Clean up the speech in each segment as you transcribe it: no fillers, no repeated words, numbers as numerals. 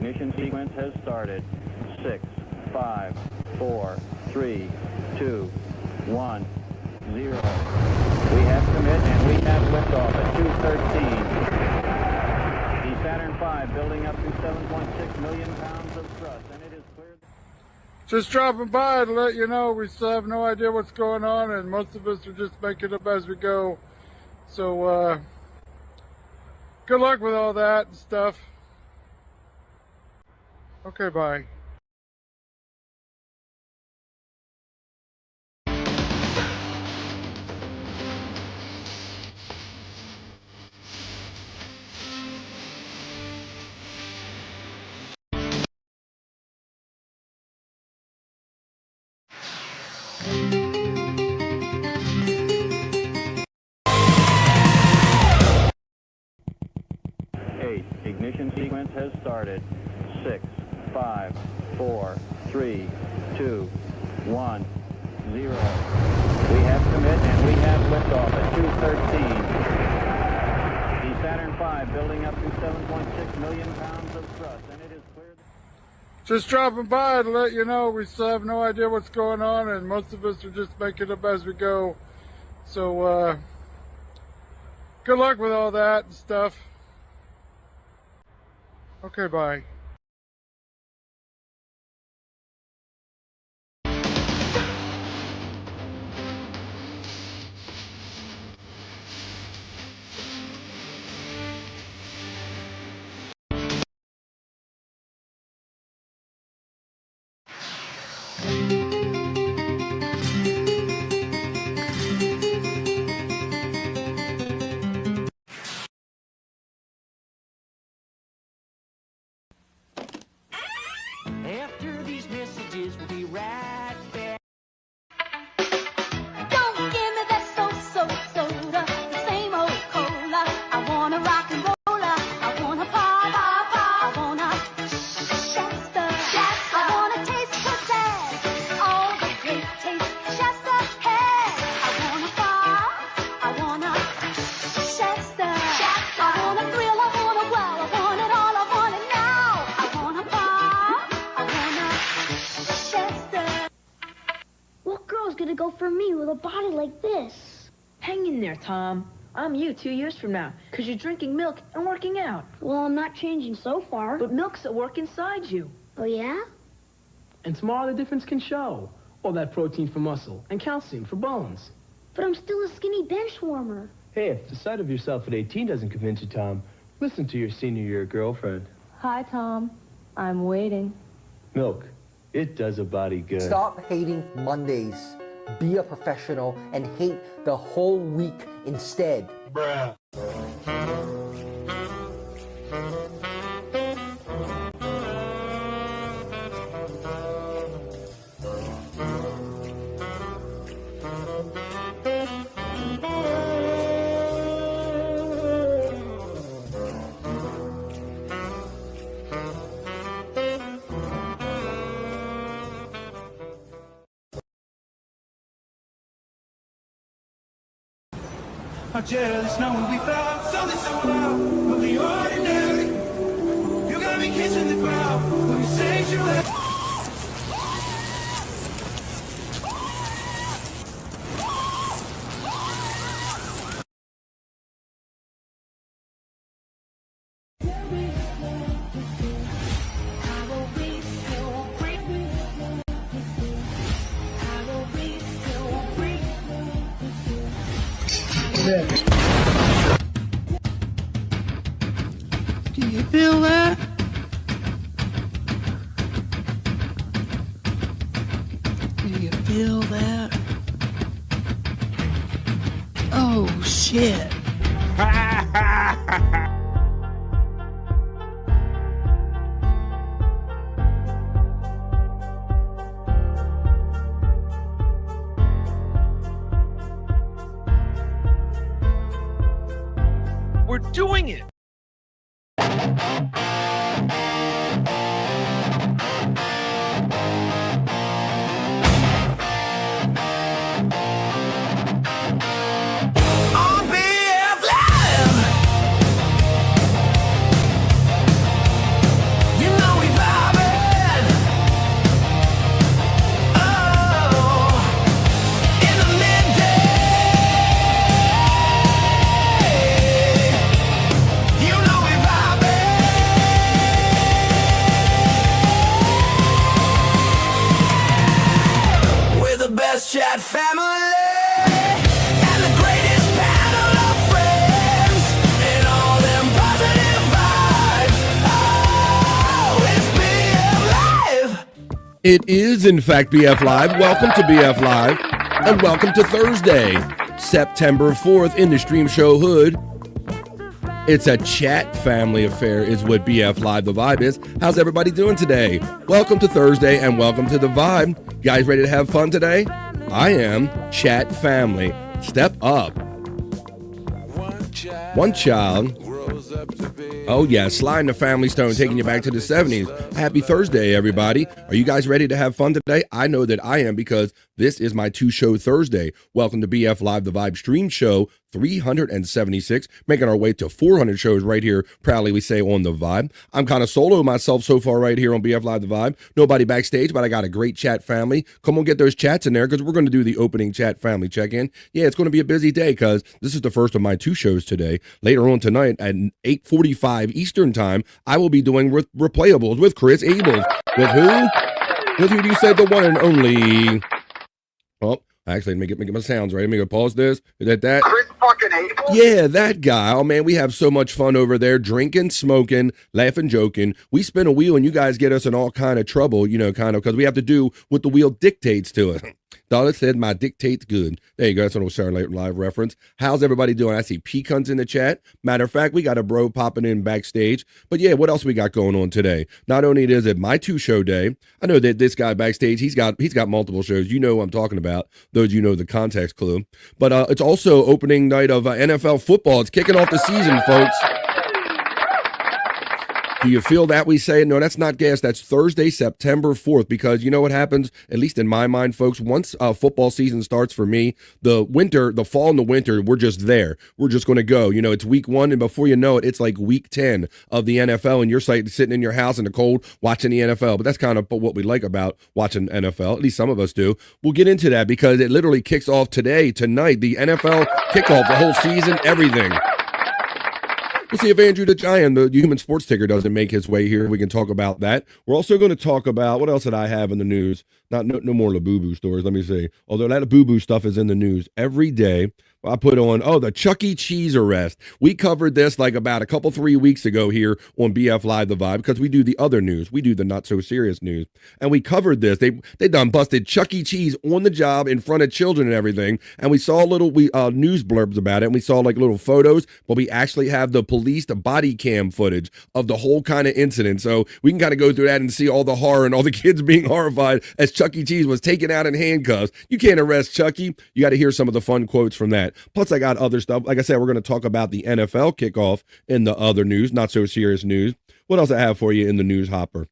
ignition sequence has started. 6, 5, 4, 3, 2, 1, 0. We have commit and we have liftoff at 2:13. The Saturn V building up to 7.6 million pounds of thrust, and it is cleared. Just dropping by to let you know we still have no idea what's going on, and most of us are just making it up as we go. So, good luck with all that and stuff. Okay, bye. Ignition sequence has started. 6, 5, 4, 3, 2, 1, 0. We have commit and we have liftoff at 2:13. The Saturn V building up to 7.6 million pounds of thrust, and it is cleared. Just dropping by to let you know we still have no idea what's going on, and most of us are just making it up as we go. So, good luck with all that and stuff. Okay, bye. After these messages, we'll be right back. Don't give me that soda, the same old cola. I want a rock and roller, I want a pop, I want a Shasta, I want a taste possess, all the great taste Shasta has. I want a pop, I want a Shasta, I want a thrill, I want a wow, I want it all, I want it now. I want a pop, I want a Shasta. What girl's gonna go for me with a body like this? Hang in there, Tom. I'm you 2 years from now, because you're drinking milk and working out. Well, I'm not changing so far. But milk's at work inside you. Oh, yeah? And tomorrow the difference can show. All that protein for muscle and calcium for bones. But I'm still a skinny bench warmer. Hey, if the sight of yourself at 18 doesn't convince you, Tom, listen to your senior year girlfriend. Hi, Tom. I'm waiting. Milk. It does a body good. Stop hating Mondays. Be a professional and hate the whole week instead. Bruh. I'm jealous knowing we found something so wild of the ordinary. You got me kissing the ground, looking sanctuary. Do you feel that? Do you feel that? Oh, shit. We're doing it! You know It is, in fact, BF Live. Welcome to BF Live, and welcome to Thursday, September 4th in the Stream Show Hood. It's a chat family affair is what BF Live The Vibe is. How's everybody doing today? Welcome to Thursday, and welcome to The Vibe. Guys ready to have fun today? I am. Chat family. Step up. One child. Oh, yeah, sliding the family stone, taking you back to the 70s. Happy Thursday, everybody. Are you guys ready to have fun today? I know that I am, because this is my two-show Thursday. Welcome to BF Live The Vibe Stream Show 376, making our way to 400 shows right here, proudly we say, on The Vibe. I'm kind of solo myself so far right here on BF Live The Vibe. Nobody backstage, but I got a great chat family. Come on, get those chats in there, because we're going to do the opening chat family check-in. Yeah, it's going to be a busy day, because this is the first of my two shows today. Later on tonight at 8:45 Eastern Time, I will be doing Replayables with Chris Abels. With who? With who do you say? The one and only... Oh, actually, let me get my sounds right. Let me go pause this. Is that? Chris fucking Abel? Yeah, that guy. Oh, man, we have so much fun over there, drinking, smoking, laughing, joking. We spin a wheel, and you guys get us in all kind of trouble, because we have to do what the wheel dictates to us. Dollar said my dictate's good. There you go. That's an old Saturday Night Live reference. How's everybody doing? I see Pecans in the chat. Matter of fact, we got a bro popping in backstage. But yeah, what else we got going on today? Not only is it my two-show day, I know that this guy backstage, he's got multiple shows. You know what I'm talking about, those you know the context clue. But it's also opening night of NFL football. It's kicking off the season, folks. Do you feel that we say? No, that's not gas. That's Thursday, September 4th, because you know what happens, at least in my mind, folks, once football season starts for me, the fall and the winter, we're just there. We're just going to go. It's week 1, and before you know it, it's like week 10 of the NFL, and you're sitting in your house in the cold watching the NFL. But that's kind of what we like about watching NFL, at least some of us do. We'll get into that, because it literally kicks off tonight, the NFL kickoff, the whole season, everything. We'll see if Andrew the Giant, the human sports ticker, doesn't make his way here. We can talk about that. We're also going to talk about, what else did I have in the news? No more Labubu stories, let me see. Although that Labubu stuff is in the news every day. I put on, the Chuck E. Cheese arrest. We covered this like about 3 weeks ago here on BF Live The Vibe, because we do the other news. We do the not so serious news. And we covered this. They done busted Chuck E. Cheese on the job in front of children and everything. And we saw little news blurbs about it. And we saw like little photos, but we actually have the police, the body cam footage of the whole kind of incident. So we can kind of go through that and see all the horror and all the kids being horrified as Chuck E. Cheese was taken out in handcuffs. You can't arrest Chucky. You got to hear some of the fun quotes from that. Plus, I got other stuff. Like I said, we're going to talk about the NFL kickoff in the other news, not so serious news. What else I have for you in the news hopper?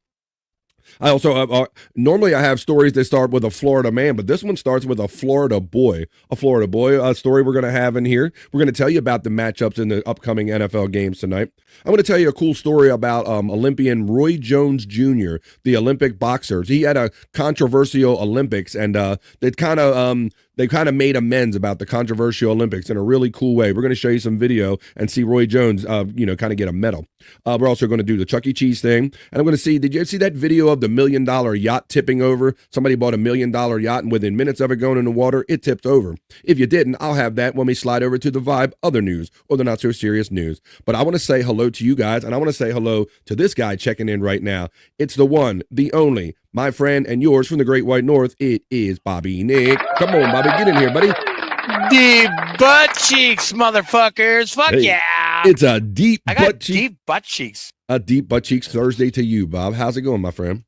I also normally I have stories that start with a Florida man, but this one starts with a Florida boy. A Florida boy story we're going to have in here. We're going to tell you about the matchups in the upcoming NFL games tonight. I'm going to tell you a cool story about Olympian Roy Jones Jr., the Olympic boxer. He had a controversial Olympics, and they kind of made amends about the controversial Olympics in a really cool way. We're going to show you some video and see Roy Jones, kind of get a medal. We're also going to do the Chuck E. Cheese thing. And I'm going to see, did you see that video of the $1 million yacht tipping over? Somebody bought $1 million yacht, and within minutes of it going in the water, it tipped over. If you didn't, I'll have that when we slide over to the Vibe other news, or the not so serious news. But I want to say hello to you guys, and I want to say hello to this guy checking in right now. It's the one, the only, my friend and yours from the Great White North. It is Bobby Nick. Come on, Bobby, get in here, buddy. The butt cheeks, motherfuckers. Fuck Hey, yeah. It's a deep I got butt cheek. deep butt cheeks. A deep butt cheeks Thursday to you, Bob. How's it going, my friend?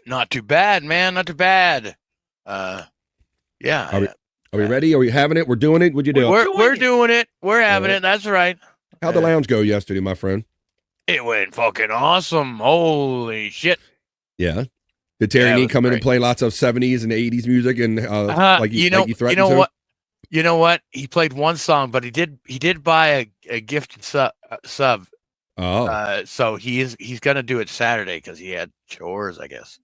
Not too bad, man. Not too bad. Yeah. Are we ready? Are we having it? We're doing it? What'd you do? We're doing it. We're having it. That's right. How'd the lounge go yesterday, my friend? It went fucking awesome. Holy shit. Yeah. Did Terry Nee come in and play lots of 70s and 80s music and like he threatened to? What? You know what? He played one song, but he did buy a gift sub. Oh. So he's gonna do it Saturday because he had chores, I guess.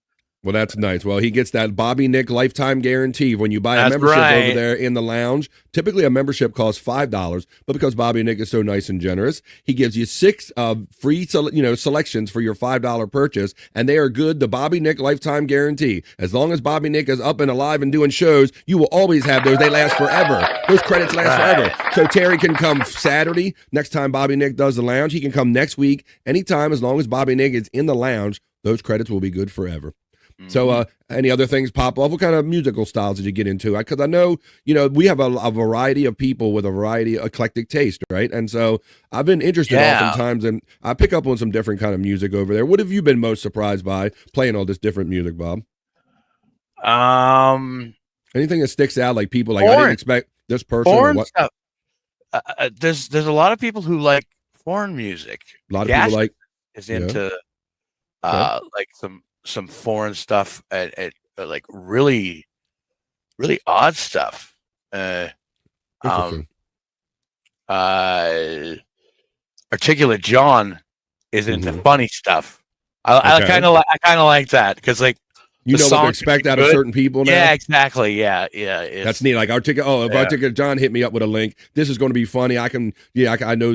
Well, that's nice. Well, he gets that Bobby Nick lifetime guarantee when you buy a membership over there in the lounge. Typically, a membership costs $5, but because Bobby Nick is so nice and generous, he gives you 6 free selections for your $5 purchase, and they are good. The Bobby Nick lifetime guarantee. As long as Bobby Nick is up and alive and doing shows, you will always have those. They last forever. Those credits last forever. So Terry can come Saturday. Next time Bobby Nick does the lounge, he can come next week. Anytime, as long as Bobby Nick is in the lounge, those credits will be good forever. So, any other things pop off? What kind of musical styles did you get into? Because I know, we have a variety of people with a variety of eclectic taste, right? And so I've been interested oftentimes, and I pick up on some different kind of music over there. What have you been most surprised by playing all this different music, Bob? Anything that sticks out, like people like, I didn't expect this person or what? Stuff. There's a lot of people who like foreign music. A lot of people like is into like some foreign stuff and like really odd stuff. Articulate John is into funny stuff. I kind of like that because like you know what to expect out of certain people now. Yeah, exactly. Yeah. That's neat. Like Articulate John hit me up with a link. This is going to be funny. I know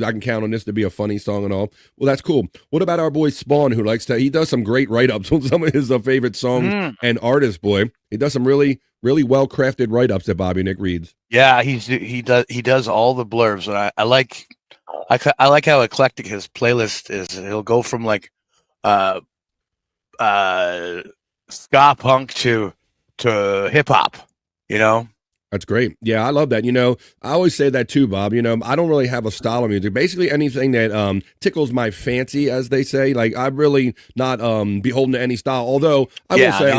I can count on this to be a funny song and all. Well, that's cool. What about our boy Spawn, who he does some great write-ups on some of his favorite songs and artists, boy. He does some really, really well-crafted write-ups that Bobby Nick reads. Yeah, he does all the blurbs, and I like how eclectic his playlist is. He'll go from like ska punk to hip hop, That's great. Yeah, I love that. I always say that too, Bob. I don't really have a style of music. Basically anything that tickles my fancy, as they say. Like I'm really not beholden to any style. Although I will say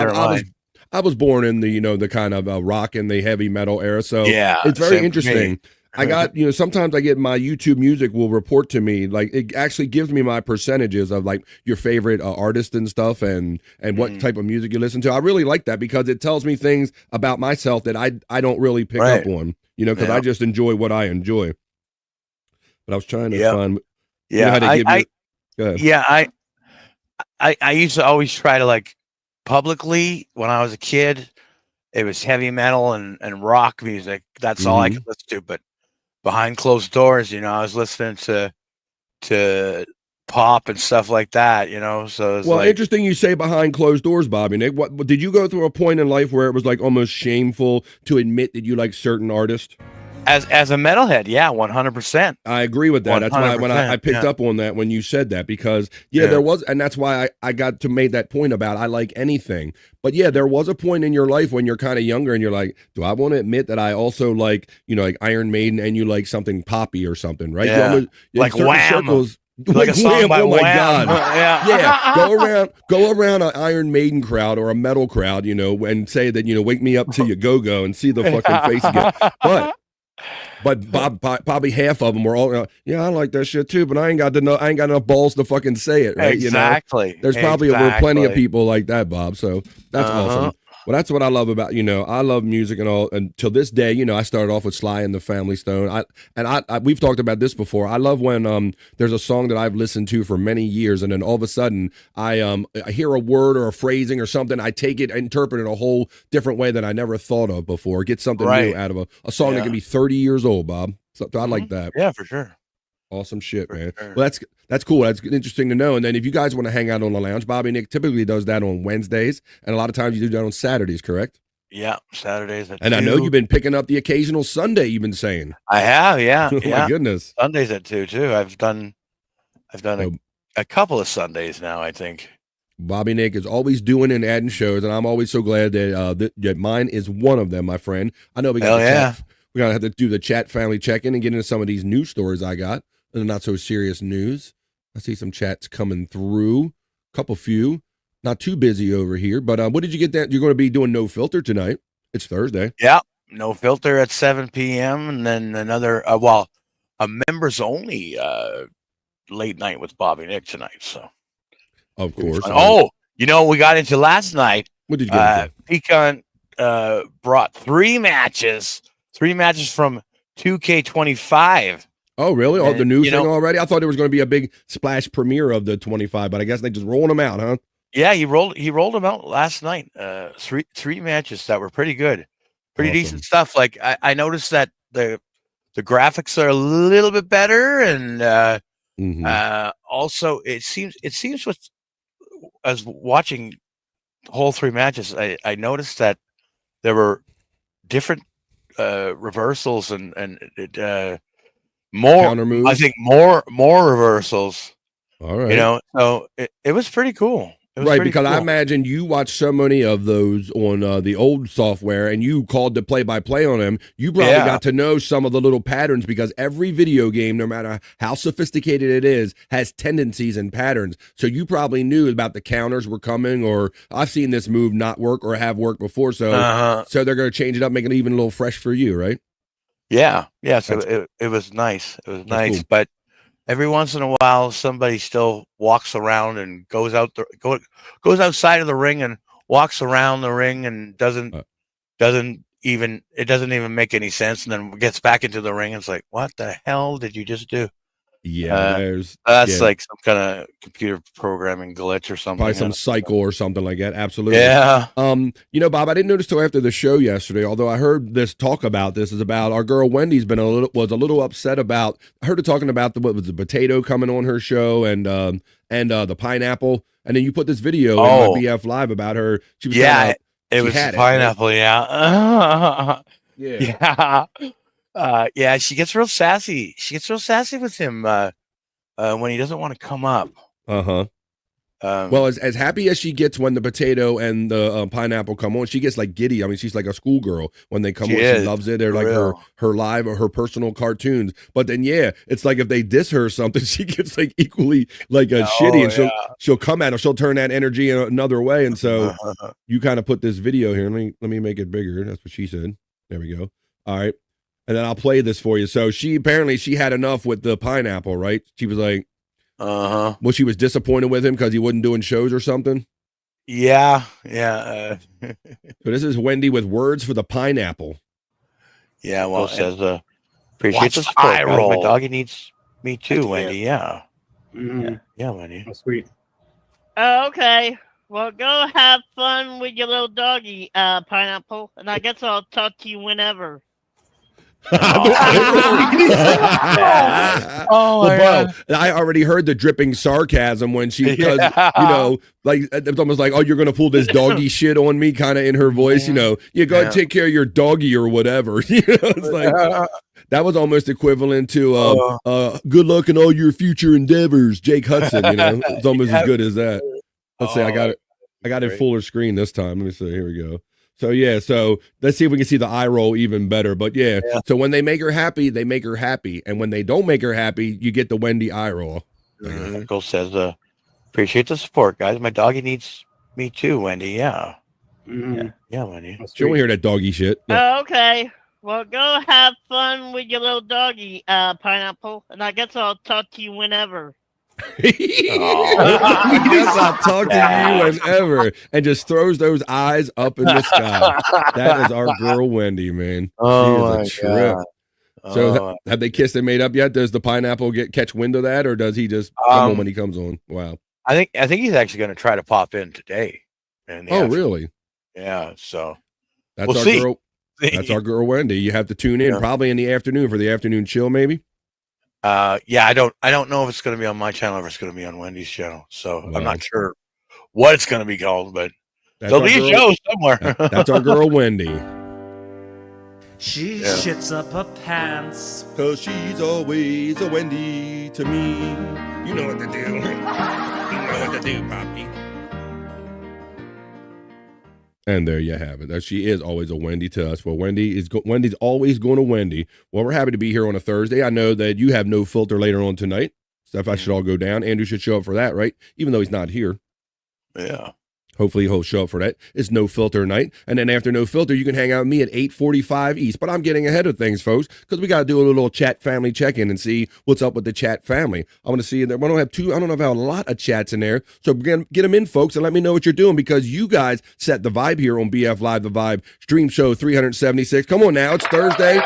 I was born in the the kind of rock and the heavy metal era. So it's very interesting. I got, sometimes I get my YouTube music will report to me, like it actually gives me my percentages of like your favorite artist and stuff and what type of music you listen to. I really like that because it tells me things about myself that I don't really pick up on, because I just enjoy what I enjoy. But I was trying to find, I used to always try to like publicly when I was a kid, it was heavy metal and rock music. That's all I could listen to, but behind closed doors, I was listening to pop and stuff like that, So it's interesting you say behind closed doors, Bobby Nick. What did you go through a point in life where it was like almost shameful to admit that you like certain artists? As a metalhead, 100%. I agree with that. That's why when I picked up on that when you said that, because there was, and that's why I got to make that point about I like anything. But there was a point in your life when you're kind of younger and you're like, do I want to admit that I also like, like Iron Maiden and you like something poppy or something, right? Yeah. Like Wham. Circles, like a song by oh my Wham. God. Go around an Iron Maiden crowd or a metal crowd, and say that, wake me up till you go and see the fucking face again. But probably half of them were all, I like that shit too, but I ain't got enough balls to fucking say it, right? Exactly. There's probably plenty of people like that, Bob. So that's awesome. Well, that's what I love about, I love music and all. And till this day, I started off with Sly and the Family Stone. We've talked about this before. I love when there's a song that I've listened to for many years, and then all of a sudden I hear a word or a phrasing or something. I take it, interpret it a whole different way that I never thought of before. Get something new out of a song that can be 30 years old, Bob. So I like that. Yeah, for sure. Awesome shit, man. Well, that's cool. That's interesting to know. And then if you guys want to hang out on the lounge, Bobby Nick typically does that on Wednesdays, and a lot of times you do that on Saturdays, correct? Yeah, Saturdays at 2. And I know you've been picking up the occasional Sunday. You've been saying. I have, yeah. Oh my goodness. Sundays at 2 too. I've done a couple of Sundays now, I think. Bobby Nick is always doing and adding shows, and I'm always so glad that mine is one of them, my friend. I know we got we're gonna have to do the chat family check-in and get into some of these news stories I got. And not so serious news. I see some chats coming through. Few. Not too busy over here. But what did you get that? You're going to be doing No Filter tonight. It's Thursday. Yeah. No Filter at 7 p.m. And then another, a members only late night with Bobby Nick tonight. So, of course. Oh, we got into last night. What did you get into? Pecan brought 3 matches from 2K25. Oh, really? Oh, the new thing already? I thought there was going to be a big splash premiere of the 25, but I guess they just rolling them out, huh? Yeah, he rolled them out last night. Three matches that were pretty good, pretty decent stuff. Like I noticed that the graphics are a little bit better, and also it seems as watching the whole 3 matches, I noticed that there were different reversals and more counter moves. I think more reversals. All right. So it was pretty cool. Right, because cool. I imagine you watch so many of those on the old software and you called the play-by-play on them. You probably got to know some of the little patterns because every video game, no matter how sophisticated it is, has tendencies and patterns. So you probably knew about the counters were coming, or I've seen this move not work or have worked before. So so they're going to change it up, make it even a little fresh for you, right? Yeah. So it was nice. It was nice, cool. But every once in a while, somebody still walks around and goes outside of the ring and walks around the ring and doesn't even make any sense, and then gets back into the ring and it's like, what the hell did you just do? Yeah, that's like some kind of computer programming glitch or something. Probably some cycle or something like that. Absolutely. Yeah. You know, Bob, I didn't notice till after the show yesterday, although I heard this talk about this is about our girl Wendy's was a little upset about. I heard her talking about what was the potato coming on her show and the pineapple, and then you put this video on my BF Live about her. She was it was pineapple. Yeah. She gets real sassy. She gets real sassy with him when he doesn't want to come up. Well, as happy as she gets when the potato and the pineapple come on, she gets like giddy. I mean, she's like a schoolgirl when they come on. She loves it. They're like her live or her personal cartoons. But then, it's like if they diss her or something, she gets like equally like shitty, and she'll come at her. She'll turn that energy in another way. And so you kind of put this video here. Let me make it bigger. That's what she said. There we go. All right. And then I'll play this for you. So she had enough with the pineapple, right? She was like, well, she was disappointed with him because he wasn't doing shows or something. Yeah. So this is Wendy with words for the pineapple. Yeah, well, it says, appreciate the support. My doggy needs me too, Wendy. Yeah. Yeah, Wendy. Oh, sweet. Okay. Well, go have fun with your little doggy, pineapple, and I guess I'll talk to you whenever. Well, bro, I already heard the dripping sarcasm when she, because you know, like it's almost like, oh, you're gonna pull this doggy shit on me, kind of in her voice. You know, you go and take care of your doggy or whatever. You know, it's like that was almost equivalent to good luck in all your future endeavors, Jake Hudson. You know, it's almost as good as that. Let's see, I got it fuller screen this time. Let me see. Here we go. So so let's see if we can see the eye roll even better. But so when they make her happy, they make her happy, and when they don't make her happy, you get the Wendy eye roll. Pickle says, appreciate the support, guys. My doggy needs me too, Wendy. Yeah, Wendy. She won't hear that doggy shit. Okay. Well, go have fun with your little doggy, pineapple, and I guess I'll talk to you whenever. He does not talk to you whenever, and just throws those eyes up in the sky. That is our girl Wendy, man. She is a trip. So have they kissed and made up yet? Does the pineapple catch wind of that, or does he just come on when he comes on? Wow. I think he's actually going to try to pop in today. Really? Yeah. So that's our girl. That's our girl Wendy. You have to tune in probably in the afternoon for the afternoon chill, maybe. I don't know if it's going to be on my channel or if it's going to be on Wendy's channel. So I'm not sure what it's going to be called, but there'll be a show somewhere. That's our girl Wendy. She shits up her pants 'cause she's always a Wendy to me. You know what to do. You know what to do, Poppy. And there you have it. She is always a Wendy to us. Well, Wendy's always going to Wendy. Well, we're happy to be here on a Thursday. I know that you have no filter later on tonight. Stuff I should all go down. Andrew should show up for that, right? Even though he's not here. Yeah. Hopefully he'll show up for that. It's No Filter night. And then after No Filter, you can hang out with me at 8:45 East. But I'm getting ahead of things, folks, because we got to do a little chat family check-in and see what's up with the chat family. I want to see that. I don't have a lot of chats in there. So get them in, folks, and let me know what you're doing, because you guys set the vibe here on BF Live, the Vibe Stream Show 376. Come on now. It's Thursday.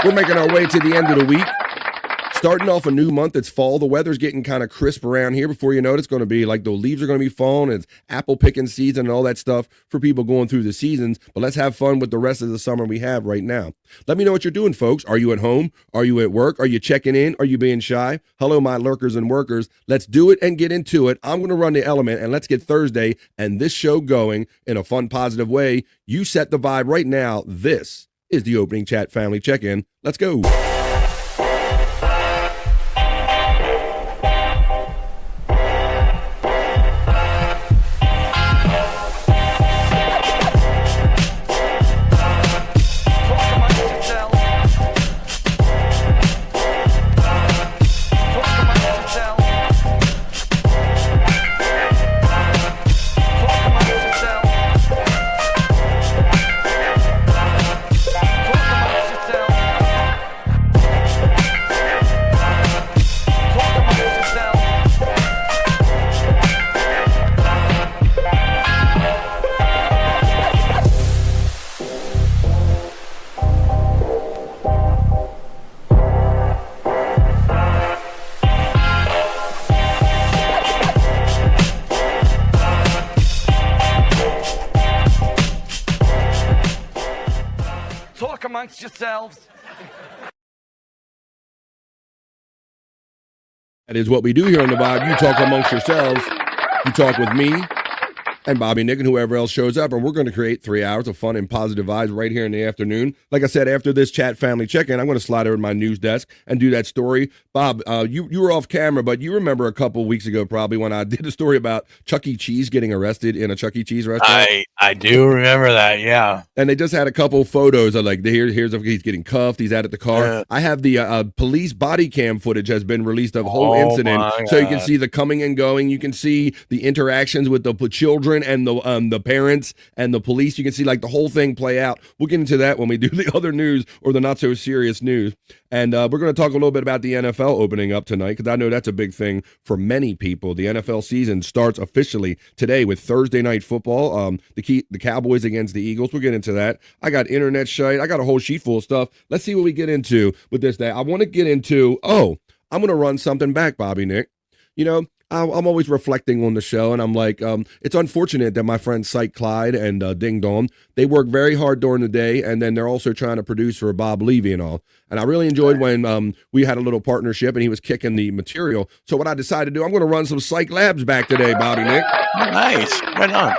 We're making our way to the end of the week. Starting off a new month, it's fall. The weather's getting kind of crisp around here. Before you know it, it's going to be like the leaves are going to be falling. It's apple picking season and all that stuff for people going through the seasons. But let's have fun with the rest of the summer we have right now. Let me know what you're doing, folks. Are you at home? Are you at work? Are you checking in? Are you being shy? Hello, my lurkers and workers. Let's do it and get into it. I'm going to run the element, and let's get Thursday and this show going in a fun, positive way. You set the vibe right now. This is the opening chat family check-in. Let's go. amongst yourselves. That is what we do here on the Vibe. You talk amongst yourselves. You talk with me and Bobby, Nick, and whoever else shows up, and we're going to create 3 hours of fun and positive vibes right here in the afternoon. Like I said, after this chat family check-in, I'm going to slide over to my news desk and do that story. Bob, you were off camera, but you remember a couple weeks ago probably when I did a story about Chuck E. Cheese getting arrested in a Chuck E. Cheese restaurant. I do remember that, yeah. And they just had a couple photos of like, here's he's getting cuffed, he's out at the car. Yeah. I have the police body cam footage has been released of the whole incident, so you can see the coming and going. You can see the interactions with the children and the parents and the police. You can see like the whole thing play out. We'll get into that when we do the other news or the not so serious news. And we're going to talk a little bit about the NFL opening up tonight because I know that's a big thing for many people. The NFL season starts officially today with Thursday night football. The Cowboys against the Eagles. We'll get into that. I got internet Shyt. I got a whole sheet full of stuff. Let's see what we get into with this day. I want to get into, I'm going to run something back, Bobby, Nick. You know, I'm always reflecting on the show, and I'm like, it's unfortunate that my friends Shyt, Clyde, and Ding Dong, they work very hard during the day, and then they're also trying to produce for Bob Levy and all. And I really enjoyed when we had a little partnership, and he was kicking the material. So what I decided to do, I'm going to run some Psych Labs back today, Bobby, Nick. Nice. Right on.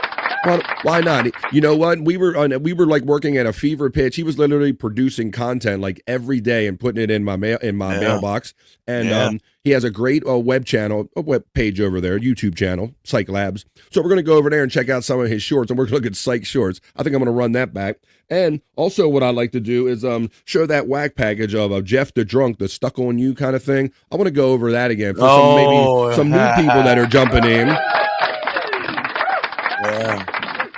Well, why not? You know what? We were like working at a fever pitch. He was literally producing content like every day and putting it in my mailbox. And he has a great web page over there, YouTube channel, Psych Labs. So we're going to go over there and check out some of his shorts, and we're going to look at Psych shorts. I think I'm going to run that back. And also what I like to do is show that whack package of Jeff the Drunk, the Stuck on You kind of thing. I want to go over that again for maybe some new people that are jumping in. Yeah.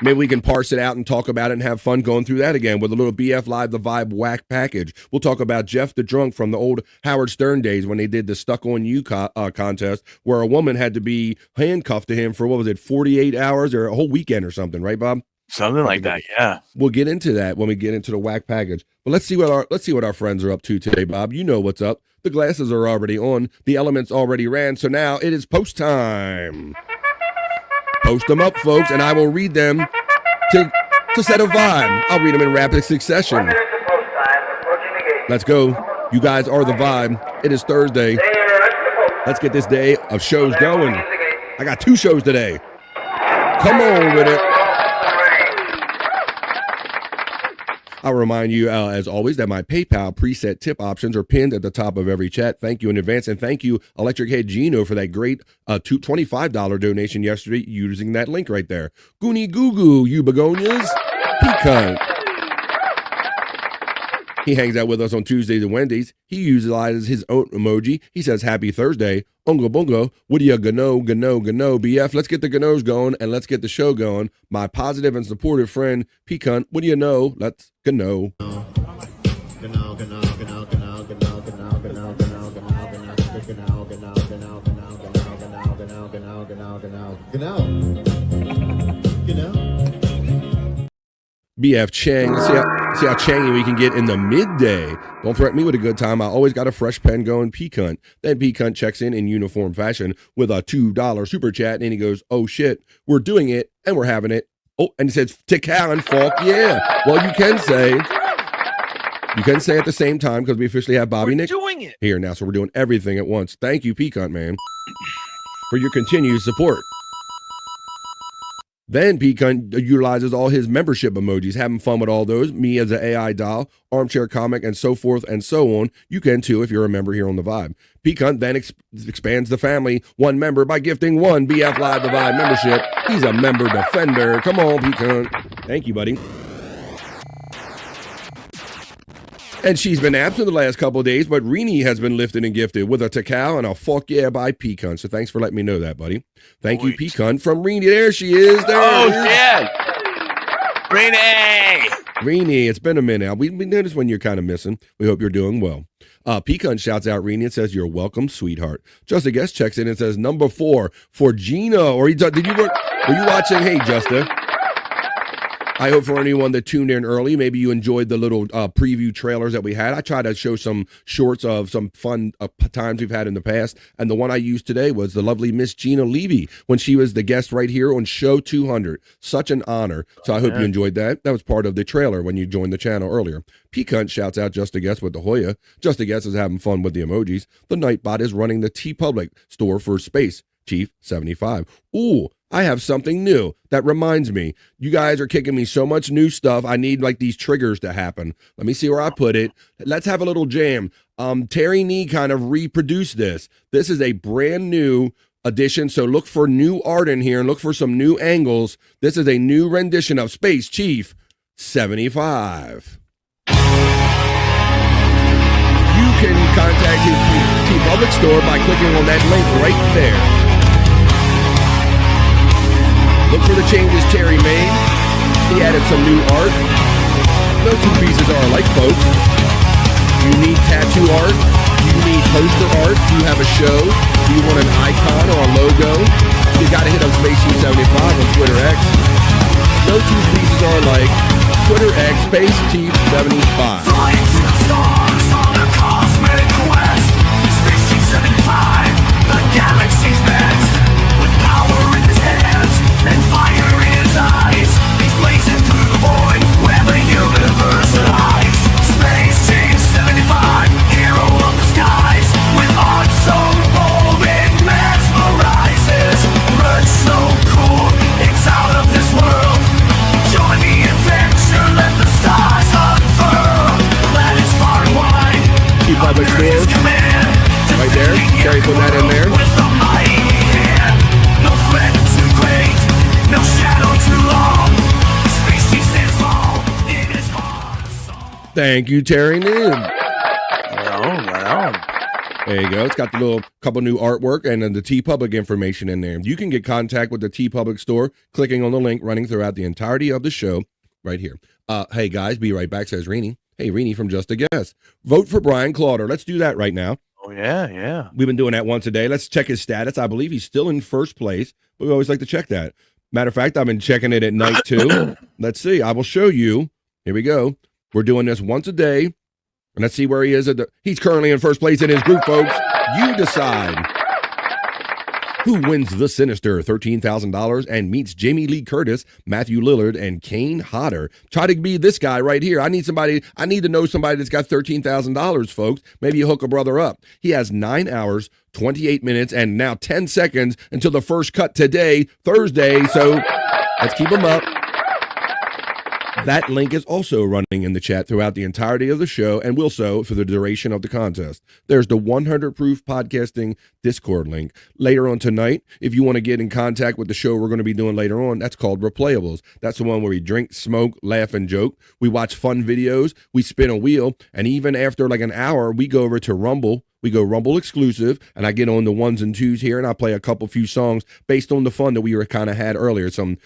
Maybe we can parse it out and talk about it and have fun going through that again with a little BF Live The Vibe whack package. We'll talk about Jeff the Drunk from the old Howard Stern days when they did the Stuck on You contest where a woman had to be handcuffed to him for, 48 hours or a whole weekend or something, right, Bob? Something like that, yeah. We'll get into that when we get into the whack package. But let's see what our friends are up to today, Bob. You know what's up. The glasses are already on. The elements already ran. So now it is post time. Post them up, folks, and I will read them to set a vibe. I'll read them in rapid succession. Let's go. You guys are the vibe. It is Thursday. Let's get this day of shows going. I got 2 shows today. Come on with it. I'll remind you, as always, that my PayPal preset tip options are pinned at the top of every chat. Thank you in advance, and thank you, Electric Head Gino, for that great $25 donation yesterday using that link right there. Goonie Goo Goo, you begonias. Pecan. He hangs out with us on Tuesdays and Wednesdays. He utilizes his own emoji. He says, Happy Thursday. Unga bunga. What do you gano, BF? Let's get the ganos going and let's get the show going. My positive and supportive friend, Pecan. What do you know? Let's gano. BF Chang. Let's see how changy we can get in the midday. Don't threaten me with a good time. I always got a fresh pen going. Pecan. Then Pecan checks in uniform fashion with a $2 super chat, and he goes, "Oh shit, we're doing it and we're having it." Oh, and he says, "Tikal and fuck yeah." Well, you can say at the same time because we officially have Bobby Nick doing it here now, so we're doing everything at once. Thank you, Pecan man, for your continued support. Then Pecan utilizes all his membership emojis, having fun with all those. Me as an AI doll, armchair comic, and so forth and so on. You can too if you're a member here on The Vibe. Pecan then expands the family, 1 member, by gifting 1 BF Live The Vibe membership. He's a member defender. Come on, Pecan. Thank you, buddy. And she's been absent the last couple of days, but Rini has been lifted and gifted with a Tikal and a fuck yeah by Pecan. So thanks for letting me know that, buddy. Thank you, Pecan, from Rini. There she is. Yeah. Rini, it's been a minute. We noticed when you're kind of missing. We hope you're doing well. Pecan shouts out Rini and says, "You're welcome, sweetheart." Just a guest checks in and says, "Number 4 for Gino." Or were you watching? Hey, Justa. I hope for anyone that tuned in early, maybe you enjoyed the little preview trailers that we had. I tried to show some shorts of some fun times we've had in the past, and the one I used today was the lovely Miss Gina Levy when she was the guest right here on Show 200. Such an honor. So I hope you enjoyed that. That was part of the trailer when you joined the channel earlier. P-Cunt shouts out Just a Guess with the Hoya. Just a Guess is having fun with the emojis. The Nightbot is running the TeePublic store for Space Chief 75. Ooh, I have something new. That reminds me, you guys are kicking me so much new stuff. I need like these triggers to happen. Let me see where I put it. Let's have a little jam. Terry Nee kind of reproduced this. This is a brand new edition, so look for new art in here and look for some new angles. This is a new rendition of Space Chief 75. You can contact his TeePublic store by clicking on that link right there. Look for the changes Terry made. He added some new art. No two pieces are alike, folks. You need tattoo art. You need poster art. Do you have a show? Do you want an icon or a logo? You gotta hit up SpaceChief75 on Twitter X. No two pieces are alike. Twitter X, SpaceChief75. Flying to the stars on a cosmic quest. SpaceChief75, the galaxy's best. With power in his hands and fire in his eyes, he's blazing through the void where the universe lies. SpaceChief75, hero of the skies, with art so bold it mesmerizes. Merch so cool, it's out of this world. Join the adventure, let the stars unfurl. That is far and wide. TeePublic store. Right there. Terry put that in there. With a mighty hand, no threat too great, no shadow too long. Space Chief stands tall in his heart. Thank you, Terry Nee. Right on. There you go. It's got the little couple new artwork and then the TeePublic information in there. You can get contact with the TeePublic store clicking on the link running throughout the entirety of the show right here. Hey guys, be right back, says Reenie. Hey, Reenie from Just a Guess. Vote for Brian Clauder. Let's do that right now. Oh, yeah. We've been doing that once a day. Let's check his status. I believe he's still in first place, but we always like to check that. Matter of fact, I've been checking it at night too. Let's see. I will show you. Here we go. We're doing this once a day. And let's see where he is. He's currently in first place in his group, folks. You decide. Who wins the sinister $13,000 and meets Jamie Lee Curtis, Matthew Lillard, and Kane Hodder? Try to be this guy right here. I need to know somebody that's got $13,000, folks. Maybe you hook a brother up. He has 9 hours, 28 minutes, and now 10 seconds until the first cut today, Thursday. So let's keep him up. That link is also running in the chat throughout the entirety of the show and will so for the duration of the contest. There's the 100 Proof Podcasting Discord link. Later on tonight, if you want to get in contact with the show we're going to be doing later on, that's called Replayables. That's the one where we drink, smoke, laugh, and joke. We watch fun videos. We spin a wheel. And even after like an hour, we go over to Rumble. We go Rumble exclusive, and I get on the ones and twos here, and I play a few songs based on the fun that we were kind of had earlier. Some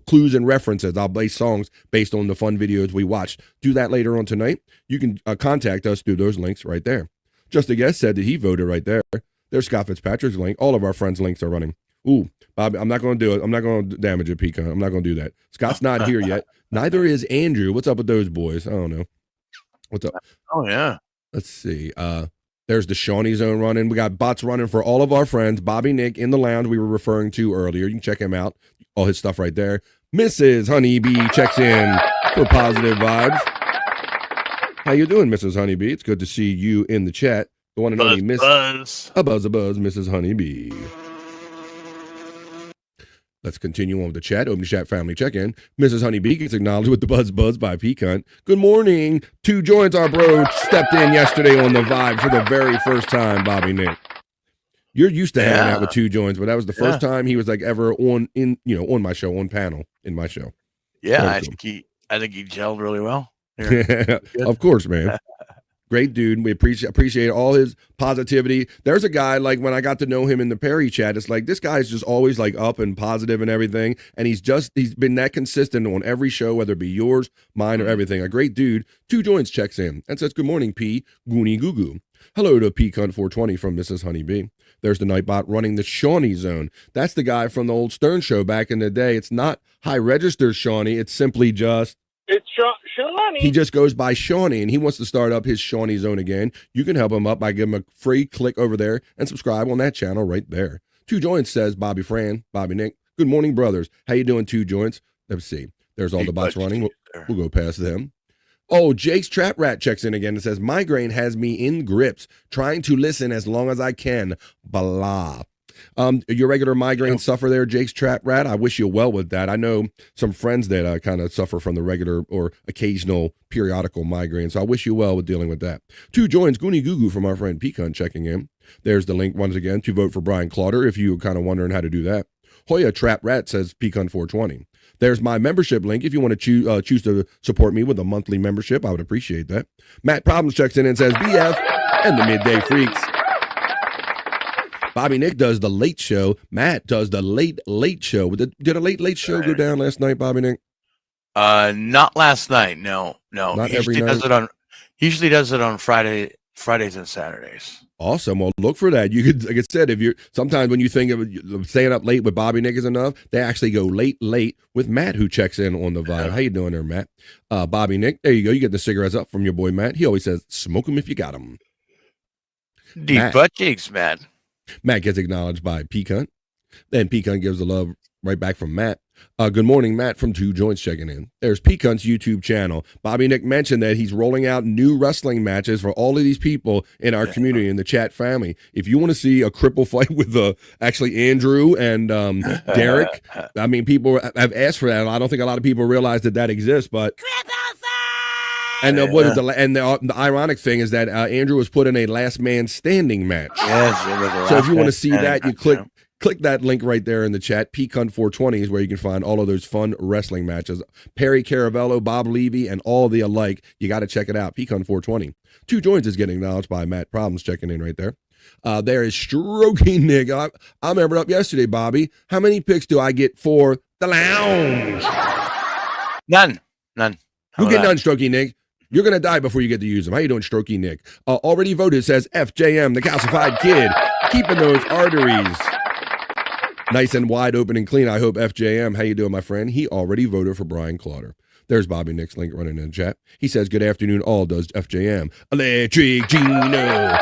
clues and references. I'll play songs based on the fun videos we watched. Do that later on tonight. You can contact us through those links right there. Just a Guess said that he voted right there. There's Scott Fitzpatrick's link. All of our friends' links are running. Ooh, Bobby, I'm not going to do it. I'm not going to damage it, Pecan. I'm not going to do that. Scott's not here yet. Neither is Andrew. What's up with those boys? I don't know. What's up? Oh, yeah. Let's see. There's the Shawnee Zone running. We got bots running for all of our friends. Bobby Nick in the lounge we were referring to earlier. You can check him out. All his stuff right there. Mrs. Honeybee checks in for positive vibes. How you doing, Mrs. Honeybee? It's good to see you in the chat. The one and only Miss a buzz, Mrs. Honeybee. Let's continue on with the chat. Open chat family check-in. Mrs. Honeybee gets acknowledged with the buzz by Pecan. Good morning. 2 joins our bro stepped in yesterday on the vibe for the very first time, Bobby Nick. You're used to hanging out with 2 joins, but that was the first time he was like ever on my show, on panel in my show. Yeah, I think he gelled really well. Of course, man. Great dude. We appreciate all his positivity. There's a guy, like when I got to know him in the Perry chat, it's like this guy's just always like up and positive and everything. And he's been that consistent on every show, whether it be yours, mine, or everything. A great dude. 2 joins checks in and says, good morning, P. Goonie Goo Goo. Hello to P Cunt 420 from Mrs. Honeybee. There's the Nightbot running the Shawnee Zone. That's the guy from the old Stern Show back in the day. It's not high register Shawnee. It's simply just... It's Shawnee. He just goes by Shawnee, and he wants to start up his Shawnee Zone again. You can help him up by giving him a free click over there and subscribe on that channel right there. Two Joints says Bobby Fran, Bobby Nick. Good morning, brothers. How you doing, Two Joints? Let's see. There's all the bots running. We'll go past them. Oh, Jake's Trap Rat checks in again and says, migraine has me in grips, trying to listen as long as I can. Blah. Your regular migraine suffer there, Jake's Trap Rat. I wish you well with that. I know some friends that kind of suffer from the regular or occasional periodical migraine, so I wish you well with dealing with that. Two Joins, Goonie Goo Goo from our friend Pecan checking in. There's the link once again to vote for Brian Clauter if you're kind of wondering how to do that. Hoya Trap Rat says Pecan 420. There's my membership link if you want to choose to support me with a monthly membership. I would appreciate that. Matt Problems checks in and says BF and the Midday Freaks. Bobby Nick does the late show. Matt does the late show. Did a late show go down last night, Bobby Nick? Not last night. No. Not he every night. Usually does it on Fridays and Saturdays. Awesome. Well, look for that. You could, like I said, if you're sometimes when you think of staying up late with Bobby Nick is enough, they actually go late with Matt, who checks in on the vibe. How you doing there, Matt? Bobby Nick, there you go. You get the cigarettes up from your boy Matt. He always says, "Smoke them if you got them." Deep butt cheeks, Matt. Matt gets acknowledged by Pecan. Then Pecan gives the love right back from Matt. Good morning, Matt from Two Joints checking in. There's Pecan's YouTube channel. Bobby Nick mentioned that he's rolling out new wrestling matches for all of these people in our community, in the chat family. If you want to see a cripple fight with actually Andrew and Derek, I mean, people have asked for that. I don't think a lot of people realize that exists, but... And the ironic thing is that Andrew was put in a last man standing match. Yes, it was a so if you want to see that, you click that link right there in the chat. Pecan 420 is where you can find all of those fun wrestling matches. Perry Caravello, Bob Levy, and all the alike. You got to check it out. Pecan 420. Two Joints is getting acknowledged by Matt Problems checking in right there. There is Stroking Nick. I remember up yesterday, Bobby. How many picks do I get for the lounge? None. You get none, Stroking Nick. You're going to die before you get to use them. How you doing, Strokey Nick? Already voted says FJM, the calcified kid, keeping those arteries nice and wide open and clean. I hope FJM. How you doing, my friend? He already voted for Brian Clauter. There's Bobby Nick's link running in the chat. He says, good afternoon, all does FJM. Electric Gino.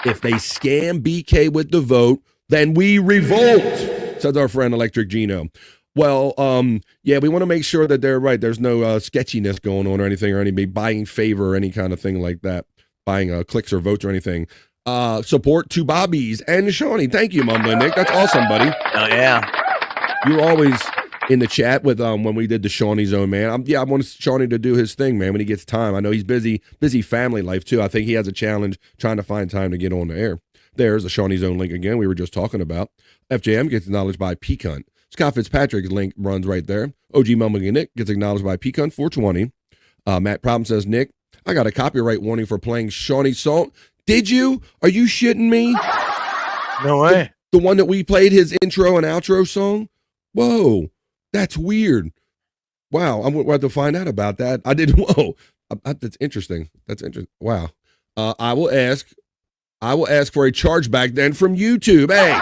If they scam BK with the vote, then we revolt, says our friend Electric Gino. Well, yeah, we want to make sure that they're right. There's no sketchiness going on or anything, or anybody buying favor or any kind of thing like that, buying clicks or votes or anything. Support to Bobby's and Shawnee. Thank you, Mumbling Nick. That's awesome, buddy. Oh, yeah. You're always in the chat with when we did the Shawnee Zone, man. I want Shawnee to do his thing, man, when he gets time. I know he's busy family life, too. I think he has a challenge trying to find time to get on the air. There's the Shawnee Zone link again we were just talking about. FJM gets acknowledged by Pecan. Scott Fitzpatrick's link runs right there. OG Mumbling Nick gets acknowledged by Pecan 420. Matt Problem says, Nick, I got a copyright warning for playing Shawnee's song. Did you? Are you shitting me? No way. The one that we played his intro and outro song? Whoa, that's weird. Wow, I'm going to have to find out about that. I didn't. Whoa, that's interesting. That's interesting. Wow. I will ask for a chargeback then from YouTube. Hey.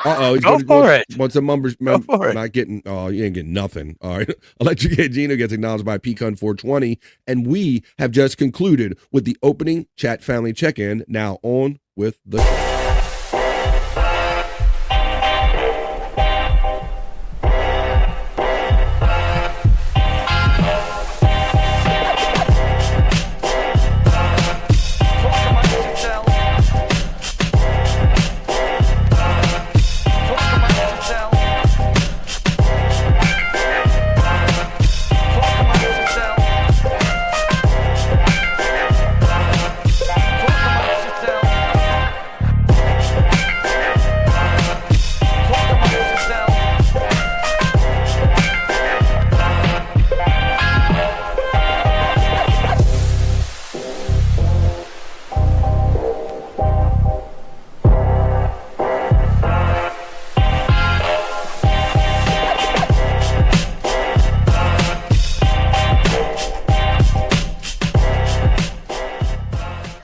He's go for it. What's the numbers? Go for it. Not getting. Oh, you ain't getting nothing. All right. Electric Gino gets acknowledged by Pecan 420, and we have just concluded with the opening chat family check-in. Now on with the show.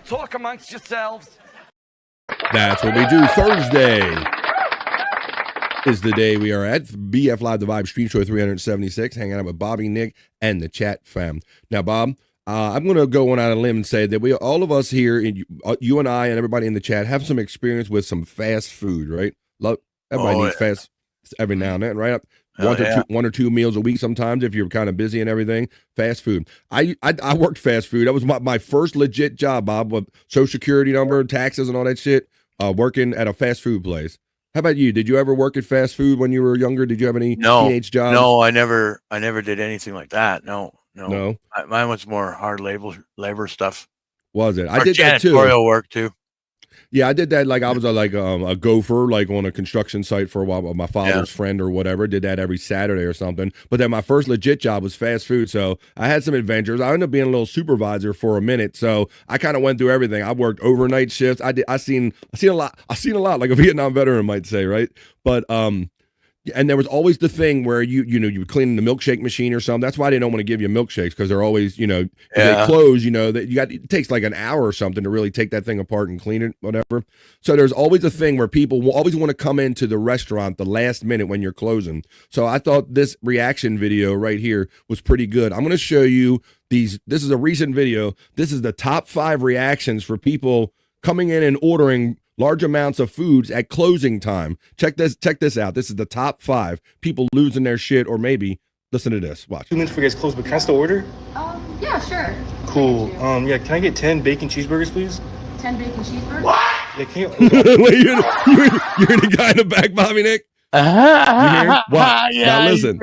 Talk amongst yourselves. That's what we do. Thursday is the day we are at BF Live, the Vibe Stream Show 376, hanging out with Bobby, Nick, and the chat fam. Now, Bob, I'm going to go on out on a limb and say that we, all of us here, you and I and everybody in the chat, have some experience with some fast food, right? Everybody needs fast every now and then, right? One or two meals a week sometimes if you're kind of busy and everything. Fast food. I worked fast food. That was my first legit job, Bob, with Social Security number, taxes, and all that shit, working at a fast food place. How about you? Did you ever work at fast food when you were younger? Did you have any teenage jobs? No, I never did anything like that. No. Mine was more hard labor stuff. Was it? I did that too. Janitorial work too. Yeah, I did that. Like I was a gopher, like on a construction site for a while with my father's friend or whatever. Did that every Saturday or something. But then my first legit job was fast food. So I had some adventures. I ended up being a little supervisor for a minute. So I kind of went through everything. I worked overnight shifts. I seen a lot, like a Vietnam veteran might say, right? But and there was always the thing where you would clean the milkshake machine or something. That's why they don't want to give you milkshakes, because they're always, if they close, that it takes like an hour or something to really take that thing apart and clean it, whatever. So there's always a thing where people will always want to come into the restaurant the last minute when you're closing. So I thought this reaction video right here was pretty good. I'm going to show you these. This is a recent video. This is the top 5 reactions for people coming in and ordering large amounts of foods at closing time. Check this out. This is the top 5 people losing their shit, or maybe listen to this. Watch. 2 minutes before it gets closed, but can I still order? Yeah, sure. Cool. Yeah, can I get 10 bacon cheeseburgers, please? 10 bacon cheeseburgers? What? Yeah, can you... Wait, you're the guy in the back, Bobby Nick? You hear? Wow. Yeah, now listen,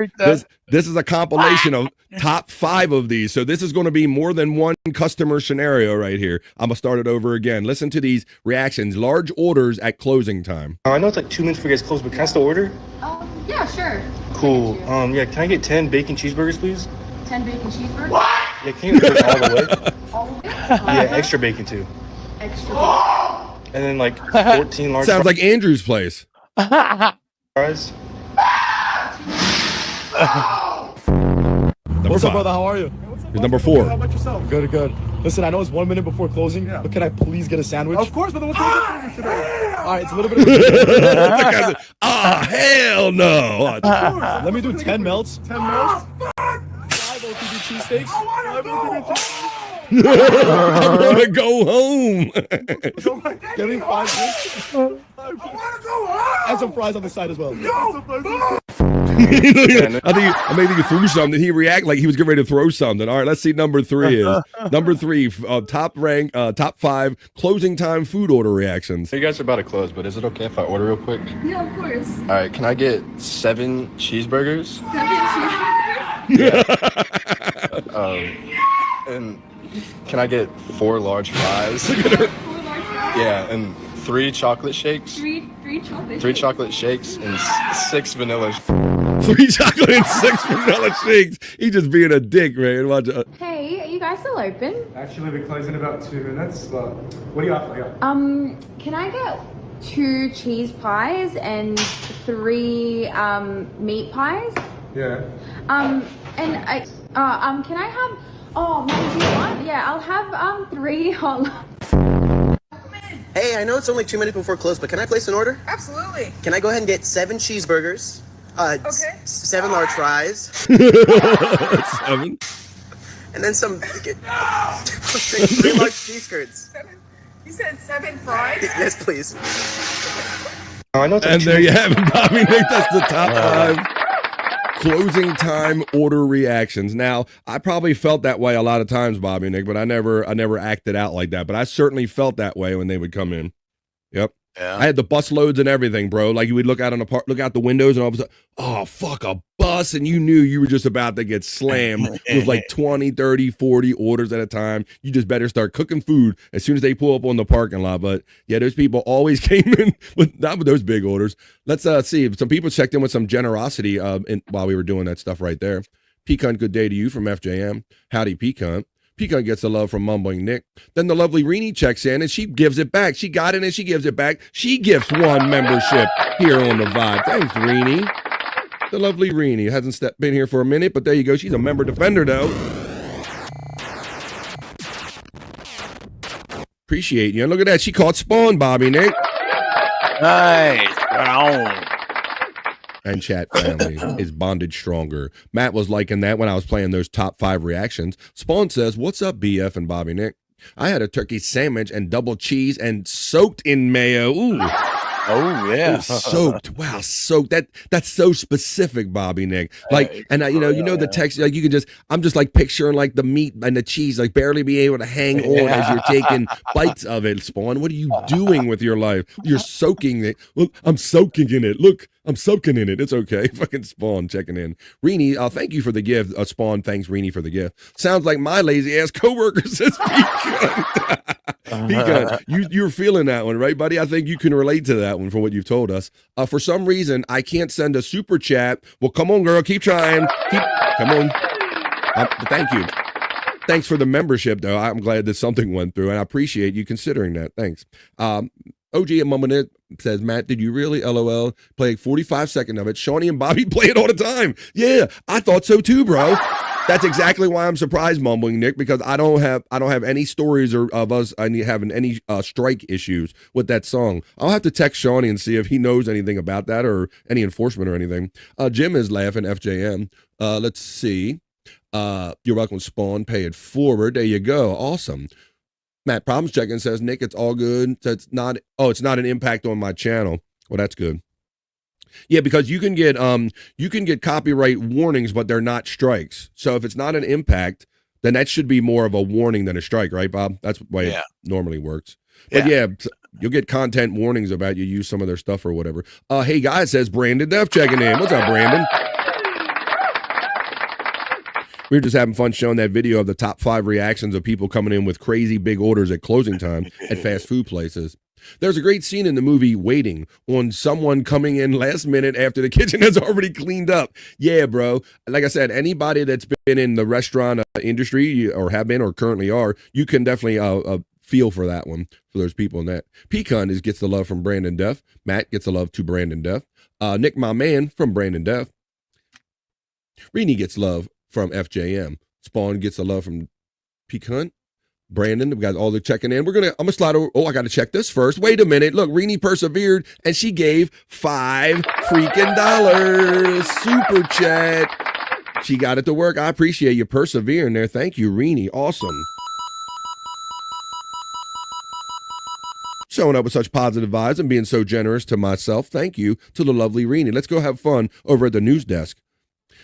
this is a compilation of top 5 of these. So this is going to be more than one customer scenario right here. I'm going to start it over again. Listen to these reactions. Large orders at closing time. I know it's like 2 minutes before it gets closed, but can I still order? Yeah, sure. Cool. Yeah, can I get 10 bacon cheeseburgers, please? 10 bacon cheeseburgers? What? Yeah, can you order all the way? All the way? Yeah, extra bacon too. Extra bacon. And then like 14 large Sounds like Andrew's place. fries. What's up, brother? How are you? Here's number 4. How about yourself? Good, good. Listen, I know it's 1 minute before closing, but can I please get a sandwich? Of course, brother. What's the today? All right, it's a little bit of a hell no. Let me do 10 melts. 10 melts? 5 OTB cheesesteaks. 5 OTB cheesesteaks. I'm gonna go home. Give me 5 drinks. I want to go home. And some fries on the side as well. I think he threw something. He reacted like he was getting ready to throw something. All right, let's see. Number 3 is number 3. Top 5 closing time food order reactions. You guys are about to close, but is it okay if I order real quick? Yeah, of course. All right, can I get 7 cheeseburgers? 7 cheeseburgers? Yeah. And can I get 4 large fries? 4 large fries? Yeah, and 3 chocolate shakes. 3 chocolate. 3 chocolate shakes and 6 vanilla. 3 chocolate and 6 vanilla shakes. He just being a dick, man. Watch out. Hey, are you guys still open? Actually, we close in about 2 minutes, but what do you offer? Can I get 2 cheese pies and 3 meat pies? Yeah. And can I have, maybe one? Yeah, I'll have 3 hot. Hey, I know it's only 2 minutes before close, but can I place an order? Absolutely. Can I go ahead and get 7 cheeseburgers? Okay. 7 large fries. 7. And then some 3 large cheese curds. You said 7 fries? Yes, please. And there you have it, Bobby Nick. That's the top 5 closing time order reactions. Now, I probably felt that way a lot of times, Bobby Nick, but I never acted out like that. But I certainly felt that way when they would come in. Yep. Yeah. I had the bus loads and everything, bro. Like you would look out the windows and all of a sudden, oh, fuck, a bus. And you knew you were just about to get slammed with like 20, 30, 40 orders at a time. You just better start cooking food as soon as they pull up on the parking lot. But yeah, those people always came in not with those big orders. Let's see. Some people checked in with some generosity while we were doing that stuff right there. Pecan, good day to you from FJM. Howdy, Pecan. Pecan gets the love from Mumbling Nick. Then the lovely Reenie checks in and she gives it back. She got it and she gives it back. She gifts 1 membership here on the Vibe. Thanks, Reenie. The lovely Reenie hasn't been here for a minute, but there you go. She's a member defender, though. Appreciate you. And look at that. She caught Spawn, Bobby Nick. Nice. Wow. And chat family is bonded stronger. Matt was liking that when I was playing those top 5 reactions. Spawn says, "What's up, BF and Bobby Nick? I had a turkey sandwich and double cheese and soaked in mayo." Ooh. Oh yeah, Ooh, soaked. Wow, soaked. That's so specific, Bobby Nick. Like, and you know the text. Like, you can just. I'm just like picturing like the meat and the cheese, like barely be able to hang on as you're taking bites of it. Spawn, what are you doing with your life? You're soaking it. Look, I'm soaking in it. Look, I'm soaking in it. It's okay. Fucking Spawn checking in. Reenie, thank you for the gift. Spawn thanks Reenie for the gift. Sounds like my lazy ass coworker says Pecan. You're feeling that one, right, buddy? I think you can relate to that one from what you've told us. For some reason, I can't send a super chat. Well, come on, girl. Keep trying. Come on. Thank you. Thanks for the membership, though. I'm glad that something went through, and I appreciate you considering that. Thanks. OG at Moment says, Matt, did you really, LOL, play 45 seconds of it? Shawnee and Bobby play it all the time. Yeah, I thought so too, bro. That's exactly why I'm surprised, Mumbling Nick, because I don't have any stories of us having any strike issues with that song. I'll have to text Shawnee and see if he knows anything about that or any enforcement or anything. Jim is laughing, FJM. Let's see. You're welcome, Spawn. Pay it forward. There you go. Awesome. Matt Problems checking says, Nick, it's all good. It's not an impact on my channel. Well, that's good. Yeah, because you can get copyright warnings, but they're not strikes. So if it's not an impact, then that should be more of a warning than a strike, right, Bob? That's the way it normally works. But yeah, you'll get content warnings about you use some of their stuff or whatever. Hey guys, says Brandon Duff checking in. What's up, Brandon? We were just having fun showing that video of the top 5 reactions of people coming in with crazy big orders at closing time at fast food places. There's a great scene in the movie Waiting on someone coming in last minute after the kitchen has already cleaned up. Yeah, bro. Like I said, anybody that's been in the restaurant industry or have been or currently are, you can definitely feel for that one, for those people in that. Pecan gets the love from Brandon Duff. Matt gets the love to Brandon Duff. Nick, my man, from Brandon Duff. Reenie gets love from FJM. Spawn gets the love from Pecan. Brandon, we got all the checking in. I'm gonna slide over. Oh, I gotta check this first. Wait a minute. Look, Reenie persevered and she gave $5 freaking super chat. She got it to work. I appreciate you persevering there. Thank you, Reenie. Awesome. Showing up with such positive vibes and being so generous to myself. Thank you to the lovely Reenie. Let's go have fun over at the news desk.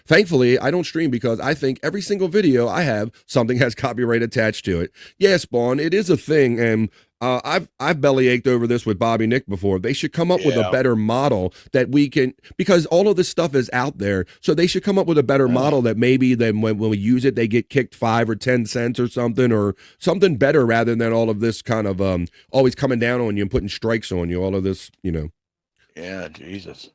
Thankfully, I don't stream because I think every single video I have, something has copyright attached to it. Yeah, Spawn, it is a thing, and I've bellyached over this with Bobby Nick before. They should come up with a better model that we can, because all of this stuff is out there, so they should come up with a better model that maybe then when we use it, they get kicked 5 or 10 cents or something better rather than all of this kind of always coming down on you and putting strikes on you, all of this, you know. Yeah, Jesus.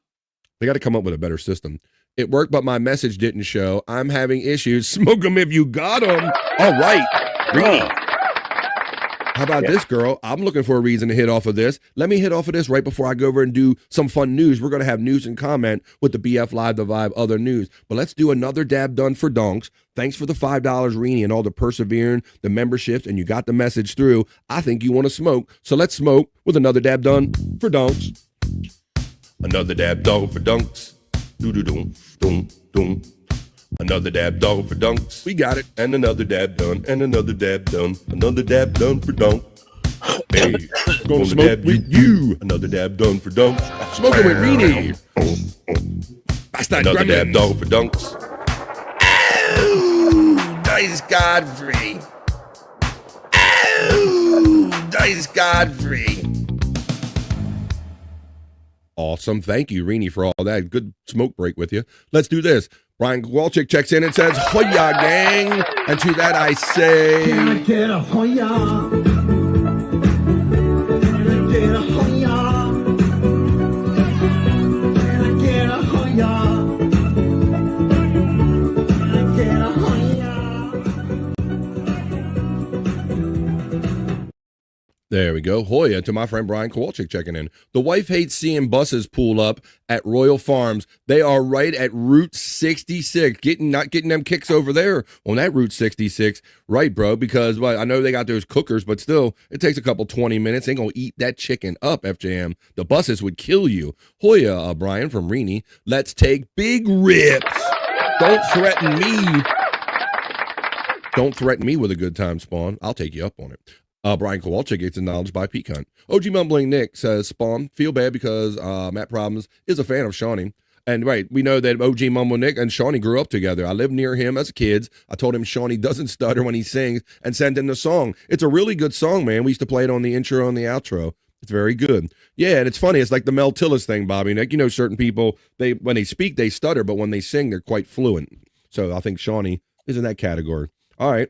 They got to come up with a better system. It worked, but my message didn't show. I'm having issues. Smoke them if you got them. All right. Reenie. How about this, girl? I'm looking for a reason to hit off of this. Let me hit off of this right before I go over and do some fun news. We're going to have news and comment with the BF Live, the Vibe, other news. But let's do another dab done for donks. Thanks for the $5, Reenie, and all the persevering, the memberships, and you got the message through. I think you want to smoke. So let's smoke with another dab done for donks. Another dab done for donks. Do-do-dum. Another dab done for dunks. We got it. And another dab done. And another dab done. Another dab done for dunk. Hey, gonna smoke with you. Another dab done for dunks. Smoking with Reenie. Another dab done for dunks. Oh, nice Godfrey. Oh, nice Godfrey. Awesome. Thank you, Reenie, for all that. Good smoke break with you. Let's do this. Brian Kowalczyk checks in and says, Hoya, gang. And to that I say, can I get a Hoya? Can I get a Hoya? Can I get a Hoya? Can I get a Hoya? There we go. Hoya to my friend Brian Kowalczyk checking in. The wife hates seeing buses pull up at Royal Farms. They are right at Route 66. Not getting them kicks over there on that Route 66. Right, bro, because well, I know they got those cookers, but still, it takes a couple 20 minutes. Ain't gonna eat that chicken up, FJM. The buses would kill you. Hoya, Brian from Rini. Let's take big rips. Don't threaten me. Don't threaten me with a good time, Spawn. I'll take you up on it. Brian Kowalczyk gets acknowledged by Pete Hunt. OG Mumbling Nick says, Spawn, feel bad because Matt Problems is a fan of Shawnee. And right, we know that OG Mumbling Nick and Shawnee grew up together. I lived near him as kids. I told him Shawnee doesn't stutter when he sings and sent him the song. It's a really good song, man. We used to play it on the intro and the outro. It's very good. Yeah, and it's funny. It's like the Mel Tillis thing, Bobby Nick. You know, certain people, when they speak, they stutter, but when they sing, they're quite fluent. So I think Shawnee is in that category. All right.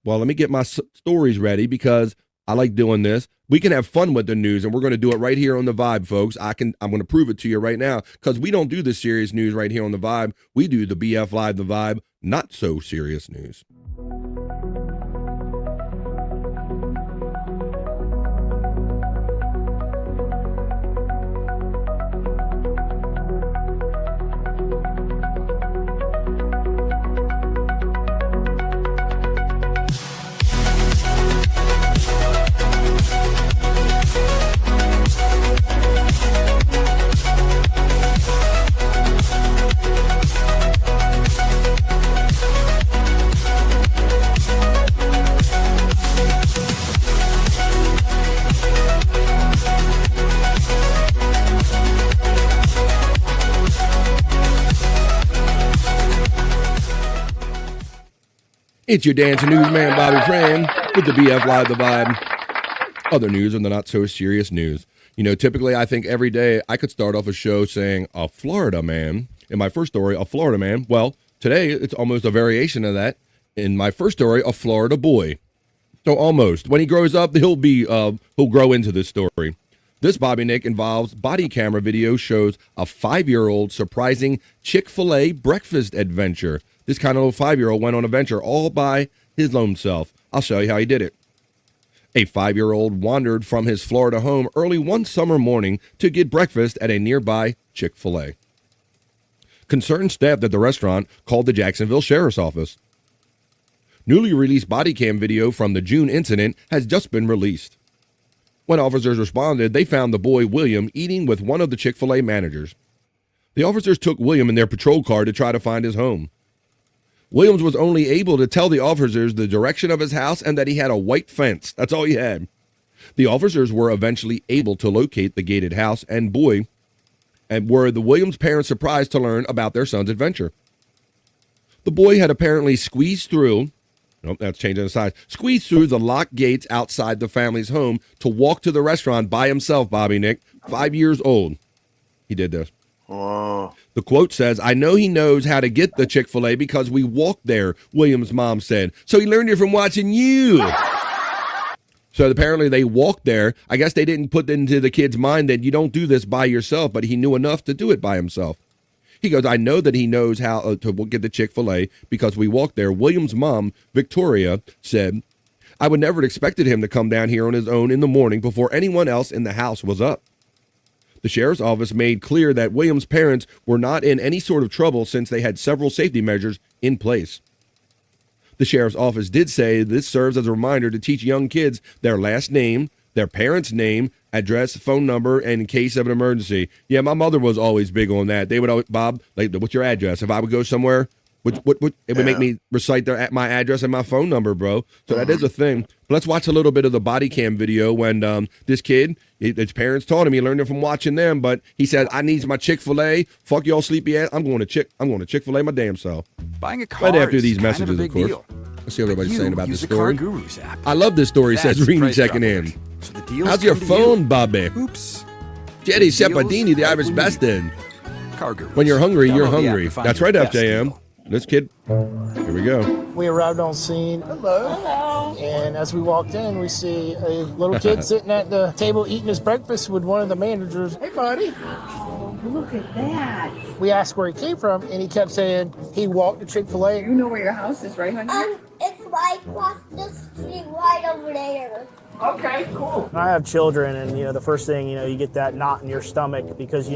Well, let me get my stories ready because I like doing this. We can have fun with the news, and we're going to do it right here on The Vibe, folks. I'm going to prove it to you right now because we don't do the serious news right here on The Vibe. We do the BF Live, The Vibe, not so serious news. It's your dancing newsman, Bobby Fran, with the BF Live, The Vibe. Other news and the not so serious news. You know, typically I think every day I could start off a show saying a Florida man. In my first story, a Florida man. Well, today it's almost a variation of that. In my first story, a Florida boy. So almost. When he grows up, he'll grow into this story. This Bobby Nick involves body camera video shows a 5-year-old surprising Chick-fil-A breakfast adventure. This kind of little 5-year-old went on a venture all by his lone self. I'll show you how he did it. A 5-year-old wandered from his Florida home early one summer morning to get breakfast at a nearby Chick-fil-A. Concerned staff at the restaurant called the Jacksonville Sheriff's Office. Newly released body cam video from the June incident has just been released. When officers responded, they found the boy William eating with one of the Chick-fil-A managers. The officers took William in their patrol car to try to find his home. Williams was only able to tell the officers the direction of his house and that he had a white fence. That's all he had. The officers were eventually able to locate the gated house and were the Williams parents surprised to learn about their son's adventure. The boy had apparently squeezed through the locked gates outside the family's home to walk to the restaurant by himself, Bobby Nick, 5 years old. He did this. Oh. The quote says, I know he knows how to get the Chick-fil-A because we walked there, Williams' mom said. So he learned it from watching you. So apparently they walked there. I guess they didn't put into the kid's mind that you don't do this by yourself, but he knew enough to do it by himself. He goes, I know that he knows how to get the Chick-fil-A because we walked there. Williams' mom, Victoria, said, I would never have expected him to come down here on his own in the morning before anyone else in the house was up. The sheriff's office made clear that Williams' parents were not in any sort of trouble since they had several safety measures in place. The sheriff's office did say this serves as a reminder to teach young kids their last name, their parents' name, address, phone number, and in case of an emergency. Yeah, my mother was always big on that. They would always, Bob, like, what's your address? If I would go somewhere, it would make me recite my address and my phone number, bro. So that is a thing. But let's watch a little bit of the body cam video when this kid, his parents taught him. He learned it from watching them. But he said, "I needs my Chick-fil-A. Fuck y'all sleepy ass. I'm going to Chick-fil-A my damn self." Buying a car right after these is messages, kind of a big course. deal. Let's see what everybody's saying about use this the Car story. Gurus app. I love this story. That's Says the Rini price checking drop in. alert. So the deals How's your come to phone, you. Bobby? Oops. Jetty The deals Shepherdini, the right Irish when you bastard. Car Gurus. When you're hungry, you're Download the app hungry. to find That's your right, best FJM. deal. This kid. Here we go. We arrived on scene. Hello. And as we walked in, we see a little kid sitting at the table eating his breakfast with one of the managers. Hey, buddy. Look at that. We asked where he came from, and he kept saying he walked to Chick-fil-A. You know where your house is, right, honey? It's right across the street, right over there. Okay, cool. I have children, and the first thing, you get that knot in your stomach because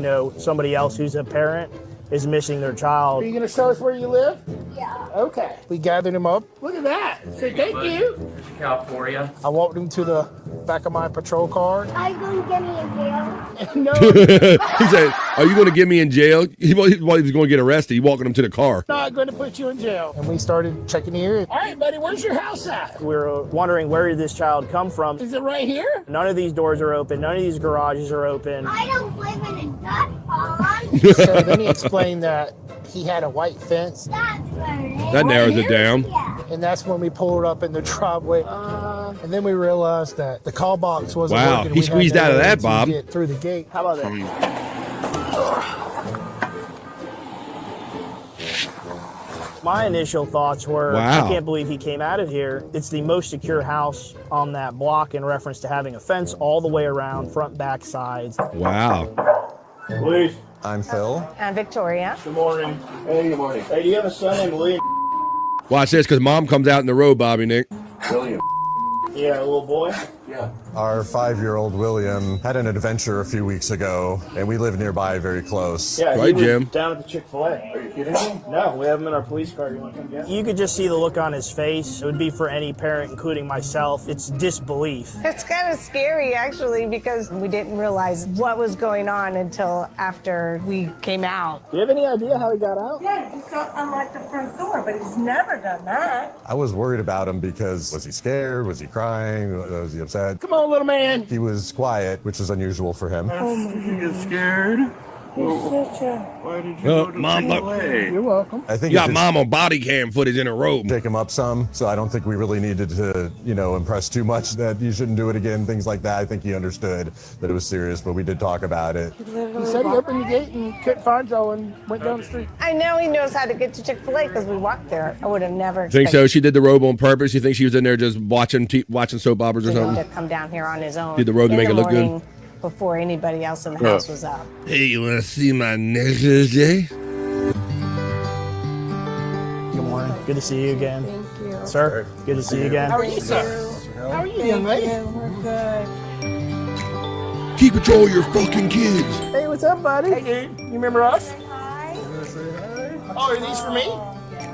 somebody else who's a parent is missing their child. Are you gonna show us where you live? Yeah. Okay. We gathered him up. Look at that. Say thank you. There's a cow for you. I walked him to the back of my patrol car. Are you going to get me in jail? No. He said, "Are you going to get me in jail?" While he was going to get arrested, he walking him to the car. Not going to put you in jail. And we started checking the area. All right, buddy, where's your house at? We were wondering, where did this child come from? Is it right here? None of these doors are open. None of these garages are open. I don't live in a nut pond. So then he explained that he had a white fence. That's where it is. That narrows it down. Yeah. And that's when we pulled up in the driveway. And then we realized that the call box wasn't Wow, working. he We had squeezed no out of way that, to Bob. Get through the gate. How about that? My initial thoughts were, Wow. I can't believe he came out of here. It's the most secure house on that block in reference to having a fence all the way around, front, back, sides. Wow. Please. I'm Phil. And Victoria. Good morning. Hey, good morning. Hey, do you have a son named William? Watch this, because mom comes out in the road, Bobby Nick. William. Yeah, a little boy? Yeah. Our 5-year-old William had an adventure a few weeks ago, and we live nearby very close. Yeah, Right, he was Jim? down at the Chick-fil-A. Are you kidding me? No, we have him in our police car. You want to come get him? You could just see the look on his face. It would be for any parent, including myself. It's disbelief. It's kind of scary, actually, because we didn't realize what was going on until after we came out. Do you have any idea how he got out? Yeah, he's not unlocked the front door, but he's never done that. I was worried about him because was he scared? Was he crying? Was he upset? Come on, little man. He was quiet, which is unusual for him. Oh my You get scared? He's such a... Why did Mom, look. You're welcome. I think You it got did mom on body cam footage in a robe. shake him up some, so I don't think we really needed to, impress too much that you shouldn't do it again, things like that. I think he understood that it was serious, but we did talk about it. He said he opened the gate and couldn't find y'all and went down the street. I know he knows how to get to Chick-fil-A because we walked there. I would have never Think so? expected She did the robe on purpose? You think she was in there just watching soap operas or him to something? come down here on his own. Did the robe to in make the it look good? morning before anybody else in the house was up. Hey, you want to see my necklace, Jay? Good morning. Good to see you again. Thank you. Sir, good to see you again. How are you, sir? How are you, young lady? We're good. Keep control of your fucking kids. Hey, what's up, buddy? Hey, dude. You remember us? Hi. Oh, are these for me?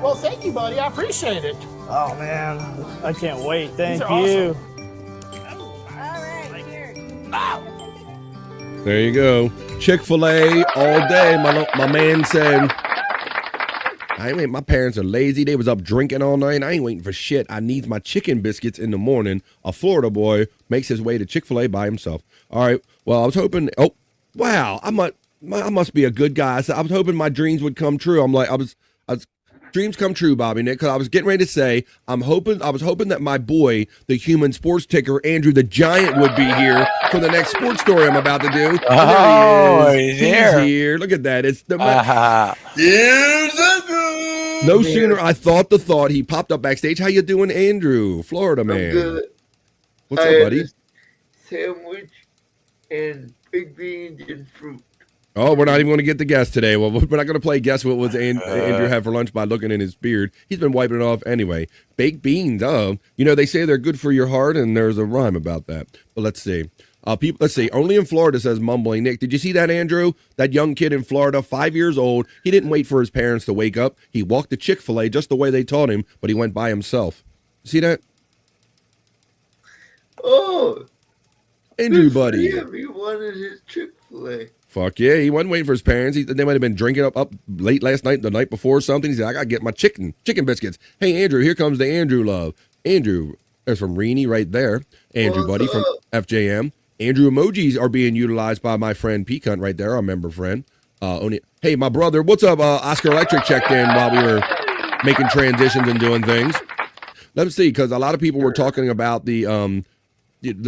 Well, thank you, buddy. I appreciate it. Oh, man. I can't wait. Thank These are you. All right, here. There you go. Chick-fil-A all day. My man said, my parents are lazy. They was up drinking all night. I ain't waiting for shit. I need my chicken biscuits in the morning. A Florida boy makes his way to Chick-fil-A by himself. All right. Well, I was hoping. Oh, wow. I must be a good guy. I was hoping my dreams would come true. I'm like, I was dreams come true, Bobby Nick, because I was getting ready to say I was hoping that my boy, the human sports ticker, Andrew the Giant, would be here for the next sports story I'm about to do. Oh, there he is. he's here. Here. Look at that. It's the Here's a no sooner I thought the thought he popped up backstage. How you doing, Andrew? Florida man. Good. What's up, buddy? Sandwich and big beans and fruit. Oh, we're not even going to get the guess today. Well, we're not going to play guess what was Andrew had for lunch by looking in his beard. He's been wiping it off anyway. Baked beans. They say they're good for your heart, and there's a rhyme about that. But let's see. Let's see. Only in Florida, says Mumbling Nick. Did you see that, Andrew? That young kid in Florida, 5 years old. He didn't wait for his parents to wake up. He walked to Chick-fil-A just the way they taught him, but he went by himself. See that? Oh, Andrew, buddy. He wanted his Chick-fil-A. Fuck yeah, he wasn't waiting for his parents. They might have been drinking up late last night, the night before or something. He said, I got to get my chicken biscuits. Hey, Andrew, here comes the Andrew love. Andrew, there's from Reenie right there. Andrew, buddy, from FJM. Andrew emojis are being utilized by my friend P Cunt right there, our member friend. Hey, my brother, what's up? Oscar Electric checked in while we were making transitions and doing things. Let me see, because a lot of people were talking about the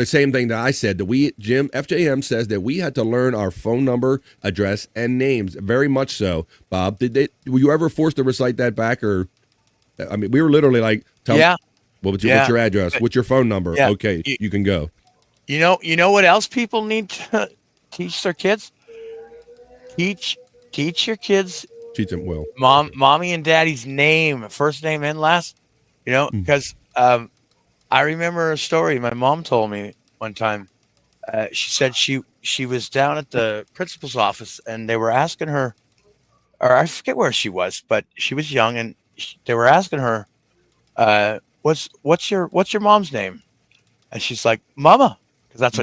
same thing that I said. Jim, FJM says that we had to learn our phone number, address, and names. Very much so. Bob, were you ever forced to recite that back? Or, I mean, we were literally like, what's your address? What's your phone number? Yeah. Okay, you can go. You know what else people need to teach their kids? Teach your kids. Teach them well. Mommy I remember a story my mom told me one time. She said she was down at the principal's office and they were asking her, or I forget where she was, but she was young and they were asking her, what's your mom's name? And she's like, Mama, because that's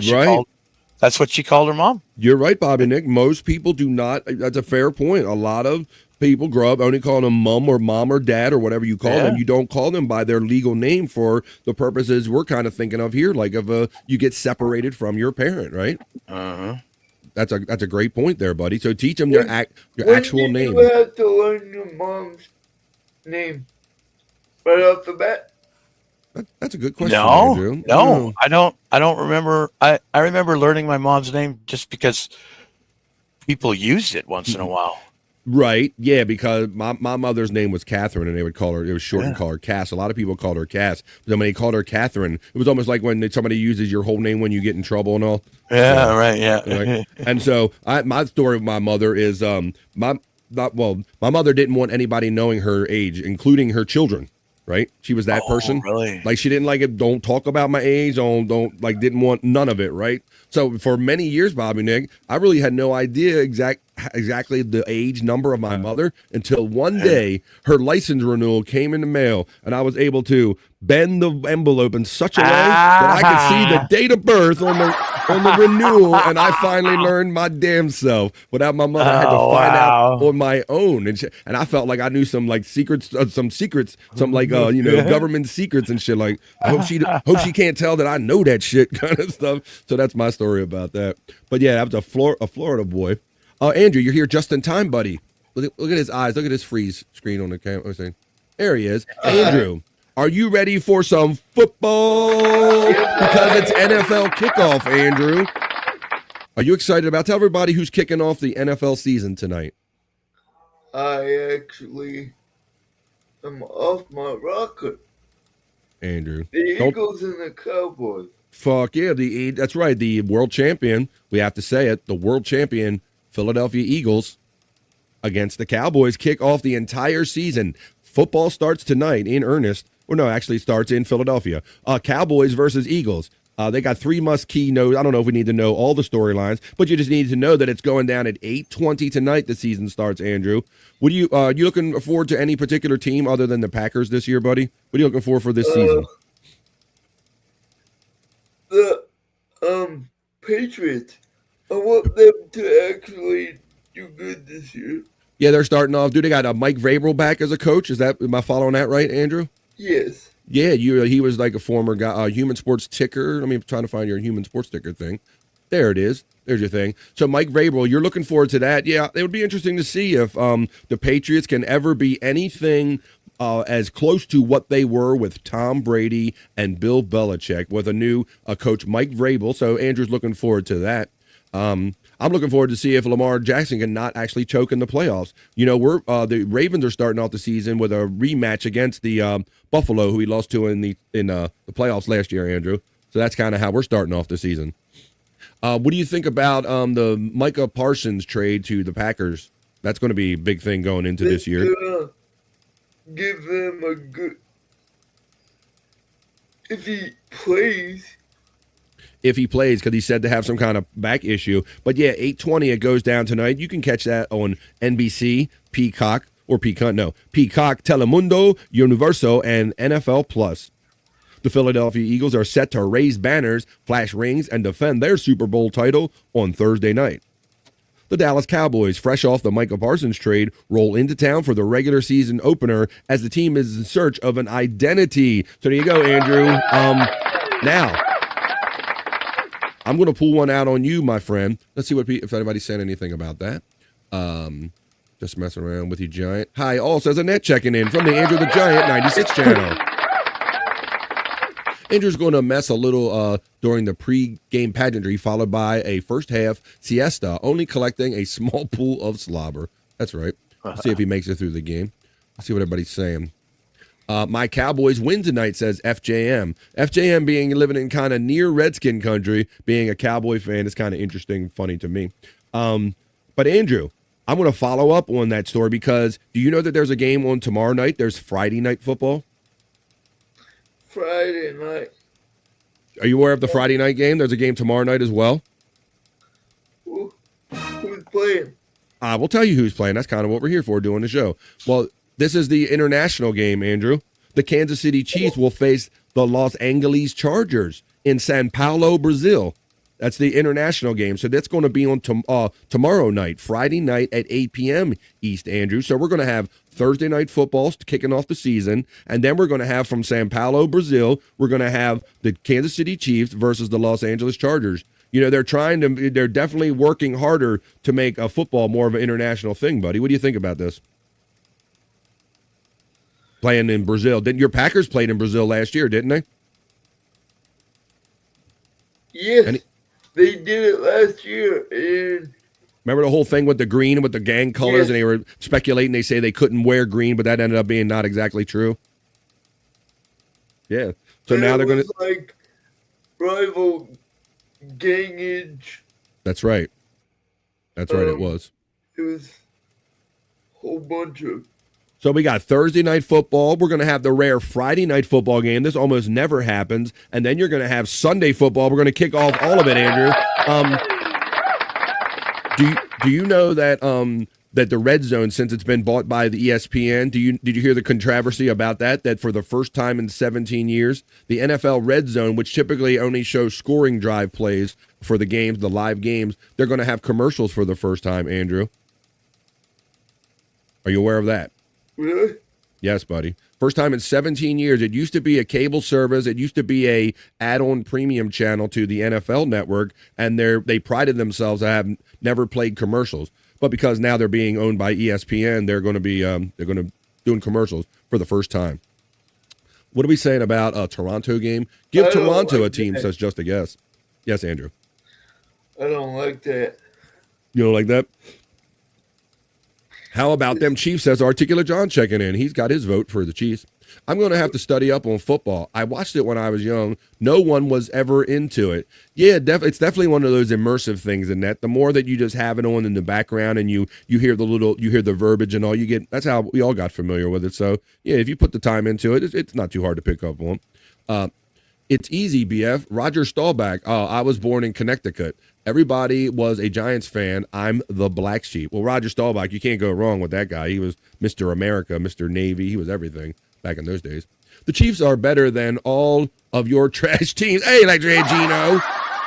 what she called her mom. You're right, Bobby Nick. Most people do not. That's a fair point. A lot of people grow up only calling them mom or dad or whatever you call them. You don't call them by their legal name for the purposes we're kind of thinking of here, like if you get separated from your parent, right? Uh-huh. That's a great point there, buddy. So teach them your actual name. You have to learn your mom's name right off the bat. That's a good question, Andrew. No, I don't remember. I remember learning my mom's name just because people used it once in a while. Right. Yeah, because my mother's name was Catherine, and they would call her, it was short and call her Cass. A lot of people called her Cass. But then when they called her Catherine, it was almost like when somebody uses your whole name when you get in trouble and all. Yeah, right, yeah. Right? And so my story with my mother is my mother didn't want anybody knowing her age, including her children. Right? She was that person. Really? Like she didn't like it. Don't talk about my age. Didn't want none of it. Right? So for many years, Bobby Nick, I really had no idea exactly the age number of my mother until one day her license renewal came in the mail and I was able to bend the envelope in such a way that I could see the date of birth on the renewal, and I finally learned my damn self without my mother. I had to find out on my own, and I felt like I knew some like secrets, some like government secrets and shit. Like I hope she can't tell that I know that shit kind of stuff. So that's my story about that. But yeah, I was a Florida boy. Andrew, you're here just in time, buddy. Look at his eyes. Look at his freeze screen on the camera. There he is. Andrew, are you ready for some football? Because it's NFL kickoff, Andrew. Are you excited about? Tell everybody who's kicking off the NFL season tonight. I actually am off my rocker. Andrew. The Eagles and the Cowboys. Fuck yeah. That's right. The world champion. We have to say it. The world champion Philadelphia Eagles against the Cowboys kick off the entire season. Football starts tonight in earnest. Or no, actually starts in Philadelphia. Cowboys versus Eagles. They got 3 must-key notes. I don't know if we need to know all the storylines, but you just need to know that it's going down at 8:20 tonight. The season starts, Andrew. What you looking forward to any particular team other than the Packers this year, buddy? What are you looking for this season? The Patriots. I want them to actually do good this year. Yeah, they're starting off. Dude, they got Mike Vrabel back as a coach. Am I following that right, Andrew? Yes. Yeah, he was like a former guy, human sports ticker. Let me try to find your human sports ticker thing. There it is. There's your thing. So Mike Vrabel, you're looking forward to that. Yeah, it would be interesting to see if the Patriots can ever be anything as close to what they were with Tom Brady and Bill Belichick with a new coach, Mike Vrabel. So Andrew's looking forward to that. I'm looking forward to see if Lamar Jackson can not actually choke in the playoffs. You know, the Ravens are starting off the season with a rematch against the Buffalo, who he lost to in the playoffs last year, Andrew. So that's kind of how we're starting off the season. What do you think about the Micah Parsons trade to the Packers? That's going to be a big thing going into this year. Give them a good. If he plays. If he plays, because he's said to have some kind of back issue. But yeah, 8:20 it goes down tonight. You can catch that on NBC, Peacock, Telemundo, Universo, and NFL Plus. The Philadelphia Eagles are set to raise banners, flash rings, and defend their Super Bowl title on Thursday night. The Dallas Cowboys, fresh off the Micah Parsons trade, roll into town for the regular season opener as the team is in search of an identity. So there you go, Andrew. Now, I'm going to pull one out on you, my friend. Let's see if anybody said anything about that. Just messing around with you, Giant. Hi, all says Annette checking in from the Andrew the Giant 96 channel. Andrew's going to mess a little during the pre-game pageantry, followed by a first-half siesta, only collecting a small pool of slobber. That's right. Let's see if he makes it through the game. Let's see what everybody's saying. My Cowboys win tonight, says FJM. FJM living in kind of near Redskin country, being a Cowboy fan is kind of interesting, funny to me. But Andrew, I'm going to follow up on that story because do you know that there's a game on tomorrow night? There's Friday night football. Friday night. Are you aware of the Friday night game? There's a game tomorrow night as well. Who's playing? We'll tell you who's playing. That's kind of what we're here for, doing the show. Well, this is the international game, Andrew. The Kansas City Chiefs will face the Los Angeles Chargers in Sao Paulo, Brazil. That's the international game. So that's going to be on tomorrow night, Friday night at 8 p.m. East, Andrew. So we're going to have Thursday night football kicking off the season. And then we're going to have from Sao Paulo, Brazil, we're going to have the Kansas City Chiefs versus the Los Angeles Chargers. You know, they're definitely working harder to make football more of an international thing, buddy. What do you think about this? Playing in Brazil. Your Packers played in Brazil last year, didn't they? Yes, they did it last year. And remember the whole thing with the green and with the gang colors, and they were speculating. They say they couldn't wear green, but that ended up being not exactly true. Yeah. So now they're going to like rival gangage. That's right. That's right. It was. It was a whole bunch of. So we got Thursday night football. We're going to have the rare Friday night football game. This almost never happens. And then you're going to have Sunday football. We're going to kick off all of it, Andrew. Do you know that that the Red Zone, since it's been bought by the ESPN, did you hear the controversy about that? That for the first time in 17 years, the NFL Red Zone, which typically only shows scoring drive plays for the games, the live games, they're going to have commercials for the first time, Andrew. Are you aware of that? Really? Yes, buddy. First time in 17 years. It used to be a cable service. It used to be a add-on premium channel to the NFL Network, and they prided themselves to have never played commercials. But because now they're being owned by ESPN, they're going to be doing commercials for the first time. What are we saying about a Toronto game? Give Toronto a team, says Just a Guess. Yes, Andrew. I don't like that. You don't like that? How about them Chiefs, says Articulate John checking in. He's got his vote for the Chiefs. I'm going to have to study up on football. I watched it when I was young. No one was ever into it. Yeah, it's definitely one of those immersive things in that. The more that you just have it on in the background and you hear the verbiage and all, that's how we all got familiar with it. So, yeah, if you put the time into it, it's not too hard to pick up on. It's easy, BF. Roger Staubach. I was born in Connecticut. Everybody was a Giants fan. I'm the black sheep. Well, Roger Staubach, you can't go wrong with that guy. He was Mr. America, Mr. Navy. He was everything back in those days. The Chiefs are better than all of your trash teams. Hey, Electric Gino,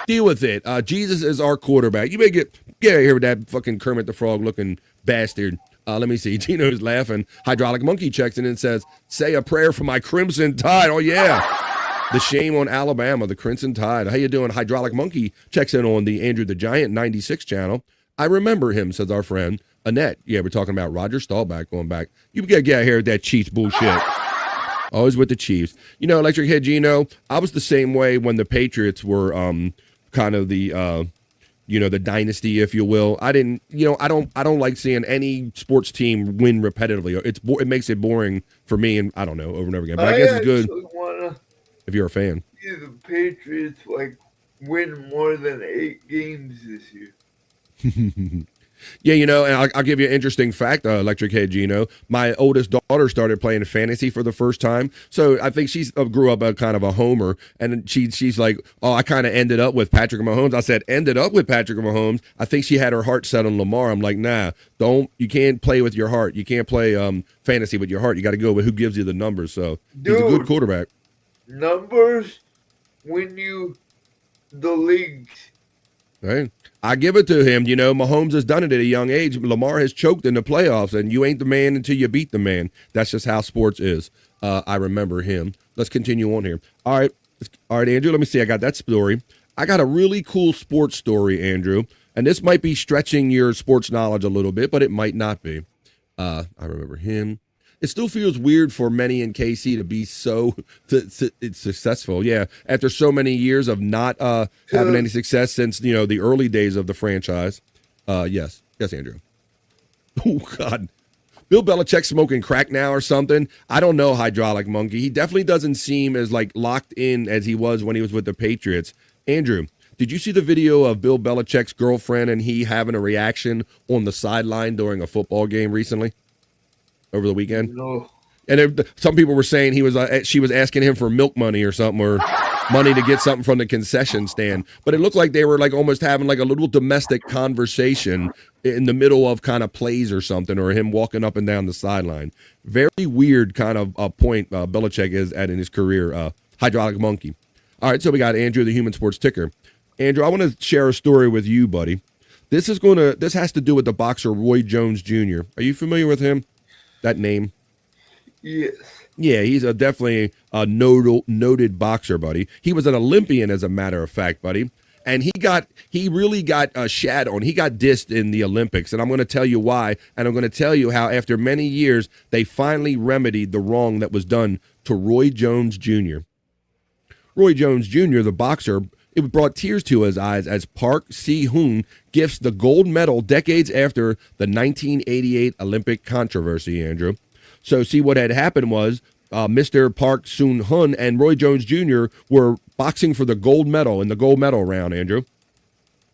deal with it. Jesus is our quarterback. You may get here with that fucking Kermit the Frog looking bastard. Let me see. Gino's laughing. Hydraulic Monkey checks in and says, say a prayer for my Crimson Tide. Oh, yeah. The shame on Alabama, the Crimson Tide. How you doing? Hydraulic Monkey checks in on the Andrew the Giant 96 channel. I remember him, says our friend Annette. Yeah, we're talking about Roger Staubach going back. You got to get out here with that Chiefs bullshit. Always with the Chiefs. You know, Electric Head Gino, I was the same way when the Patriots were kind of the the dynasty, if you will. I don't like seeing any sports team win repetitively. It makes it boring for me, and I don't know, over and over again. But I guess it's good if you're a fan. See the Patriots win more than 8 games this year. Yeah, and I'll give you an interesting fact, Electric Head Gino. My oldest daughter started playing fantasy for the first time, so I think she grew up a kind of a homer, and she's like, oh, I kind of ended up with Patrick Mahomes. I said, ended up with Patrick Mahomes. I think she had her heart set on Lamar. I'm like, nah, you can't play with your heart. You can't play fantasy with your heart. You got to go with who gives you the numbers. So he's a good quarterback. Numbers win you the leagues. Right. I give it to him. Mahomes has done it at a young age. Lamar has choked in the playoffs, and you ain't the man until you beat the man. That's just how sports is. I remember him. Let's continue on here. All right, Andrew, let me see. I got that story. I got a really cool sports story, Andrew, and this might be stretching your sports knowledge a little bit, but it might not be. I remember him. It still feels weird for many in KC to be so successful. Yeah, after so many years of not having any success since the early days of the franchise. Yes, Andrew. Oh God, Bill Belichick smoking crack now or something? I don't know, Hydraulic Monkey. He definitely doesn't seem as locked in as he was when he was with the Patriots. Andrew, did you see the video of Bill Belichick's girlfriend and he having a reaction on the sideline during a football game recently? Over the weekend? No. And some people were saying she was asking him for milk money or something, or money to get something from the concession stand. But it looked like they were like almost having like a little domestic conversation in the middle of kind of plays or something, or him walking up and down the sideline. Very weird kind of point Belichick is at in his career. Hydraulic monkey. All right, so we got Andrew, the Human Sports Ticker. Andrew, I want to share a story with you, buddy. This has to do with the boxer Roy Jones Jr. Are you familiar with him? That name? Yes. Yeah, he's definitely a noted boxer, buddy. He was an Olympian, as a matter of fact, buddy. And he really got shat on. He got dissed in the Olympics, and I'm going to tell you why. And I'm going to tell you how, after many years, they finally remedied the wrong that was done to Roy Jones Jr. Roy Jones Jr., the boxer, it brought tears to his eyes as Park Si-hoon gifts the gold medal decades after the 1988 Olympic controversy, Andrew. So see, what had happened was Mr. Park Soon-hoon and Roy Jones Jr. were boxing for the gold medal in the gold medal round, Andrew.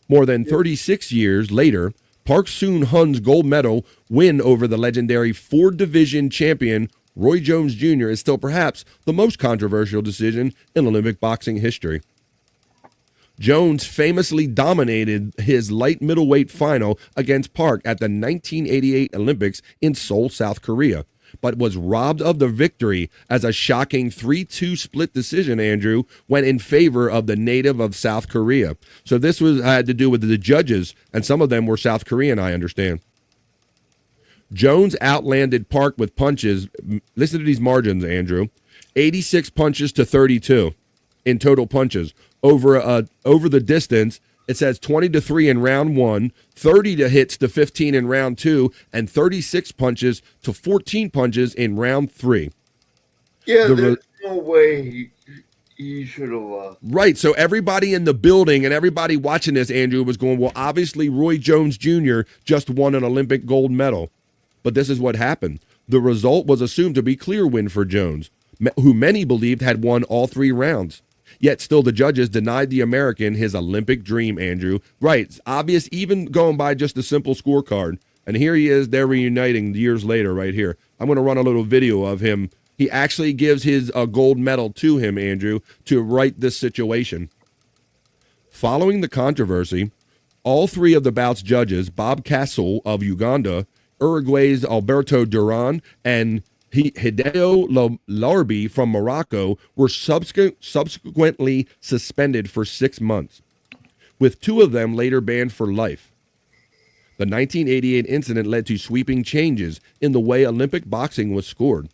More than 36 years later, Park Soon-hoon's gold medal win over the legendary four-division champion Roy Jones Jr. is still perhaps the most controversial decision in Olympic boxing history. Jones famously dominated his light middleweight final against Park at the 1988 Olympics in Seoul, South Korea, but was robbed of the victory as a shocking 3-2 split decision, Andrew, went in favor of the native of South Korea. So this had to do with the judges, and some of them were South Korean, I understand. Jones outlanded Park with punches. Listen to these margins, Andrew. 86 punches to 32 in total punches. Over the distance, it says 20-3 in round 1, 30 hits to 15 in round 2, and 36 punches to 14 punches in round 3. Yeah, there's no way he should have lost. Right, so everybody in the building and everybody watching this, Andrew, was going, well, obviously Roy Jones Jr. just won an Olympic gold medal. But this is what happened. The result was assumed to be clear win for Jones, who many believed had won all 3 rounds. Yet still the judges denied the American his Olympic dream, Andrew. Right, it's obvious even going by just a simple scorecard. And here he is, they're reuniting years later right here. I'm going to run a little video of him. He actually gives his gold medal to him, Andrew, to right this situation. Following the controversy, all 3 of the bout's judges, Bob Castle of Uganda, Uruguay's Alberto Duran, and Hideo Larbi from Morocco, were subsequently suspended for 6 months, with 2 of them later banned for life. The 1988 incident led to sweeping changes in the way Olympic boxing was scored,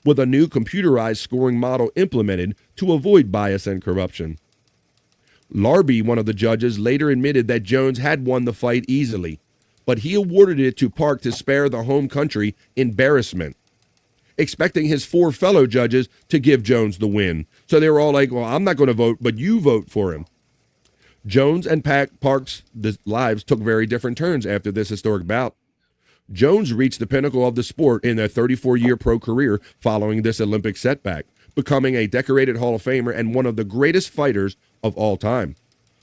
with a new computerized scoring model implemented to avoid bias and corruption. Larbi, one of the judges, later admitted that Jones had won the fight easily, but he awarded it to Park to spare the home country embarrassment, expecting his 4 fellow judges to give Jones the win. So they were all like, well, I'm not going to vote, but you vote for him. Jones and Park's lives took very different turns after this historic bout. Jones reached the pinnacle of the sport in a 34-year pro career following this Olympic setback, becoming a decorated Hall of Famer and one of the greatest fighters of all time.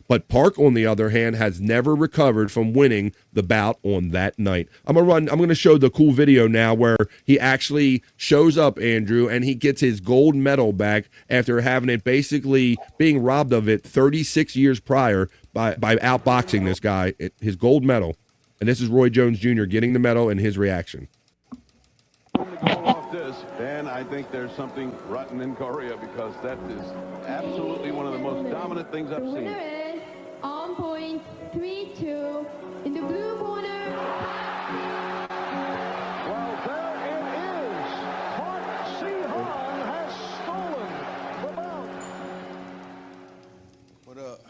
But Park, on the other hand, has never recovered from winning the bout on that night. I'm going to show the cool video now where he actually shows up, Andrew, and he gets his gold medal back after having it basically being robbed of it 36 years prior by outboxing this guy, his gold medal. And this is Roy Jones Jr. getting the medal and his reaction. And I think there's something rotten in Korea because that is absolutely one of the most dominant things I've seen. On point, 3-2 in the blue corner. Well, there it is. Park Si-hoon has stolen the bout. What up?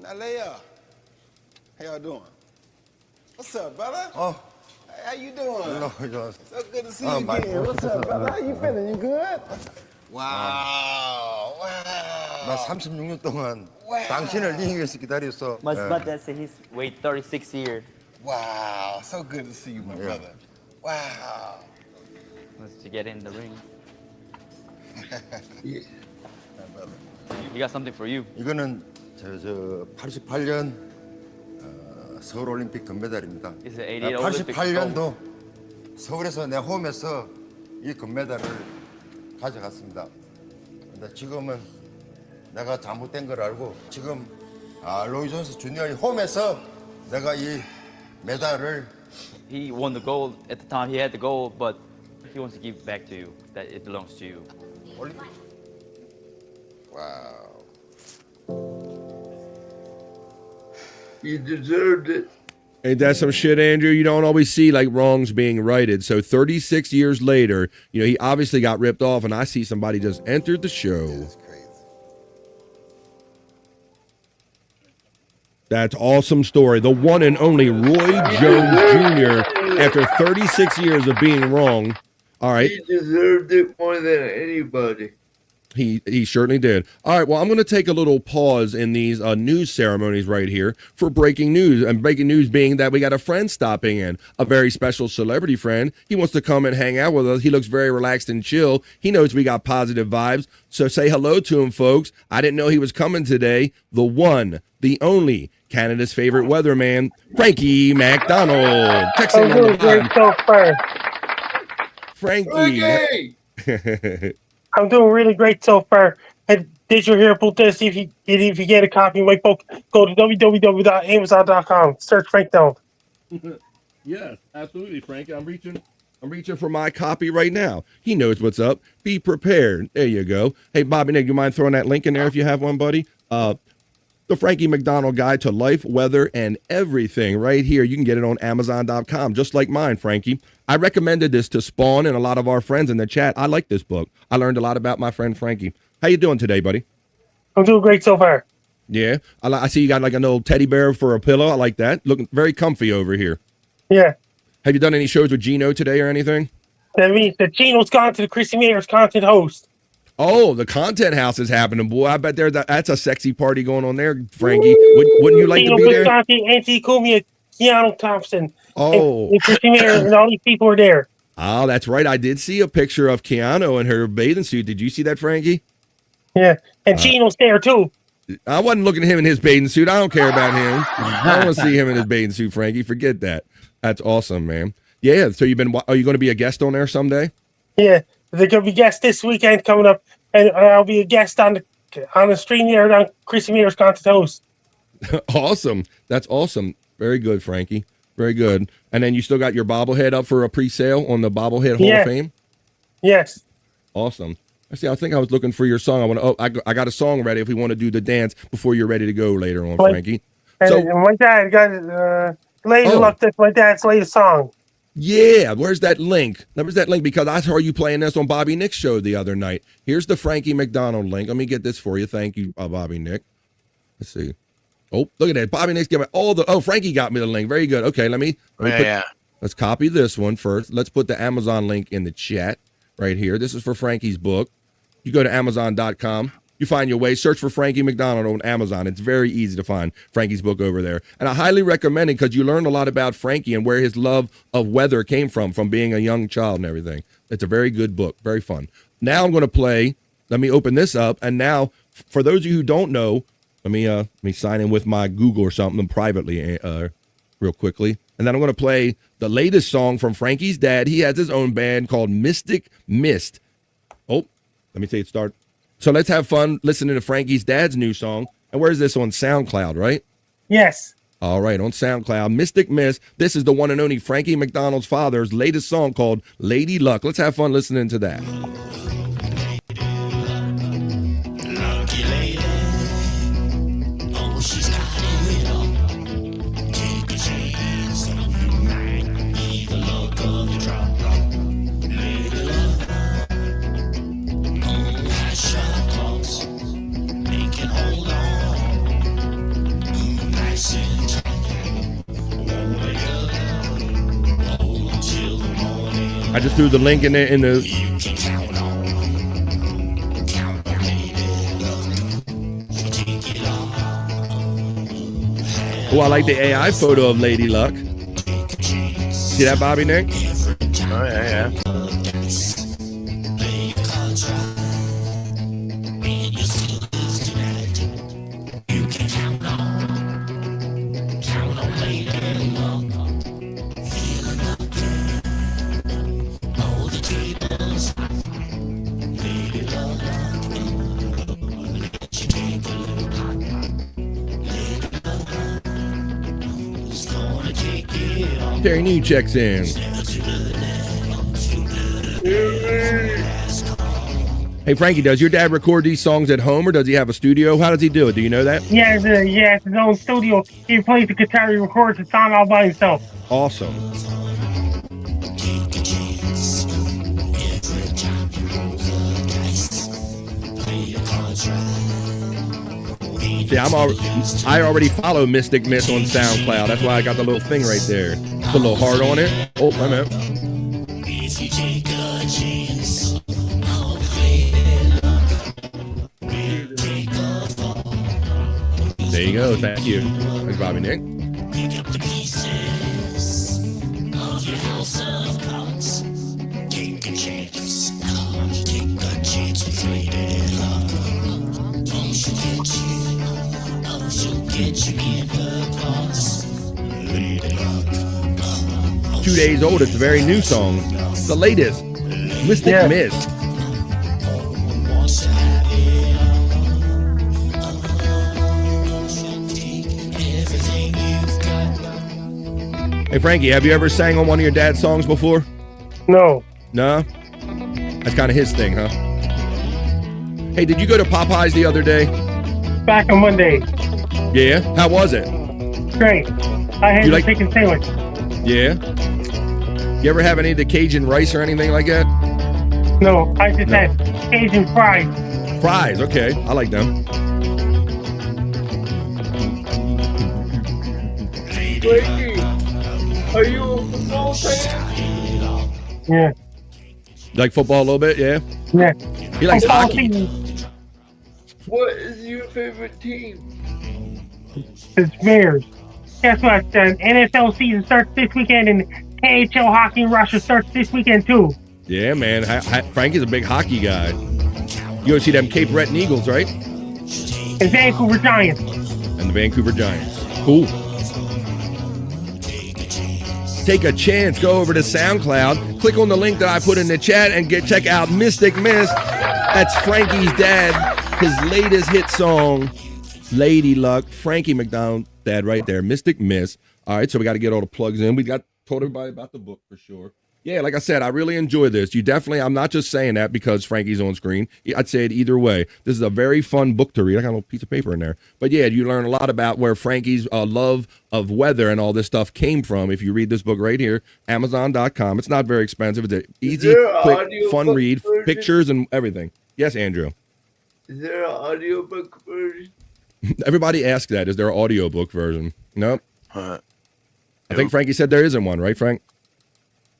Nalea, how y'all doing? What's up, brother? Oh. How you doing? Hello, So good to see you again. What's up, brother? How you feeling? You good? Wow. 나 36년 동안 당신을 링 위해서 기다렸어. My brother said he's wait 36 years. Wow. So good to see you, my brother. Wow. Let's to get in the ring. Yeah. My brother. He got something for you. 이거는 저 88년 서울 올림픽 금메달입니다. 88년도 서울에서 내 홈에서 이 금메달을 가져갔습니다. 근데 지금은 내가 잘못된 걸 알고 지금 로이 존스 주니어의 홈에서 내가 이 메달을 He won the gold at the time. He had the gold, but he wants to give it back to you. That it belongs to you. Wow. You deserved it. Ain't that some shit, Andrew? You don't always see like wrongs being righted. So 36 years later, you know, he obviously got ripped off, and I see somebody just entered the show. That's awesome story. The one and only Roy Jones Jr. after 36 years of being wrong. All right. He deserved it more than anybody. He certainly did. All right, well, I'm going to take a little pause in these news ceremonies right here for breaking news. And breaking news being that we got a friend stopping in, a very special celebrity friend. He wants to come and hang out with us. He looks very relaxed and chill. He knows we got positive vibes. So say hello to him, folks. I didn't know he was coming today. The one, the only, Canada's favorite weatherman, Frankie McDonald. Texting on the great so far. Frankie. I'm doing really great so far. And did you hear about this? If you get a copy of my book, go to www.amazon.com. Search Frank Donald. Yes, absolutely, Frankie. I'm reaching for my copy right now. He knows what's up. Be prepared. There you go. Hey, Bobby Nick, you mind throwing that link in there if you have one, buddy? The Frankie McDonald Guide to Life, Weather, and Everything right here. You can get it on Amazon.com, just like mine, Frankie. I recommended this to Spawn and a lot of our friends in the chat. I like this book. I learned a lot about my friend Frankie. How you doing today, buddy? I'm doing great so far. Yeah? I see you got like an old teddy bear for a pillow. I like that. Looking very comfy over here. Yeah. Have you done any shows with Gino today or anything? That means that Gino's gone to the Chrissy Mayer's content host. Oh, the content house is happening, boy. I bet that's a sexy party going on there, Frankie. Wouldn't you like to be there? Auntie Kumia, Keanu Thompson. Oh. And Chrissy Mayer and all these people are there. Oh, that's right. I did see a picture of Keanu in her bathing suit. Did you see that, Frankie? Yeah, and Gino's there too. I wasn't looking at him in his bathing suit. I don't care about him. I don't want to see him in his bathing suit, Frankie. Forget that. That's awesome, man. Yeah, so are you going to be a guest on there someday? Yeah, they're going to be guests this weekend coming up, and I'll be a guest on the stream there on Chrissy Mayer's content host. Awesome. That's awesome. Very good, Frankie. Very good. And then you still got your bobblehead up for a pre-sale on the Bobblehead Hall of Fame? Yes. Awesome. I think I was looking for your song. I got a song ready if we want to do the dance before you're ready to go later on, Frankie. And my dad got Lady Luck. That's my dad's latest song. Yeah, where's that link? Where's that link? Because I saw you playing this on Bobby Nick's show the other night. Here's the Frankie McDonald link. Let me get this for you. Thank you, Bobby Nick. Let's see. Oh, look at that. Bobby Nick's giving Frankie got me the link. Very good. Okay, let's copy this one first. Let's put the Amazon link in the chat right here. This is for Frankie's book. You go to Amazon.com. You find your way. Search for Frankie McDonald on Amazon. It's very easy to find Frankie's book over there. And I highly recommend it because you learn a lot about Frankie and where his love of weather came from being a young child and everything. It's a very good book. Very fun. Now I'm going to play. Let me open this up. And now, for those of you who don't know, let me sign in with my Google or something privately real quickly. And then I'm going to play the latest song from Frankie's dad. He has his own band called Mystic Mist. Oh, let me say it start. So let's have fun listening to Frankie's dad's new song. And where's this on SoundCloud, right? Yes. All right, on SoundCloud, Mystic Mist. This is the one and only Frankie McDonald's father's latest song called Lady Luck. Let's have fun listening to that. Lucky lady, oh, she's got it all. Take a chance, you might be the luck of the drop. Lady luck, oh, has sharp claws, make it hold on. Nice and tight, won't wake up, hold till the morning. I just threw the link in there in the. You can count on. Oh, I like the AI photo of Lady Luck. See that, Bobby Nick? Oh, yeah. Terry New checks in. Hey, Frankie, does your dad record these songs at home or does he have a studio? How does he do it? Do you know that? Yeah, it's his own studio. He plays the guitar, he records the song all by himself. Awesome. See, I already follow Mystic Miss on SoundCloud. That's why I got the little thing right there. Put a little heart on it. Oh, wait a minute. There you go. Thank you. Thanks, Bobby Nick. Pick up the pieces of your house of cards. Take a chance. Take a chance with Lady Luck. She'll get you in her claws. Lady Luck. 2 days old. It's a very new song. The latest. Mystic Miss. Hey, Frankie, have you ever sang on one of your dad's songs before? No. No? That's kind of his thing, huh? Hey, did you go to Popeyes the other day? Back on Monday. Yeah? How was it? Great. I had a chicken sandwich. Yeah? You ever have any of the Cajun rice or anything like that? No, I just had Cajun fries. Fries, okay. I like them. Frankie, are you a football fan? Yeah. You like football a little bit, yeah? Yeah. He likes hockey. What is your favorite team? It's Bears. Guess what? The NFL season starts this weekend, and KHL hockey in Russia starts this weekend too. Yeah, man. Frankie's a big hockey guy. You go see them Cape Breton Eagles, right? And Vancouver Giants. And the Vancouver Giants. Cool. Take a chance. Go over to SoundCloud. Click on the link that I put in the chat and check out Mystic Miss. That's Frankie's dad. His latest hit song, Lady Luck. Frankie McDonald, dad, right there. Mystic Miss. All right, so we got to get all the plugs in. We told everybody about the book for sure. Yeah, like I said, I really enjoy this. I'm not just saying that because Frankie's on screen. I'd say it either way. This is a very fun book to read. I got a little piece of paper in there. But yeah, you learn a lot about where Frankie's love of weather and all this stuff came from. If you read this book right here, Amazon.com. It's not very expensive. It's an easy, quick, fun read, pictures and everything. Yes, Andrew. Is there an audiobook version? Everybody asks that. Is there an audiobook version? Nope. I think Frankie said there isn't one, right, Frank?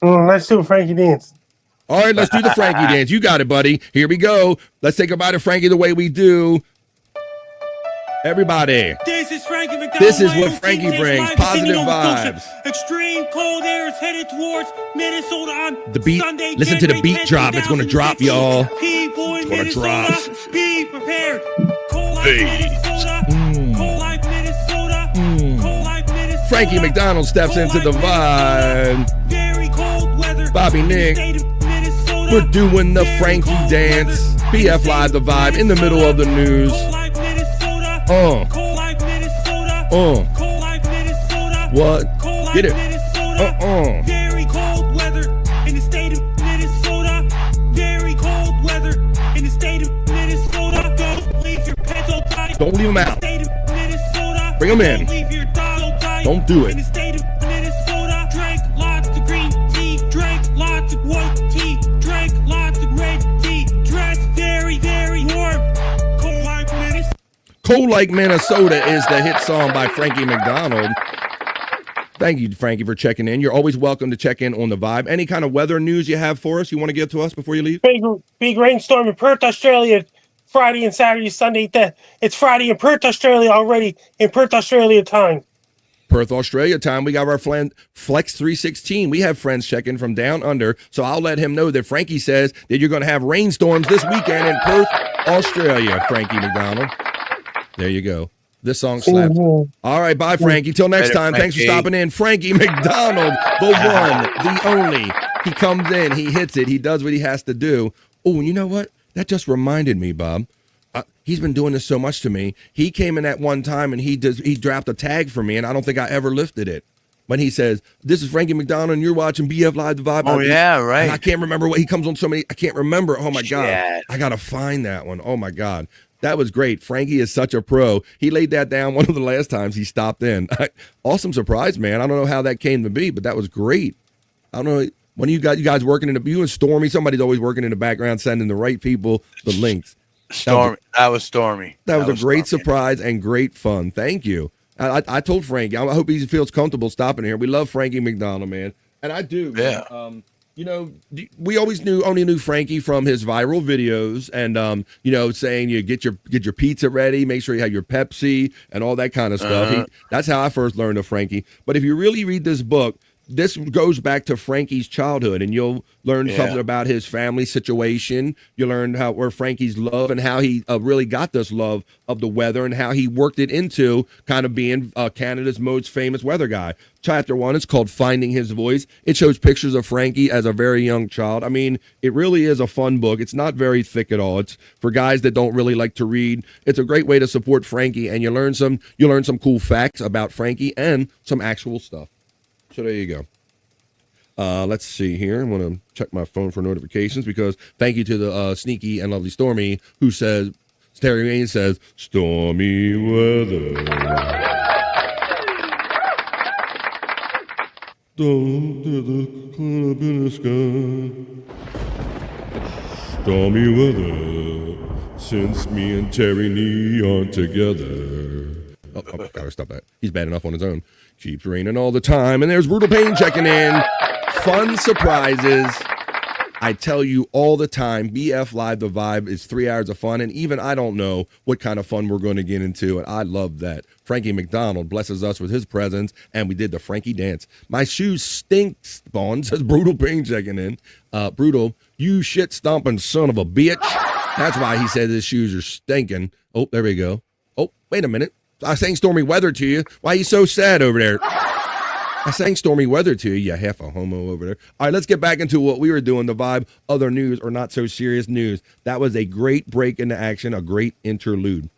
Let's do a Frankie dance. All right, let's do the Frankie dance. You got it, buddy. Here we go. Let's say goodbye to Frankie the way we do. Everybody. This is Frankie McDonald. This is what Frankie brings. Positive vibes. Extreme cold air is headed towards Minnesota on the beat. Sunday, Listen to the beat drop. It's going to drop, y'all. People in it's going to drop. Be prepared. Cold like Minnesota. Cold like Minnesota. Cold like Minnesota. Frankie McDonald steps into the vibe. Very cold weather. Bobby Nick. We're doing the Frankie dance. BF Live, the vibe in the middle of the news. What? Get it. Very cold weather in the state of Minnesota. Very cold weather in the state of Minnesota. Don't leave your pets so tight. Don't leave them out. Bring them in. Don't do it. In the state of Minnesota. Drink lots of green tea. Drink lots of white tea. Drink lots of red tea. Dress very, very warm. Cold like Minnesota. Cold Like Minnesota is the hit song by Frankie McDonald. Thank you, Frankie, for checking in. You're always welcome to check in on the vibe. Any kind of weather news you have for us you want to give to us before you leave? Big rainstorm in Perth, Australia, Friday and Saturday, Sunday. It's Friday in Perth, Australia already, in Perth, Australia time. Perth, Australia time. We got our Flex 316. We have friends checking from down under, so I'll let him know that Frankie says that you're going to have rainstorms this weekend in Perth, Australia, Frankie McDonald. There you go. This song slaps. All right, bye, Frankie. Till next time. Thanks for stopping in. Frankie McDonald, the one, the only. He comes in, he hits it, he does what he has to do. Oh, and you know what? That just reminded me, Bob. He's been doing this so much to me. He came in at one time and he dropped a tag for me, and I don't think I ever lifted it. when he says, "This is Frankie McDonald, and you're watching BF Live the Vibe." Oh, yeah, right. And I can't remember what he comes on so many. I can't remember. Oh my Shit. God, I gotta find that one. Oh my God, that was great. Frankie is such a pro. He laid that down one of the last times he stopped in. Awesome surprise, man. I don't know how that came to be, but that was great. I don't know. When you guys working in you and Stormy, somebody's always working in the background, sending the right people the links. That was Stormy. That was a great surprise and great fun. Thank you. I told Frankie, I hope he feels comfortable stopping here. We love Frankie McDonald, man. And I do. Yeah. Man. You know, we always only knew Frankie from his viral videos and, you know, saying you get your pizza ready, make sure you have your Pepsi and all that kind of stuff. That's how I first learned of Frankie. But if you really read this book, this goes back to Frankie's childhood, and you'll learn something about his family situation. You learn where Frankie's love and how he really got this love of the weather and how he worked it into kind of being Canada's most famous weather guy. Chapter 1 is called Finding His Voice. It shows pictures of Frankie as a very young child. I mean, it really is a fun book. It's not very thick at all. It's for guys that don't really like to read. It's a great way to support Frankie, and you learn some cool facts about Frankie and some actual stuff. So there you go. Let's see here. I'm going to check my phone for notifications because thank you to the sneaky and lovely Stormy who says, Terry says, stormy weather. Down to the cloud in the sky. Stormy weather since me and Terry Nee aren't together. Oh, gotta stop that. He's bad enough on his own. Keeps raining all the time, and there's Brutal Pain checking in. Fun surprises. I tell you all the time, BF Live The Vibe is 3 hours of fun, and even I don't know what kind of fun we're going to get into, and I love that. Frankie McDonald blesses us with his presence, and we did the Frankie dance. My shoes stink, Spawn, says Brutal Pain checking in. Brutal, you shit-stomping son of a bitch. That's why he said his shoes are stinking. Oh, there we go. Oh, wait a minute. I sang Stormy Weather to you. Why are you so sad over there? I sang Stormy Weather to you, you half a homo over there. All right, let's get back into what we were doing, the vibe, other news or not so serious news. That was a great break into action, a great interlude.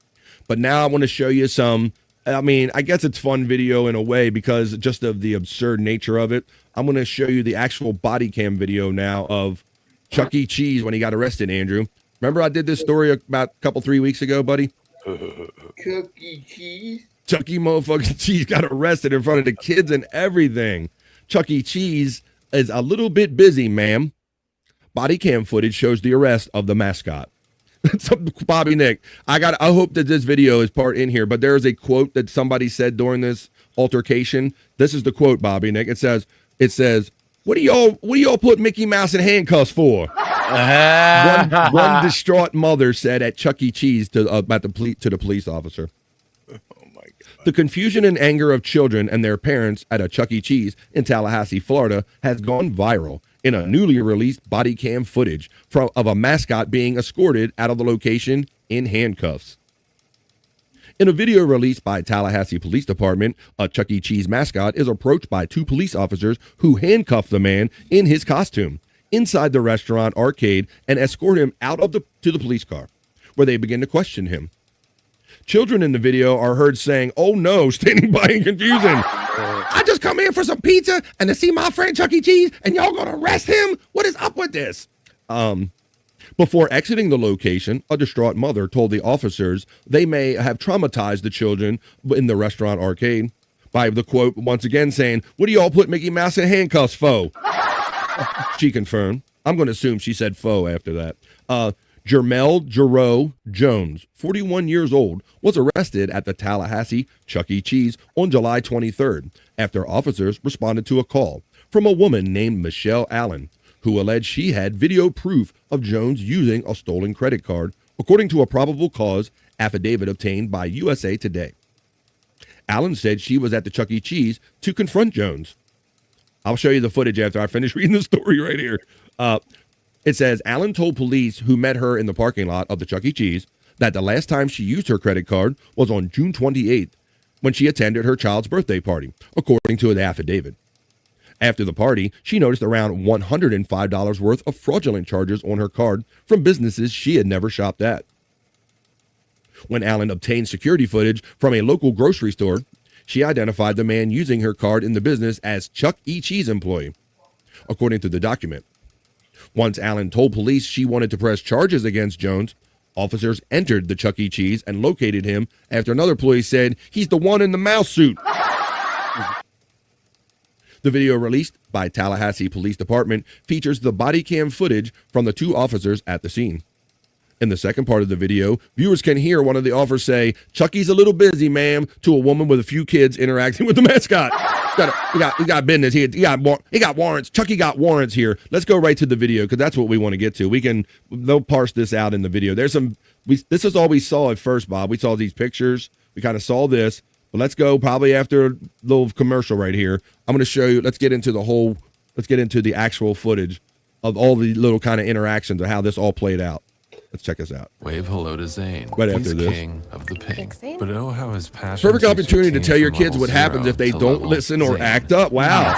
But now I want to show you some, I mean, I guess it's fun video in a way because just of the absurd nature of it. I'm going to show you the actual body cam video now of Chuck E. Cheese when he got arrested, Andrew. Remember I did this story about a couple, 3 weeks ago, buddy? Chuck E. Cheese? Chuck E. motherfucking Cheese got arrested in front of the kids and everything. Chuck E. Cheese is a little bit busy, ma'am. Body cam footage shows the arrest of the mascot. So, Bobby Nick, I hope that this video is part in here, but there is a quote that somebody said during this altercation. This is the quote, Bobby Nick. It says, what do y'all put Mickey Mouse in handcuffs for? One distraught mother said at Chuck E. Cheese to the police officer. Oh my God. The confusion and anger of children and their parents at a Chuck E. Cheese in Tallahassee, Florida, has gone viral in a newly released body cam footage of a mascot being escorted out of the location in handcuffs. In a video released by Tallahassee Police Department, a Chuck E. Cheese mascot is approached by two police officers who handcuff the man in his costume inside the restaurant arcade and escort him out of to the police car, where they begin to question him. Children in the video are heard saying, "Oh no," standing by in confusion. "I just come here for some pizza and to see my friend Chuck E. Cheese, and y'all gonna arrest him? What is up with this?" Before exiting the location, a distraught mother told the officers they may have traumatized the children in the restaurant arcade by the quote once again saying, "What do y'all put Mickey Mouse in handcuffs for?" She confirmed. I'm going to assume she said faux after that. Jermel Jarreau Jones, 41 years old, was arrested at the Tallahassee Chuck E. Cheese on July 23rd after officers responded to a call from a woman named Michelle Allen, who alleged she had video proof of Jones using a stolen credit card, according to a probable cause affidavit obtained by USA Today. Allen said she was at the Chuck E. Cheese to confront Jones. I'll show you the footage after I finish reading the story right here. It says, Allen told police who met her in the parking lot of the Chuck E. Cheese that the last time she used her credit card was on June 28th when she attended her child's birthday party, according to the affidavit. After the party, she noticed around $105 worth of fraudulent charges on her card from businesses she had never shopped at. When Allen obtained security footage from a local grocery store, she identified the man using her card in the business as Chuck E. Cheese employee, according to the document. Once Allen told police she wanted to press charges against Jones, officers entered the Chuck E. Cheese and located him after another employee said, "He's the one in the mouse suit." The video released by Tallahassee Police Department features the body cam footage from the two officers at the scene. In the second part of the video, viewers can hear one of the officers say, "Chucky's a little busy, ma'am," to a woman with a few kids interacting with the mascot. We got business here. He got warrants. Chucky got warrants here. Let's go right to the video because that's what we want to get to. They'll parse this out in the video. This is all we saw at first, Bob. We saw these pictures. We kind of saw this. But let's go probably after a little commercial right here. I'm going to show you. Let's get into the actual footage of all the little kind of interactions of how this all played out. Let's check this out. Wave hello to Zane. Right He's after this. king of the pink. But oh, how his passion. Perfect opportunity to tell your kids what happens if they don't listen or act up. Wow.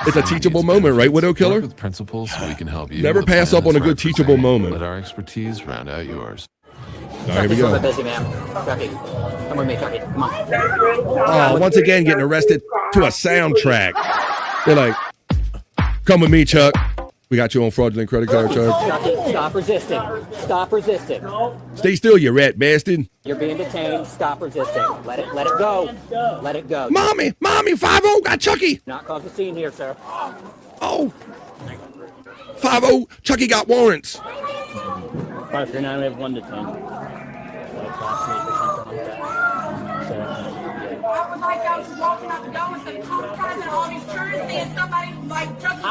It's a teachable moment, right, Widow Killer? With principals so we can help you. Never pass up on a good teachable moment. Let our expertise round out yours. All right, here we go. Busy, ma'am. Chucky, come with me, Chucky. Come on. Oh, once again, getting arrested to a soundtrack. They're like, "Come with me, Chuck. We got you on fraudulent credit card charge." Chucky, stop resisting. Stop resisting. Stay still, you rat bastard. You're being detained. Stop resisting. Let it go. Let it go. Mommy, 5-0, got Chucky. Not cause a scene here, sir. Oh. 5-0, Chucky got warrants. 539, we have 1 to 10. I was like, I was walking out the door with some traumatizing all these children, seeing somebody like Chuck E.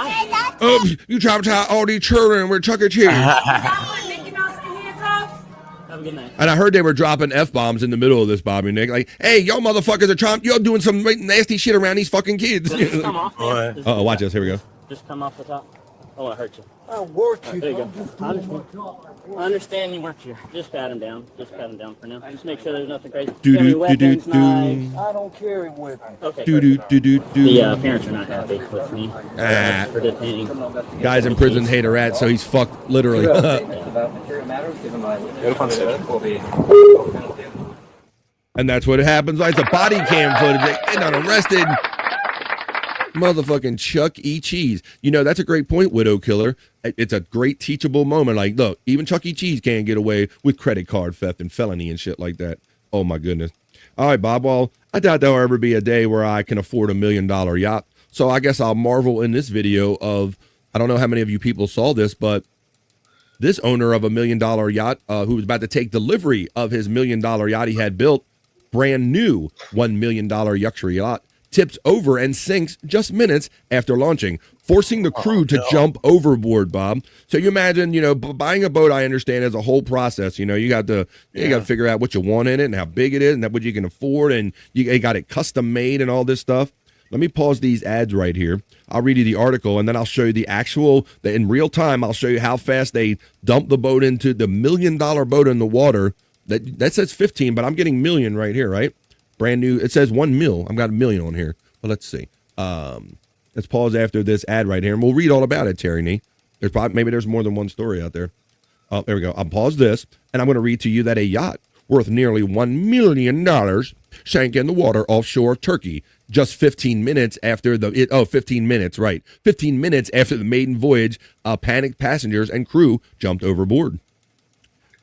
Cheese. You traumatize all these children with Chuck E. Cheese. Mickey Mouse in handcuffs. Have a good night. And I heard they were dropping F-bombs in the middle of this, Bobby Nick. Like, "Hey, y'all motherfuckers are you're doing some nasty shit around these fucking kids." Just come off. Oh, watch this. Here we go. Just come off the top. I want to hurt you. I'll work you. There you go. I understand you work here. Just pat him down. Just pat him down for now. Just make sure there's nothing crazy. Weapons, knives. I don't carry weapons. Okay. The parents are not happy with me. For detaining. Guys in prison hate a rat, so he's fucked literally. And that's what happens. It's a body cam footage. They got arrested. Motherfucking Chuck E. Cheese. You know, that's a great point, Widow Killer. It's a great teachable moment. Like, look, even Chuck E. Cheese can't get away with credit card theft and felony and shit like that. Oh, my goodness. All right, Bob. Well, I doubt there'll ever be a day where I can afford $1 million yacht. So I guess I'll marvel in this video of, I don't know how many of you people saw this, but this owner of $1 million yacht who was about to take delivery of his $1 million yacht he had built, brand new $1 million luxury yacht, tips over and sinks just minutes after launching, forcing the crew to jump overboard, Bob. So you imagine, buying a boat, I understand, is a whole process. You got to figure out what you want in it and how big it is and what you can afford, and you got it custom made and all this stuff. Let me pause these ads right here. I'll read you the article, and then I'll show you in real time, I'll show you how fast they dump the boat into the $1 million boat in the water. That says 15, but I'm getting million right here, right? Brand new. It says 1 mil. I've got $1 million on here. Well, let's see. Let's pause after this ad right here, and we'll read all about it, Terry Nee. Maybe there's more than one story out there. Oh, there we go. I'll pause this, and I'm going to read to you that a yacht worth nearly $1 million sank in the water offshore Turkey just 15 minutes after 15 minutes, right. 15 minutes after the maiden voyage, panicked passengers and crew jumped overboard.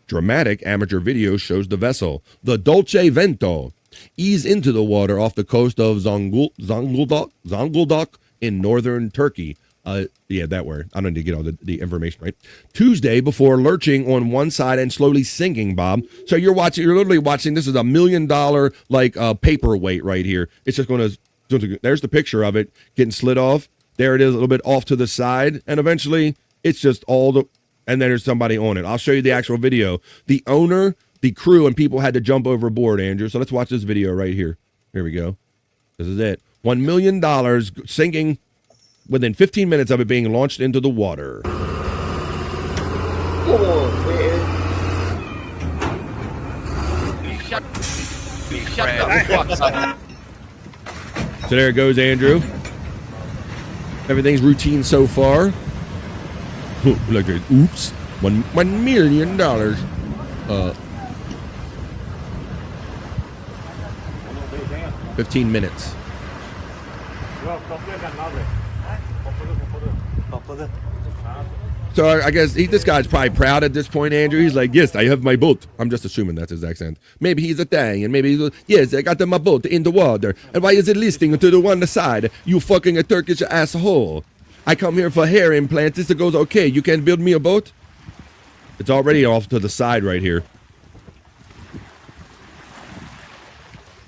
Dramatic amateur video shows the vessel, the Dolce Vento, ease into the water off the coast of Zonguldak in northern Turkey. That word. I don't need to get all the information right. Tuesday, before lurching on one side and slowly sinking, Bob. So you're literally watching. This is $1 million paperweight right here. It's just going to. There's the picture of it getting slid off. There it is, a little bit off to the side, and eventually it's just and then there's somebody on it. I'll show you the actual video. The owner, the crew, and people had to jump overboard, Andrew. So let's watch this video right here. Here we go. This is it. $1 million sinking within 15 minutes of it being launched into the water. Come on, man. Shut the fuck up. So there it goes, Andrew. Everything's routine so far. Look at oops. $1 million. 15 minutes. So I guess this guy's probably proud at this point, Andrew. He's like, yes, I have my boat. I'm just assuming that's his accent. Maybe he's a thing, and maybe he's, yes, I got my boat in the water. And why is it listing to the one side? You fucking a Turkish asshole. I come here for hair implants. This goes okay. You can't build me a boat? It's already off to the side right here.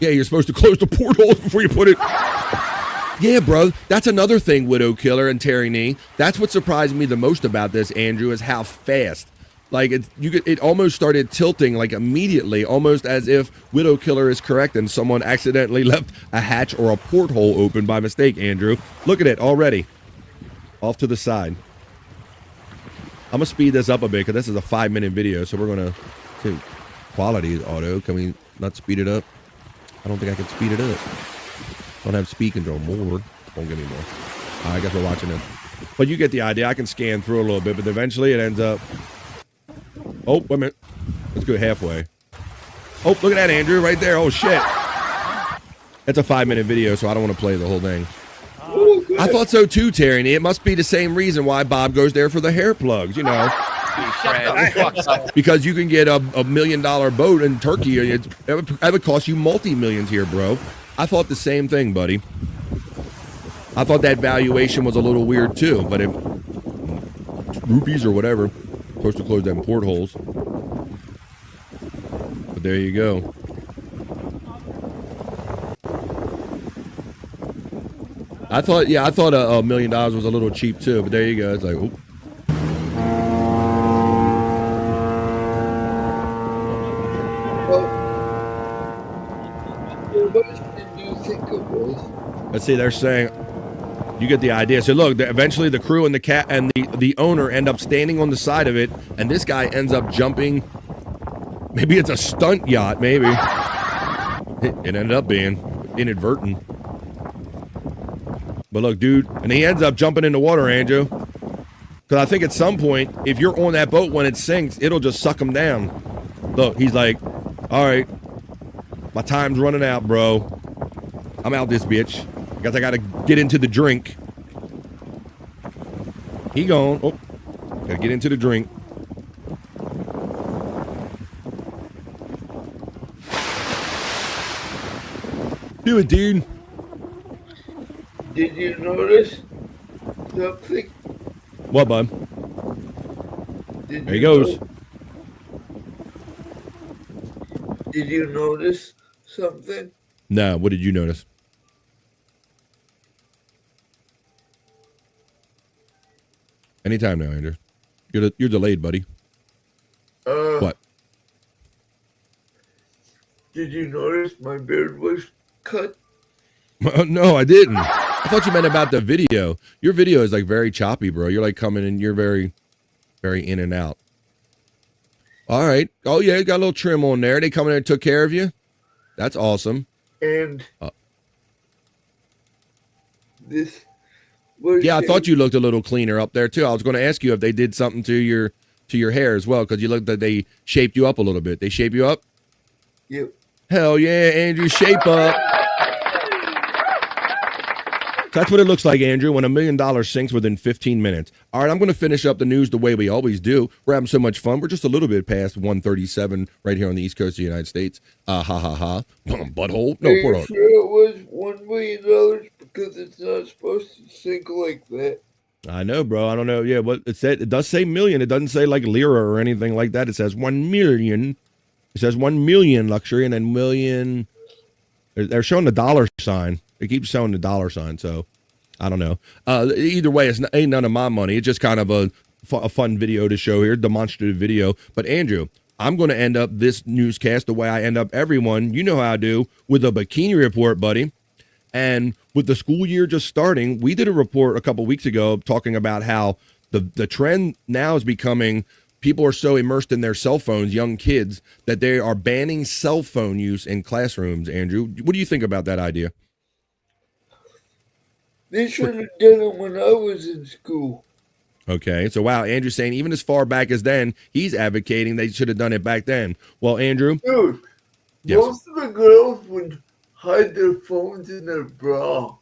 Yeah, you're supposed to close the portholes before you put it. Yeah, bro. That's another thing, Widow Killer and Terry Nee. That's what surprised me the most about this, Andrew, is how fast. Like, it almost started tilting, like, immediately, almost as if Widow Killer is correct and someone accidentally left a hatch or a porthole open by mistake, Andrew. Look at it already. Off to the side. I'm going to speed this up a bit because this is a 5-minute video, so we're going to... Quality auto. Can we not speed it up? I don't think I can speed it up. Don't have speed control. More. Won't give me more. I guess we're watching it. But you get the idea. I can scan through a little bit, but eventually it ends up... Oh, wait a minute. Let's go halfway. Oh, look at that, Andrew, right there. Oh, shit. That's a 5-minute video, so I don't want to play the whole thing. I thought so too, Terry. It must be the same reason why Bob goes there for the hair plugs, you know. Because you can get a $1 million boat in Turkey. It would cost you multi-millions here, bro. I thought the same thing, buddy. I thought that valuation was a little weird too, but it rupees or whatever. Supposed to close them portholes. But there you go. I thought $1 million was a little cheap too, but there you go. It's like, oh. Let's see, they're saying, you get the idea. So look, eventually the crew and the cat and the owner end up standing on the side of it, and this guy ends up jumping. Maybe it's a stunt yacht, maybe. It ended up being inadvertent. But look, dude, and he ends up jumping in the water, Andrew. Because I think at some point, if you're on that boat when it sinks, it'll just suck him down. Look, he's like, all right, my time's running out, bro. I'm out this bitch. Because I got to get into the drink. He gone. Oh, got to get into the drink. Do it, dude. Did you notice something? What, bud? There he goes. Did you notice something? No, what did you notice? Anytime now, Andrew. You're delayed, buddy. What? Did you notice my beard was cut? No, I didn't. I thought you meant about the video. Your video is like very choppy, bro. You're like coming in, you're very, very in and out. All right. Oh, yeah, you got a little trim on there. They come in and took care of you? That's awesome. And this was... Yeah, I thought you looked a little cleaner up there, too. I was going to ask you if they did something to your hair as well, because you looked like they shaped you up a little bit. They shape you up? Yep. Hell yeah, Andrew, shape up. That's what it looks like, Andrew, when $1 million sinks within 15 minutes. All right, I'm going to finish up the news the way we always do. We're having so much fun. We're just a little bit past 1:37 right here on the East Coast of the United States. Ha, ha, ha. Butthole. No, Are you sure it was $1 million? Because it's not supposed to sink like that. I know, bro. I don't know. Yeah, what it said, it does say million. It doesn't say like lira or anything like that. It says 1 million. It says 1 million luxury and then million. They're showing the dollar sign. They keep showing the dollar sign, so I don't know. Either way, ain't none of my money. It's just kind of a fun video to show here, demonstrative video. But Andrew, I'm going to end up this newscast the way I end up everyone. You know how I do, with a Bikini Report, buddy. And with the school year just starting, we did a report a couple weeks ago talking about how the trend now is becoming people are so immersed in their cell phones, young kids, that they are banning cell phone use in classrooms, Andrew. What do you think about that idea? They should have done it when I was in school. Okay, so wow, Andrew's saying even as far back as then, he's advocating they should have done it back then. Well, Andrew? Dude, yes. Most of the girls would hide their phones in their bra.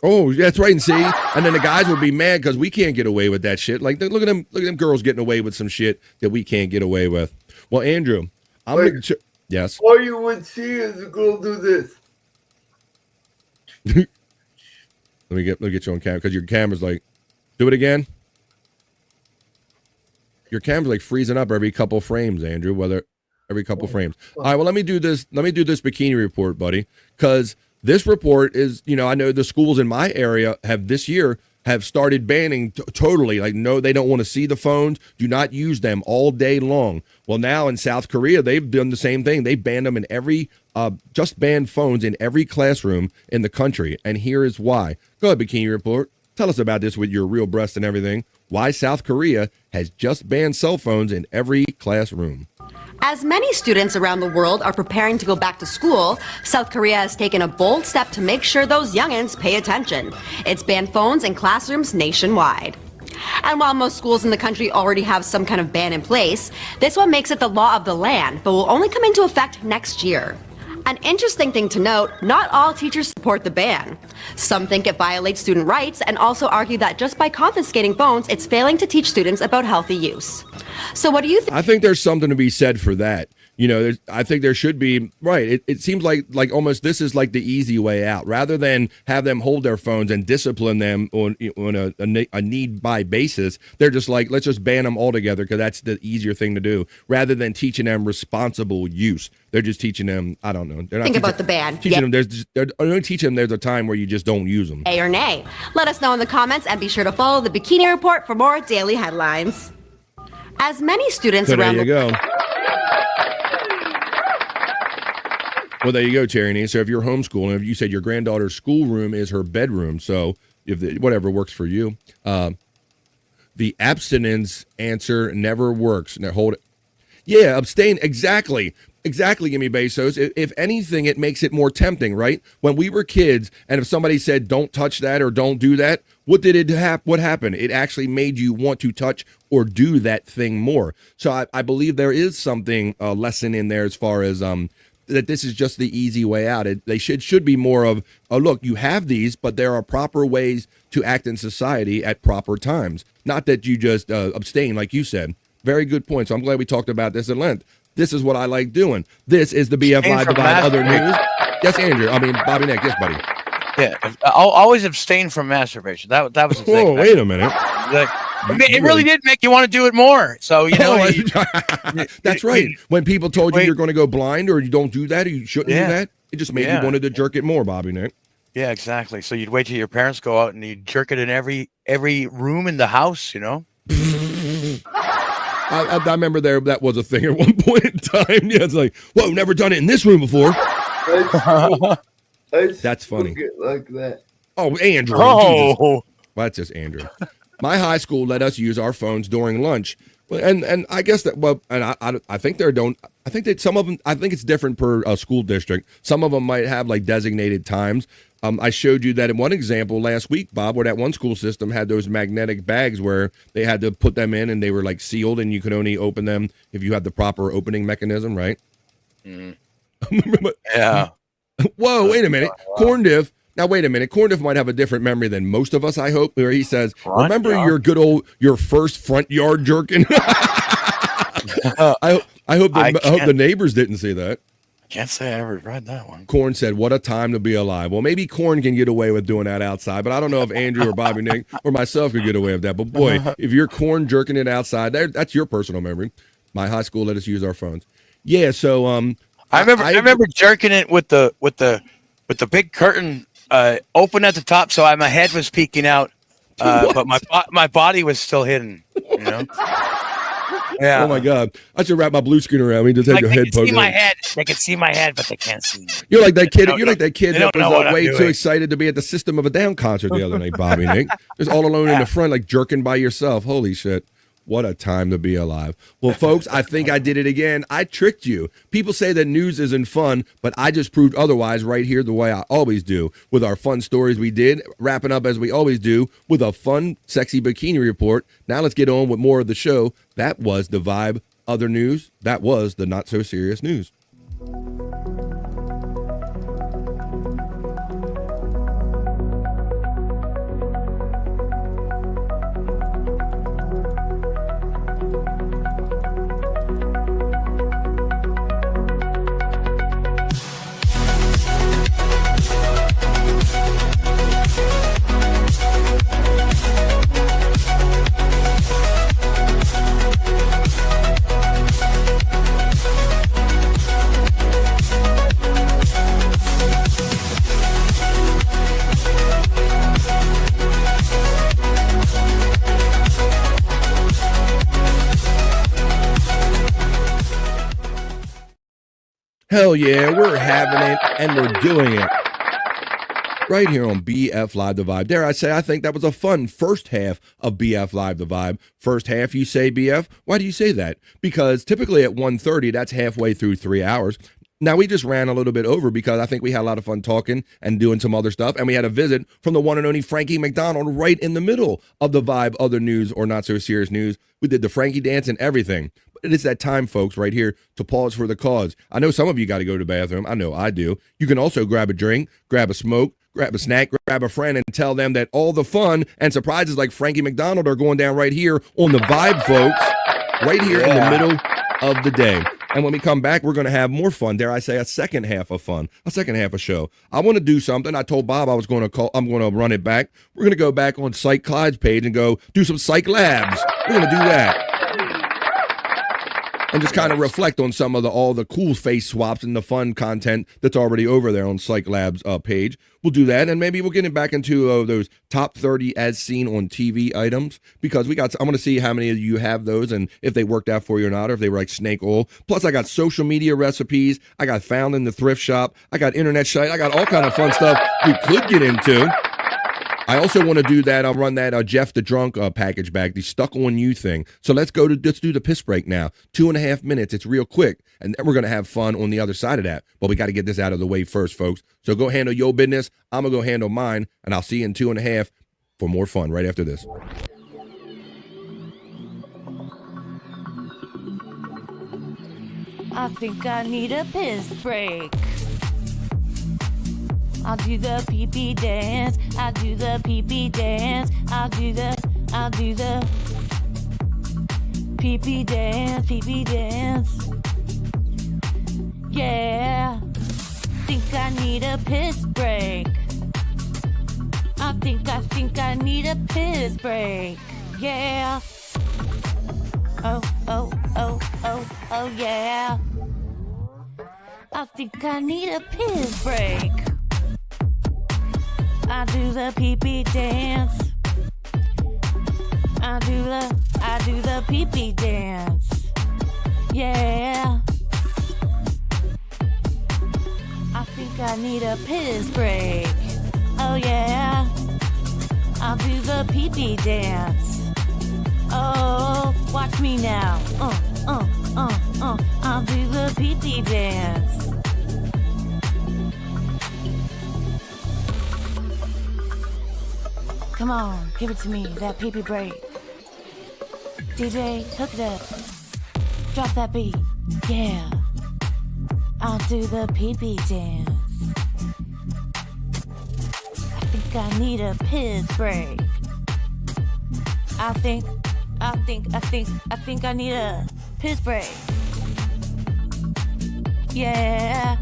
Oh, that's right. And see, and then the guys would be mad because we can't get away with that shit. Like, look at them girls getting away with some shit that we can't get away with. Well, Andrew, I'm Like, gonna yes. All you would see is a girl do this. Let me get you on camera because your camera's like, do it again. Your camera's like freezing up every couple frames, Andrew. Every couple frames. All right, well, let me do this bikini report, buddy, because this report is, I know the schools in my area have started banning totally, like, no, they don't want to see the phones. Do not use them all day long. Well, now in South Korea, they've done the same thing. They banned them in just banned phones in every classroom in the country. And here is why. Go ahead, Bikini Report. Tell us about this with your real breast and everything. Why South Korea has just banned cell phones in every classroom. As many students around the world are preparing to go back to school, South Korea has taken a bold step to make sure those youngins pay attention. It's banned phones in classrooms nationwide. And while most schools in the country already have some kind of ban in place, this one makes it the law of the land, but will only come into effect next year. An interesting thing to note, not all teachers support the ban. Some think it violates student rights and also argue that just by confiscating phones, it's failing to teach students about healthy use. So what do you think? I think there's something to be said for that. I think there should be, right. It seems like almost this is like the easy way out. Rather than have them hold their phones and discipline them on a need-by basis, they're just like, let's just ban them altogether because that's the easier thing to do. Rather than teaching them responsible use, they're just teaching them, I don't know. They're not Think about the ban. Teaching them, they're only teaching them there's a time where you just don't use them. A or nay? Let us know in the comments and be sure to follow the Bikini Report for more daily headlines. As many students So around there you go. Well, there you go, Tyranny. So if you're homeschooling, if you said your granddaughter's schoolroom is her bedroom, so whatever works for you. The abstinence answer never works. Now hold it. Yeah, abstain. Exactly, Gimme Bezos. If anything, it makes it more tempting, right? When we were kids, and if somebody said, don't touch that or don't do that, what happened? It actually made you want to touch or do that thing more. So I believe there is something, a lesson in there as far as that this is just the easy way out. They should be more of, oh, look, you have these, but there are proper ways to act in society at proper times. Not that you just abstain, like you said. Very good point. So I'm glad we talked about this at length. This is what I like doing. This is the BFI Divide Other News. Yes, Andrew. Bobby Nick. Yes, buddy. Yeah, I'll always abstain from masturbation. That was the thing. Whoa, wait a minute. It really did make you want to do it more. So, that's right. When people told you you're going to go blind or you don't do that or you shouldn't do that, it just made you wanted to jerk it more, Bobby Nick. Yeah, exactly. So you'd wait till your parents go out and you'd jerk it in every room in the house, I remember that was a thing at one point in time. Yeah, it's like, whoa, never done it in this room before. That's funny. Like that. Oh, Andrew. Oh, well, that's just Andrew. My high school let us use our phones during lunch, and I guess that I think I think that some of them. I think it's different per school district. Some of them might have like designated times. I showed you that in one example last week, Bob, where that one school system had those magnetic bags where they had to put them in and they were like sealed and you could only open them if you had the proper opening mechanism, right? Mm. Yeah. Whoa, wait a minute. Corn Diff. Now, wait a minute. Corn Diff might have a different memory than most of us, I hope, where he says, remember your first front yard jerking? I hope the neighbors didn't say that. Can't say I ever read that one. Corn said, what a time to be alive. Well, maybe Corn can get away with doing that outside, but I don't know if Andrew or Bobby Nick or myself could get away with that. But boy, if you're Corn jerking it outside, that's your personal memory. My high school let us use our phones. Yeah, so I remember jerking it with the big curtain open at the top, so my head was peeking out, but my body was still hidden. Yeah. Oh my God! I should wrap my blue screen around me to take your head poke. They can see my head, but they can't see me. You're like that kid. You're like that kid that was way too excited to be at the System of a Down concert the other night, Bobby Nick. Just all alone in the front, like jerking by yourself. Holy shit! What a time to be alive. Well, folks, I think I did it again. I tricked you. People say that news isn't fun, but I just proved otherwise right here the way I always do with our fun stories we did, wrapping up as we always do with a fun, sexy bikini report. Now let's get on with more of the show. That was the Vibe Other News. That was the Not So Serious News. Hell yeah, we're having it and we're doing it. Right here on BF Live The Vibe. Dare I say, I think that was a fun first half of BF Live The Vibe. First half, you say BF? Why do you say that? Because typically at 1:30, that's halfway through 3 hours. Now, we just ran a little bit over because I think we had a lot of fun talking and doing some other stuff. And we had a visit from the one and only Frankie McDonald right in the middle of the Vibe Other News or Not So Serious News. We did the Frankie dance and everything. But it is that time, folks, right here to pause for the cause. I know some of you got to go to the bathroom. I know I do. You can also grab a drink, grab a smoke, grab a snack, grab a friend, and tell them that all the fun and surprises like Frankie McDonald are going down right here on the Vibe, folks. Right here in the middle of the day. And when we come back, we're going to have more fun. Dare I say, a second half of fun, a second half of show. I want to do something. I told Bob I'm going to run it back. We're going to go back on Psych Clyde's page and go do some Psych Labs. We're going to do that. And just kind of reflect on some of all the cool face swaps and the fun content that's already over there on Psych Labs page. We'll do that, and maybe we'll get back into those top 30 as seen on TV items, because I want to see how many of you have those and if they worked out for you or not, or if they were like snake oil. Plus, I got social media recipes. I got found in the thrift shop. I got internet shite. I got all kind of fun stuff we could get into. I also want to do that. I'll run that Jeff the Drunk package back, the Stuck on You thing. So let's do the piss break now. 2.5 minutes. It's real quick. And then we're going to have fun on the other side of that. But we got to get this out of the way first, folks. So go handle your business. I'm going to go handle mine. And I'll see you in 2.5 for more fun right after this. I think I need a piss break. I'll do the pee-pee dance. I'll do the pee-pee dance. I'll do the pee-pee dance, pee-pee dance. Yeah. Think I need a piss break. I think I need a piss break. Yeah. Oh, yeah. I think I need a piss break. I do the pee-pee dance. I do the pee-pee dance. Yeah. I think I need a piss break. Oh yeah. I'll do the pee-pee dance. Oh, watch me now. I'll do the pee-pee dance. Come on, give it to me, that pee-pee break. DJ, hook it up. Drop that beat. Yeah. I'll do the pee-pee dance. I think I need a piss break. I think I need a piss break. Yeah.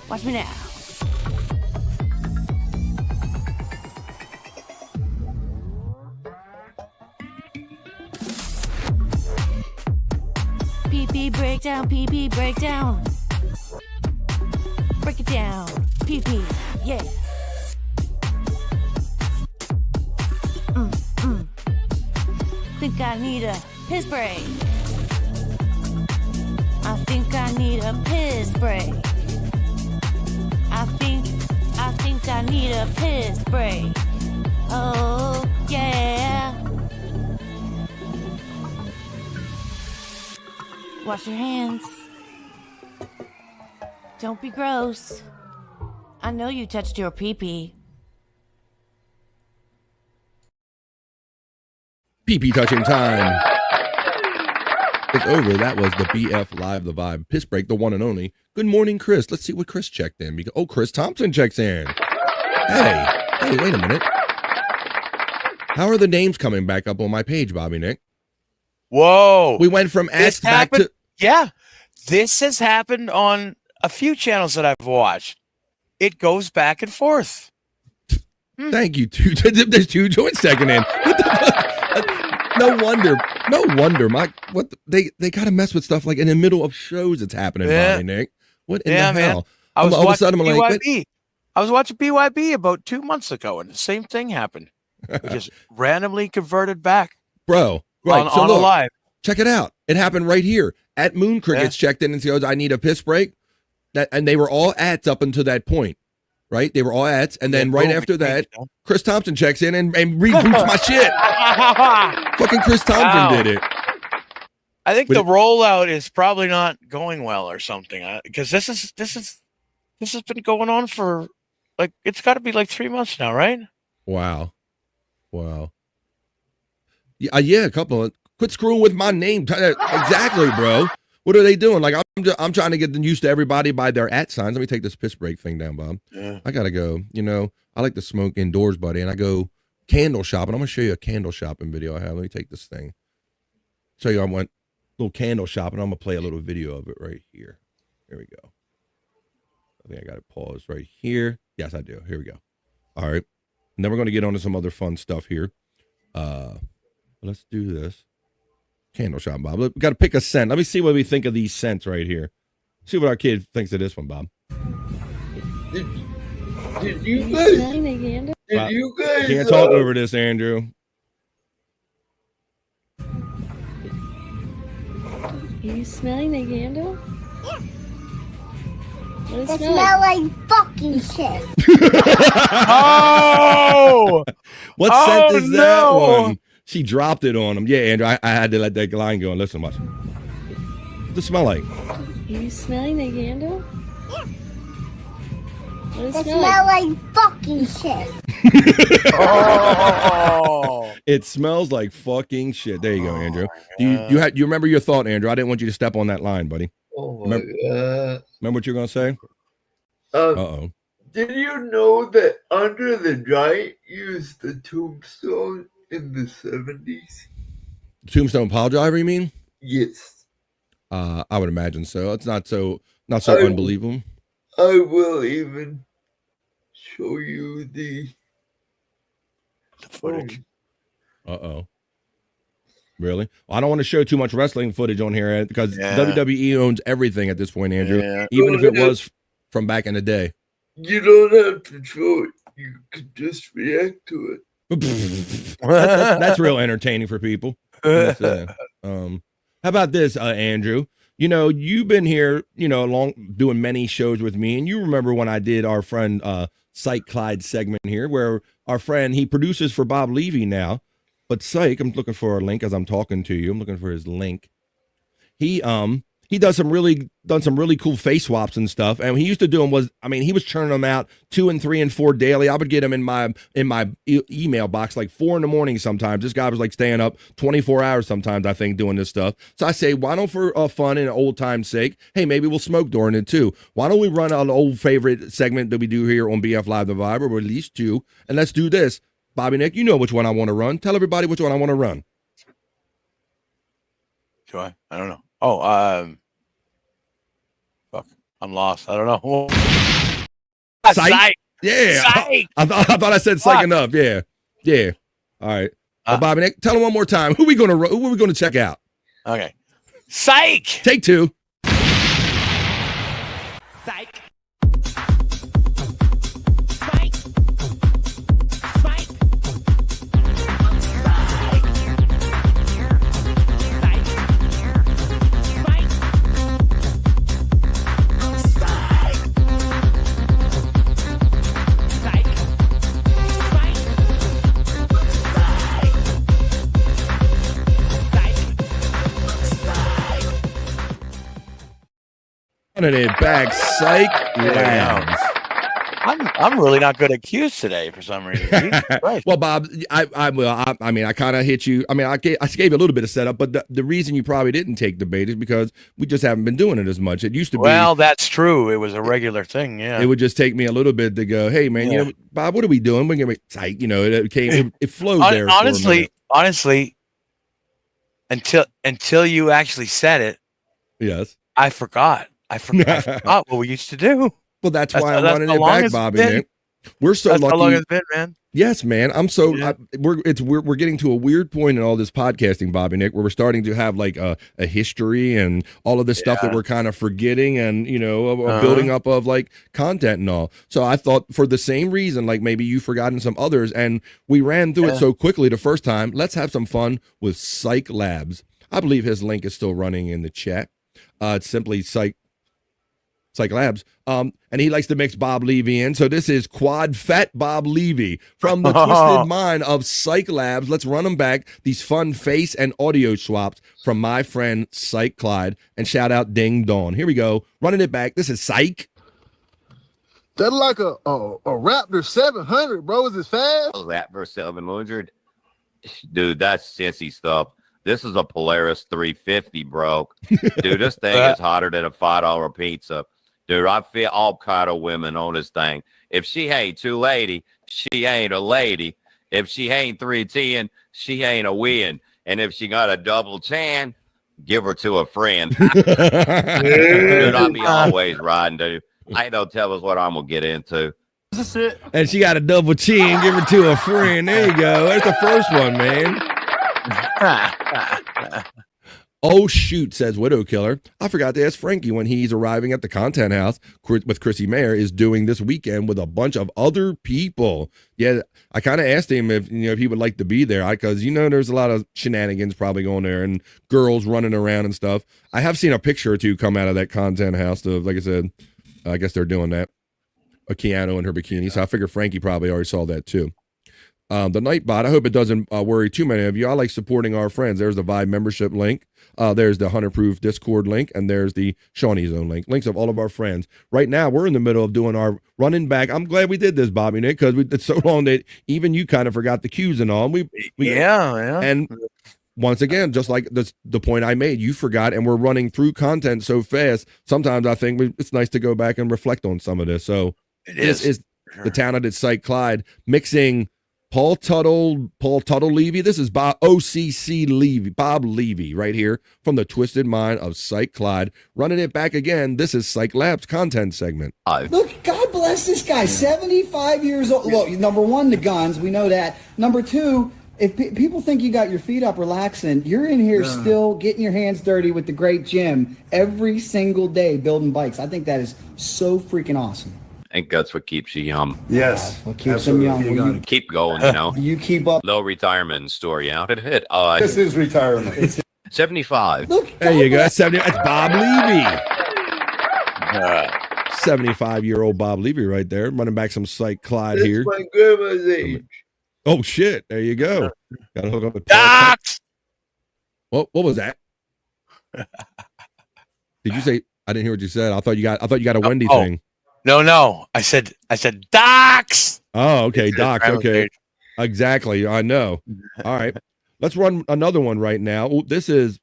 Watch me now. Pee-pee breakdown, pee-pee breakdown. Break it down, pee-pee, yeah. Think I need a piss break. I think I need a piss break. I think I need a piss break. Oh, yeah. Wash your hands. Don't be gross. I know you touched your pee-pee. Pee-pee touching time. It's over. That was the BF Live The Vibe piss break, the one and only. Good morning, Chris. Let's see what Chris checked in. Oh, Chris Thompson checks in. Hey, wait a minute. How are the names coming back up on my page, Bobby Nick? Whoa. We went from ask back to... Yeah. This has happened on a few channels that I've watched. It goes back and forth. Thank you. There's two joints checking in. What the fuck? No wonder. They got to mess with stuff like in the middle of shows. It's happening, Bobby Nick. What in the hell? Man. I was watching BYB about 2 months ago, and the same thing happened. We just randomly converted back. Bro, right. On a live. Check it out. It happened right here. At Moon Crickets checked in and goes, I need a piss break. And they were all ats up until that point, right? They were all ats. And then right after that, Chris Thompson checks in and reboots my shit. Fucking Chris Thompson did it. I think the rollout is probably not going well or something because this has been going on for like it's got to be like 3 months now, right? Wow. Yeah, a couple of quit screwing with my name. Exactly, bro. What are they doing? Like I'm trying to get them used to everybody by their @ signs. Let me take this piss break thing down, Bob. Yeah. I gotta go. I like to smoke indoors, buddy, and I go candle shopping. I'm gonna show you a candle shopping video I have. Let me take this thing. Show you I went a little candle shopping. I'm gonna play a little video of it right here. Here we go. I think I got it paused right here. Yes, I do. Here we go. All right. And then we're gonna get on to some other fun stuff here. Let's do this. Candle shop, Bob. We got to pick a scent. Let me see what we think of these scents right here. See what our kid thinks of this one, Bob. Did you guys? Can't talk over this, Andrew. Are you smelling the candle? It smells like fucking shit. Oh! What scent is that one? She dropped it on him. Yeah, Andrew, I had to let that line go. Listen, watch. What's it smell like? Are you smelling the candle? It smells like fucking shit. Oh! It smells like fucking shit. There you go, Andrew. You remember your thought, Andrew? I didn't want you to step on that line, buddy. Oh my God. Remember what you're gonna say? Uh-oh. Did you know that Under the Giant used the Tombstone in the 70s? Tombstone pile driver, you mean? Yes. I would imagine so. It's not so unbelievable. I will even show you the footage. Uh-oh. Really? Well, I don't want to show too much wrestling footage on here because WWE owns everything at this point, Andrew. Yeah. Even if it was from back in the day. You don't have to show it. You could just react to it. That's real entertaining for people. How about this, Andrew? You've been here, doing many shows with me, and you remember when I did our friend Shyt Clyde segment here, where our friend, he produces for Bob Levy now, but Shyt, I'm looking for a link as I'm talking to you. I'm looking for his link. He does some really cool face swaps and stuff. And what he used to do them he was churning them out 2 and 3 and 4 daily. I would get them in my email box like 4 in the morning sometimes. This guy was like staying up 24 hours sometimes, I think, doing this stuff. So I say, why don't, for fun and old time's sake, hey, maybe we'll smoke during it too. Why don't we run an old favorite segment that we do here on BF Live The Vibe, or at least 2, and let's do this. Bobby Nick, you know which one I want to run. Tell everybody which one I want to run. Do I? I don't know. Fuck. I'm lost. I don't know. Shyt. Yeah. Shyt. I thought I said psych enough. Yeah. Yeah. All right. Bobby Nick, tell him one more time. Who are we gonna check out? Okay. Psych. Take 2. Psych. Back Psych Labs. I'm really not good at cues today for some reason. Right. Well, Bob, I kind of hit you. I gave you a little bit of setup, but the reason you probably didn't take the bait is because we just haven't been doing it as much. It used to be. Well, that's true. It was a regular thing. Yeah. It would just take me a little bit to go, hey man, Bob, what are we doing? We're gonna Psych. It flows there. Honestly, until you actually said it. Yes. I forgot what we used to do. Well, that's why I'm running it back, Bobby. Man. We're so lucky. How long it's been, man? Yes, man. I'm so we're getting to a weird point in all this podcasting, Bobby Nick, where we're starting to have like a history and all of this stuff that we're kind of forgetting and building up of like content and all. So I thought for the same reason, like maybe you've forgotten some others, and we ran through it so quickly the first time. Let's have some fun with Psych Labs. I believe his link is still running in the chat. It's simply Psych Labs. And he likes to mix Bob Levy in. So this is Quad Fat Bob Levy from the twisted mind of Psych Labs. Let's run them back. These fun face and audio swaps from my friend Psych Clyde. And shout out Ding Dong. Here we go. Running it back. This is Psych. That's like a Raptor 700, bro. Is it fast? Raptor 700? Dude, that's sissy stuff. This is a Polaris 350, bro. Dude, this thing is hotter than a $5 pizza. Dude, I fit all kind of women on this thing. If she ain't 280, she ain't a lady. If she ain't 310, she ain't a win. And if she got a double tan, give her to a friend. Dude, I'll be always riding, dude. I don't tell us what I'm going to get into. Is this it? And she got a double chin, give her to a friend. There you go. That's the first one, man. Oh, shoot, says Widow Killer. I forgot to ask Frankie when he's arriving at the content house with Chrissy Mayer is doing this weekend with a bunch of other people. Yeah, I kind of asked him if he would like to be there because, there's a lot of shenanigans probably going there and girls running around and stuff. I have seen a picture or two come out of that content house. Like I said, I guess they're doing that. A Keanu in her bikini. So I figure Frankie probably already saw that too. The Nightbot, I hope it doesn't worry too many of you. I like supporting our friends. There's the Vibe membership link. There's the 100 Proof Discord link. And there's the Shawnee Zone link. Links of all of our friends. Right now, we're in the middle of doing our running back. I'm glad we did this, Bobby Nick, because it's so long that even you kind of forgot the cues and all. Yeah. And once again, just like the point I made, you forgot, and we're running through content so fast. Sometimes I think it's nice to go back and reflect on some of this. So this is the talented Psych Clyde mixing Paul Tuttle Levy. This is Bob OCC Levy, Bob Levy right here from the twisted mind of Psych Clyde. Running it back again. This is Psych Labs content segment. Look, God bless this guy, 75 years old. Look, number one, the guns, we know that. Number two, if people think you got your feet up relaxing, you're in here still getting your hands dirty with the great Jim every single day building bikes. I think that is so freaking awesome. I think that's what keeps you young. Yes. What keeps them young. Keep going, You keep up. Low retirement story out. This is retirement. 75. There you go. That's 70. That's Bob Levy. 75-year-old Bob Levy right there. Running back some Psych Clyde here. My grandma's age. Oh, shit. There you go. Got to hook up with Docs! What was that? Did you say? I didn't hear what you said. I thought you got a Wendy thing. No. I said docs. Oh, okay. Docs. Okay. Exactly. I know. All right. Let's run another one right now. Ooh, this is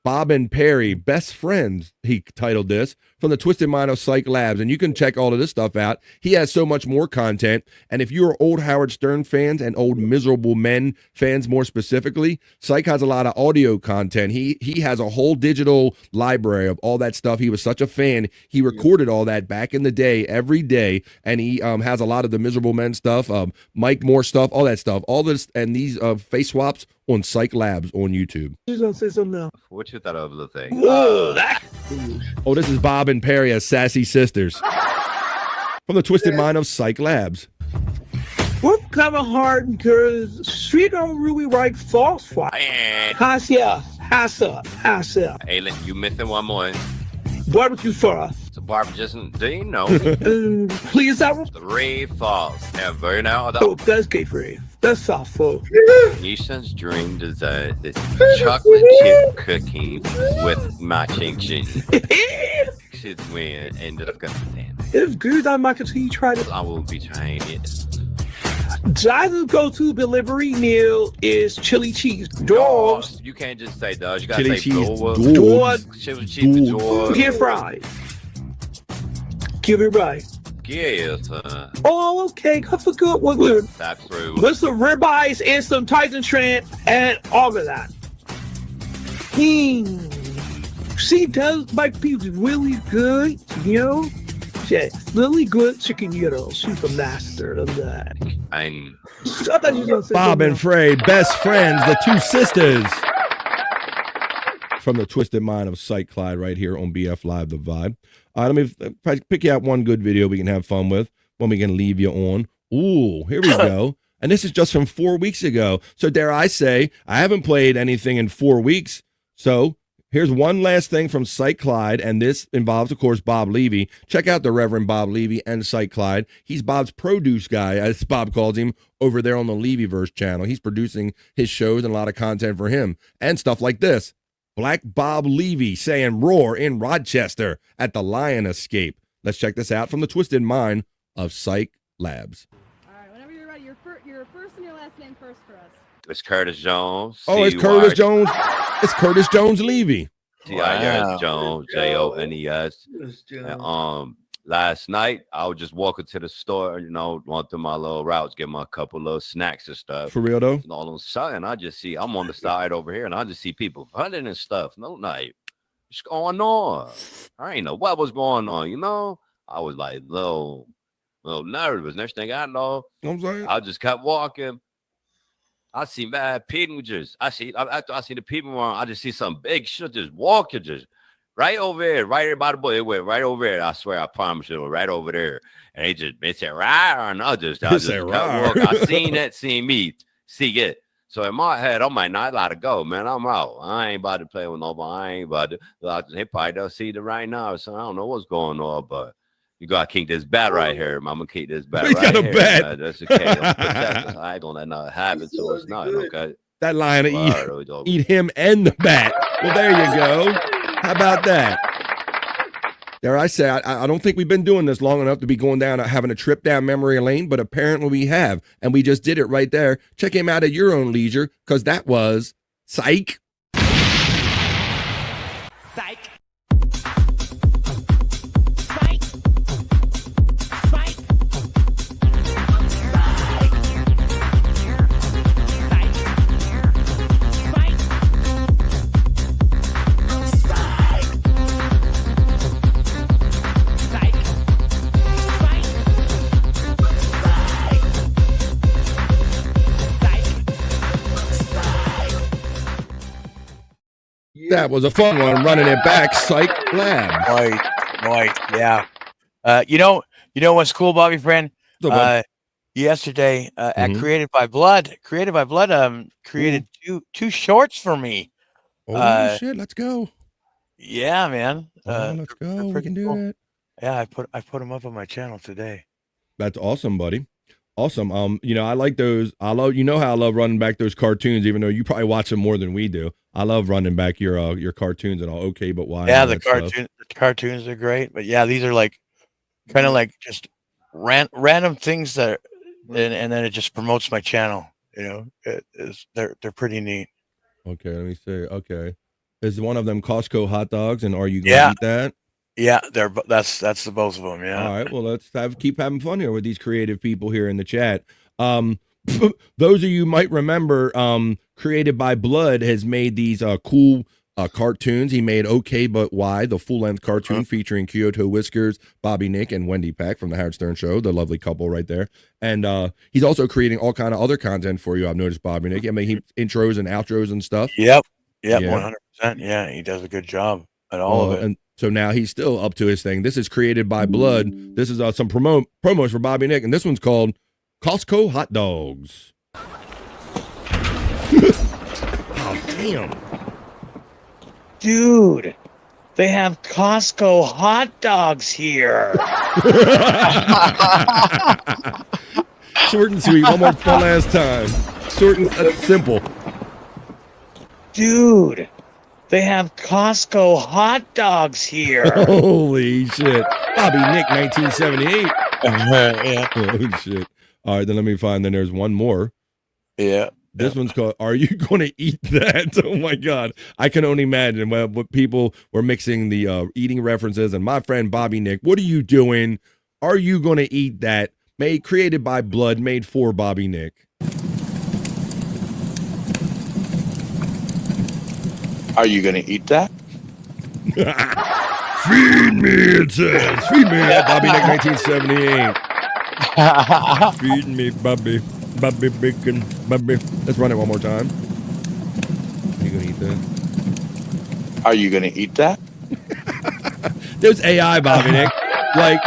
Bob and Perry, Best Friends, he titled this, from the Twisted Mind of Psych Labs. And you can check all of this stuff out. He has so much more content. And if you're old Howard Stern fans and old Miserable Men fans more specifically, Psych has a lot of audio content. He has a whole digital library of all that stuff. He was such a fan. He recorded all that back in the day, every day. And he has a lot of the Miserable Men stuff, Mike Moore stuff, all that stuff. All this and these face swaps on Psych Labs on YouTube. She's going to say something now. What you thought of the thing? Whoa, Oh, this is Bob and Perry as sassy sisters from the Twisted Mind of Psych Labs. We're kind of hard because she don't really like false fight. Hasia. Hey, you missing one more. Barbecue sauce. So Barbara just do you know? Please, that was 3 falls. Ever now. Oh, that's gay free. That's awful. Nisha's dream dessert is chocolate chip cookie with matching cheese. She's weird. Ended up getting it. It's good. I'm not going to try it. I will be trying it. Giant's go-to delivery meal is chili cheese dogs. You can't just say dogs. You gotta Chili say cheese dogs. Chili cheese dogs. Get fries. Give it right. Yes. Oh, okay. That's a good one. Tap through. With some ribeyes and some Titan shrimp and all of that. She does like people really good, Yeah, really good chicken noodles. She's a master of that. I thought you were gonna say Bob and Frey, Best Friends, the two sisters. From the Twisted Mind of Psych Clyde right here on BF Live, The Vibe. Let me pick you out one good video we can have fun with, one we can leave you on. Ooh, here we go. And this is just from 4 weeks ago. So dare I say, I haven't played anything in 4 weeks. So here's one last thing from Shyt Clyde, and this involves, of course, Bob Levy. Check out the Reverend Bob Levy and Shyt Clyde. He's Bob's produce guy, as Bob calls him, over there on the Levyverse channel. He's producing his shows and a lot of content for him and stuff like this. Black Bob Levy saying roar in Rochester at the Lion Escape. Let's check this out from the twisted mind of Psych Labs. All right, whenever you're ready, your first and your last name first for us. It's Curtis Jones. Oh, it's Curtis Jones. It's Curtis Jones Levy. T-I-S Jones, Jones. Last night, I was just walking to the store, going through my little routes, get my couple little snacks and stuff. For real, though? And all of a sudden, I just see, I'm on the side over here, and I just see people hunting and stuff. No, like, what's going on? I ain't know what was going on, I was like, little nervous. Next thing I know, I just kept walking. I see mad people after I see the people around, I just see some big shit just walking, just right over there, right there by the boy. It went right over there. I swear, I promise you, it was right over there. And they said, rah, and I just kept walking. I seen that, seen me, see it. So in my head, I'm like, nah, I gotta go, man. I'm out. I ain't about to play with nobody. I ain't about to. They probably don't see it right now, so I don't know what's going on, but you gotta keep this bat right here. I'm gonna keep this bat right here. Got a bat. That's okay. I ain't gonna let nothing happen to us. Nothing, okay? That lion will eat him and the bat. Well, there you go. How about that? Dare I say, I don't think we've been doing this long enough to be going down, having a trip down memory lane, but apparently we have. And we just did it right there. Check him out at your own leisure, because that was Psych. Psych. That was a fun one, running it back, Psych Labs. Right, yeah. You know what's cool, Bobby friend? Yesterday at Created by Blood, created two shorts for me. Oh shit, let's go. Yeah, man. Let's go. We can do it. Yeah, I put them up on my channel today. That's awesome, buddy. Awesome. I like those. I love how I love running back those cartoons, even though you probably watch them more than we do. I love running back your cartoons and all. Okay, but why? Yeah, the cartoons are great, but yeah, these are like kind of like just random things that, and then it just promotes my channel. They're pretty neat. Okay, let me see. Okay, is one of them Costco hot dogs, and are you gonna eat that? Yeah, that's the both of them. Yeah. All right. Well, let's keep having fun here with these creative people here in the chat. Those of you might remember, Created by Blood has made these cool cartoons. He made Okay But Why, the full-length cartoon featuring Kyoto Whiskers, Bobby Nick, and Wendy Peck from the Howard Stern Show, the lovely couple right there. And he's also creating all kind of other content for you. I've noticed Bobby Nick. I mean, he intros and outros and stuff. Yep, 100%. Yeah, he does a good job at all of it. And so now he's still up to his thing. This is Created by Blood. This is some promos for Bobby Nick, and this one's called Costco Hot Dogs. Oh, damn. Dude, they have Costco hot dogs here. Short and sweet. One last time. Short and simple. Dude, they have Costco hot dogs here. Holy shit. Bobby Nick, 1978. Yeah. Oh, shit. All right, then let me find. Then there's one more. Yeah. This one's called Are You Going to Eat That? Oh, my God. I can only imagine what people were mixing the eating references. And my friend Bobby Nick, what are you doing? Are You Going to Eat That? Created by Blood, made for Bobby Nick. Are you going to eat that? Feed me, it says. Feed me, Bobby Nick, 1978. Feed me, Bobby. Bobby bacon, Bobby. Let's run it one more time. Are you going to eat that? Are you going to eat that? There's AI, Bobby Nick. Like,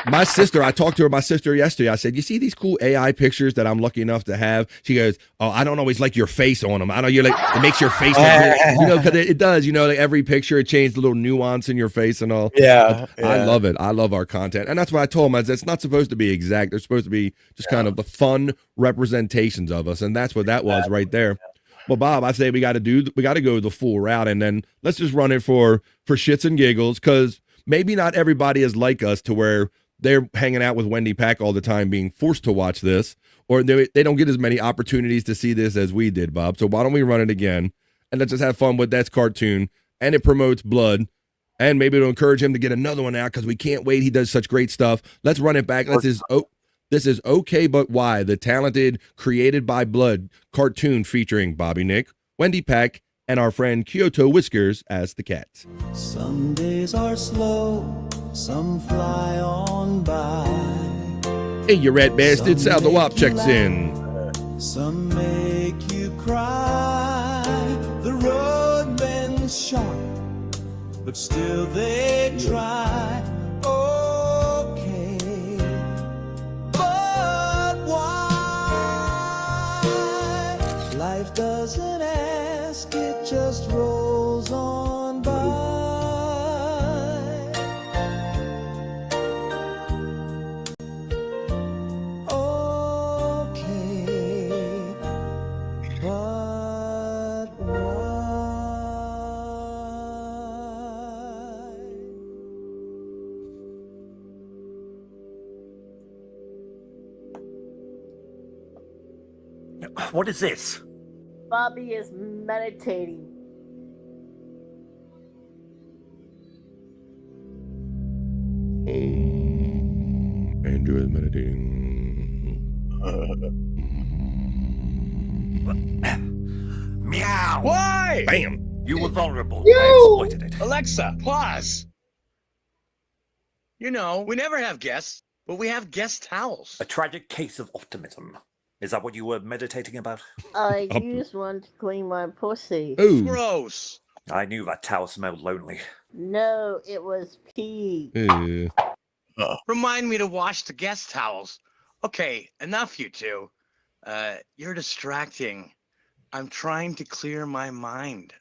My sister, I talked to my sister yesterday. I said, you see these cool AI pictures that I'm lucky enough to have? She goes, oh, I don't always like your face on them. I know you're like, it makes your face look weird. You know, because it does, you know, like every picture, it changed a little nuance in your face and all. Yeah, I love it. I love our content. And that's what I told them. I said, it's not supposed to be exact. They're supposed to be just kind of the fun representations of us. And that's what that was right there. Well, Bob, I say we got to go the full route, and then let's just run it for shits and giggles, because maybe not everybody is like us to where they're hanging out with Wendy Pack all the time, being forced to watch this, or they don't get as many opportunities to see this as we did, Bob. So why don't we run it again, and let's just have fun with that's cartoon, and it promotes blood, and maybe it'll encourage him to get another one out because we can't wait. He does such great stuff. Let's run it back. This is Okay But Why, the talented Created by Blood cartoon featuring Bobby Nick, Wendy Pack, and our friend Kyoto Whiskers as the cats. Some days are slow, some fly on by. Hey, you rat bastard, Sal the Wop checks in. Some make you cry. The road bends sharp, but still they try. Okay, but why? Life doesn't ask, it just rolls on by. Okay, but What is this? Bobby is meditating. Andrew is meditating. Meow! Why? Bam! You were vulnerable. Yo! I exploited it. Alexa, pause. You know, we never have guests, but we have guest towels. A tragic case of optimism. Is that what you were meditating about? I used one to clean my pussy. Ooh. Gross. I knew that towel smelled lonely. No, it was pee. Remind me to wash the guest towels. Okay, enough, you two. You're distracting. I'm trying to clear my mind.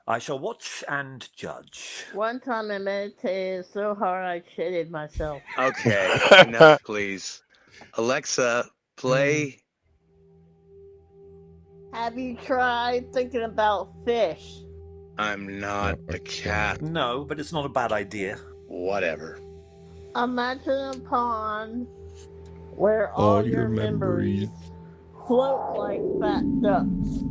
I shall watch and judge. One time I meditated so hard I shitted myself. Okay, enough, please. Alexa, play. Have you tried thinking about fish? I'm not a cat. No, but it's not a bad idea. Whatever. Imagine a pond where all your memories float like fat ducks.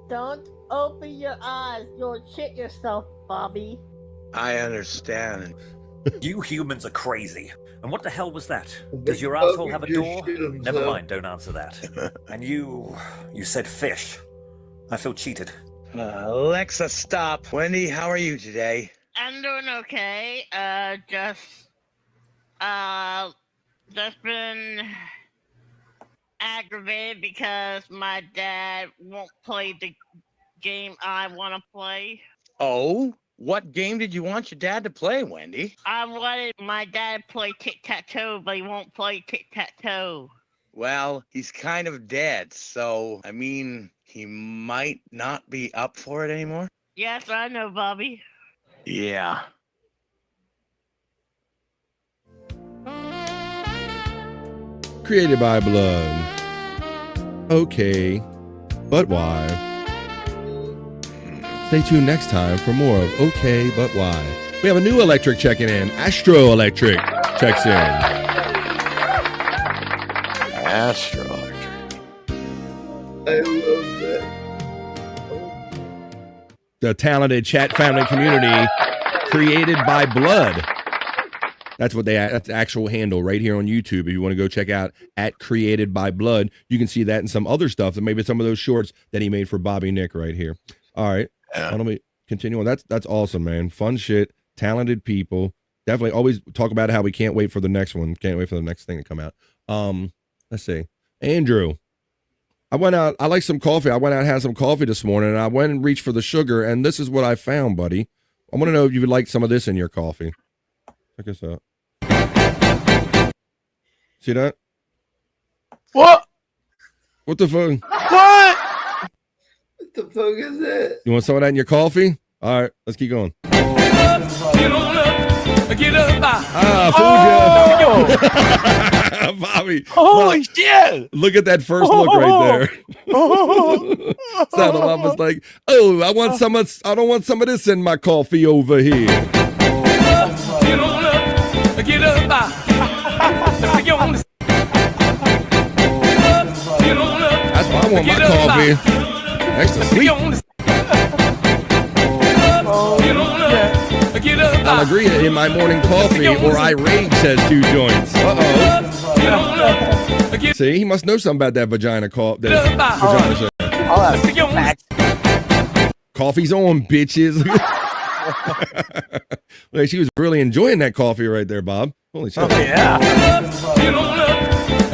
Don't open your eyes, you'll shit yourself, Bobby. I understand. You humans are crazy. And what the hell was that? Does your asshole have a door? Never mind, don't answer that. And you said fish. I feel cheated. Alexa, stop. Wendy, how are you today? I'm doing okay. Just been aggravated because my dad won't play the game I want to play. Oh? What game did you want your dad to play, Wendy? I wanted my dad to play tic-tac-toe, but he won't play tic-tac-toe. Well, he's kind of dead, so, I mean, he might not be up for it anymore. Yes, I know, Bobby. Yeah. Created by Blood. Okay, but why? Stay tuned next time for more of Okay But Why. We have a new electric checking in. Astro Electric checks in. Astro Electric. I love that. The talented chat family community Created by Blood. That's the actual handle right here on YouTube. If you want to go check out at Created by Blood, you can see that and some other stuff, and maybe some of those shorts that he made for Bobby Nick right here. All right. Why don't we continue on? That's awesome, man. Fun shit, talented people. Definitely always talk about how we can't wait for the next one. Can't wait for the next thing to come out. Let's see. Andrew. I went out. I like some coffee. I went out and had some coffee this morning, and I went and reached for the sugar, and this is what I found, buddy. I want to know if you would like some of this in your coffee. Check this out. See that? What? What the fuck? What? What the fuck is that? You want some of that in your coffee? All right, let's keep going. Get up, food Bobby. Holy shit. Look at that first look right there. So the mom was like, oh, I don't want some of this in my coffee over here. Get up, That's why I want my coffee. Extra sweet. I'll agree in my morning coffee or I rage says 2 joints. See, he must know something about that vagina Coffee's on, bitches. Like, she was really enjoying that coffee right there, Bob. Holy shit. Oh, yeah.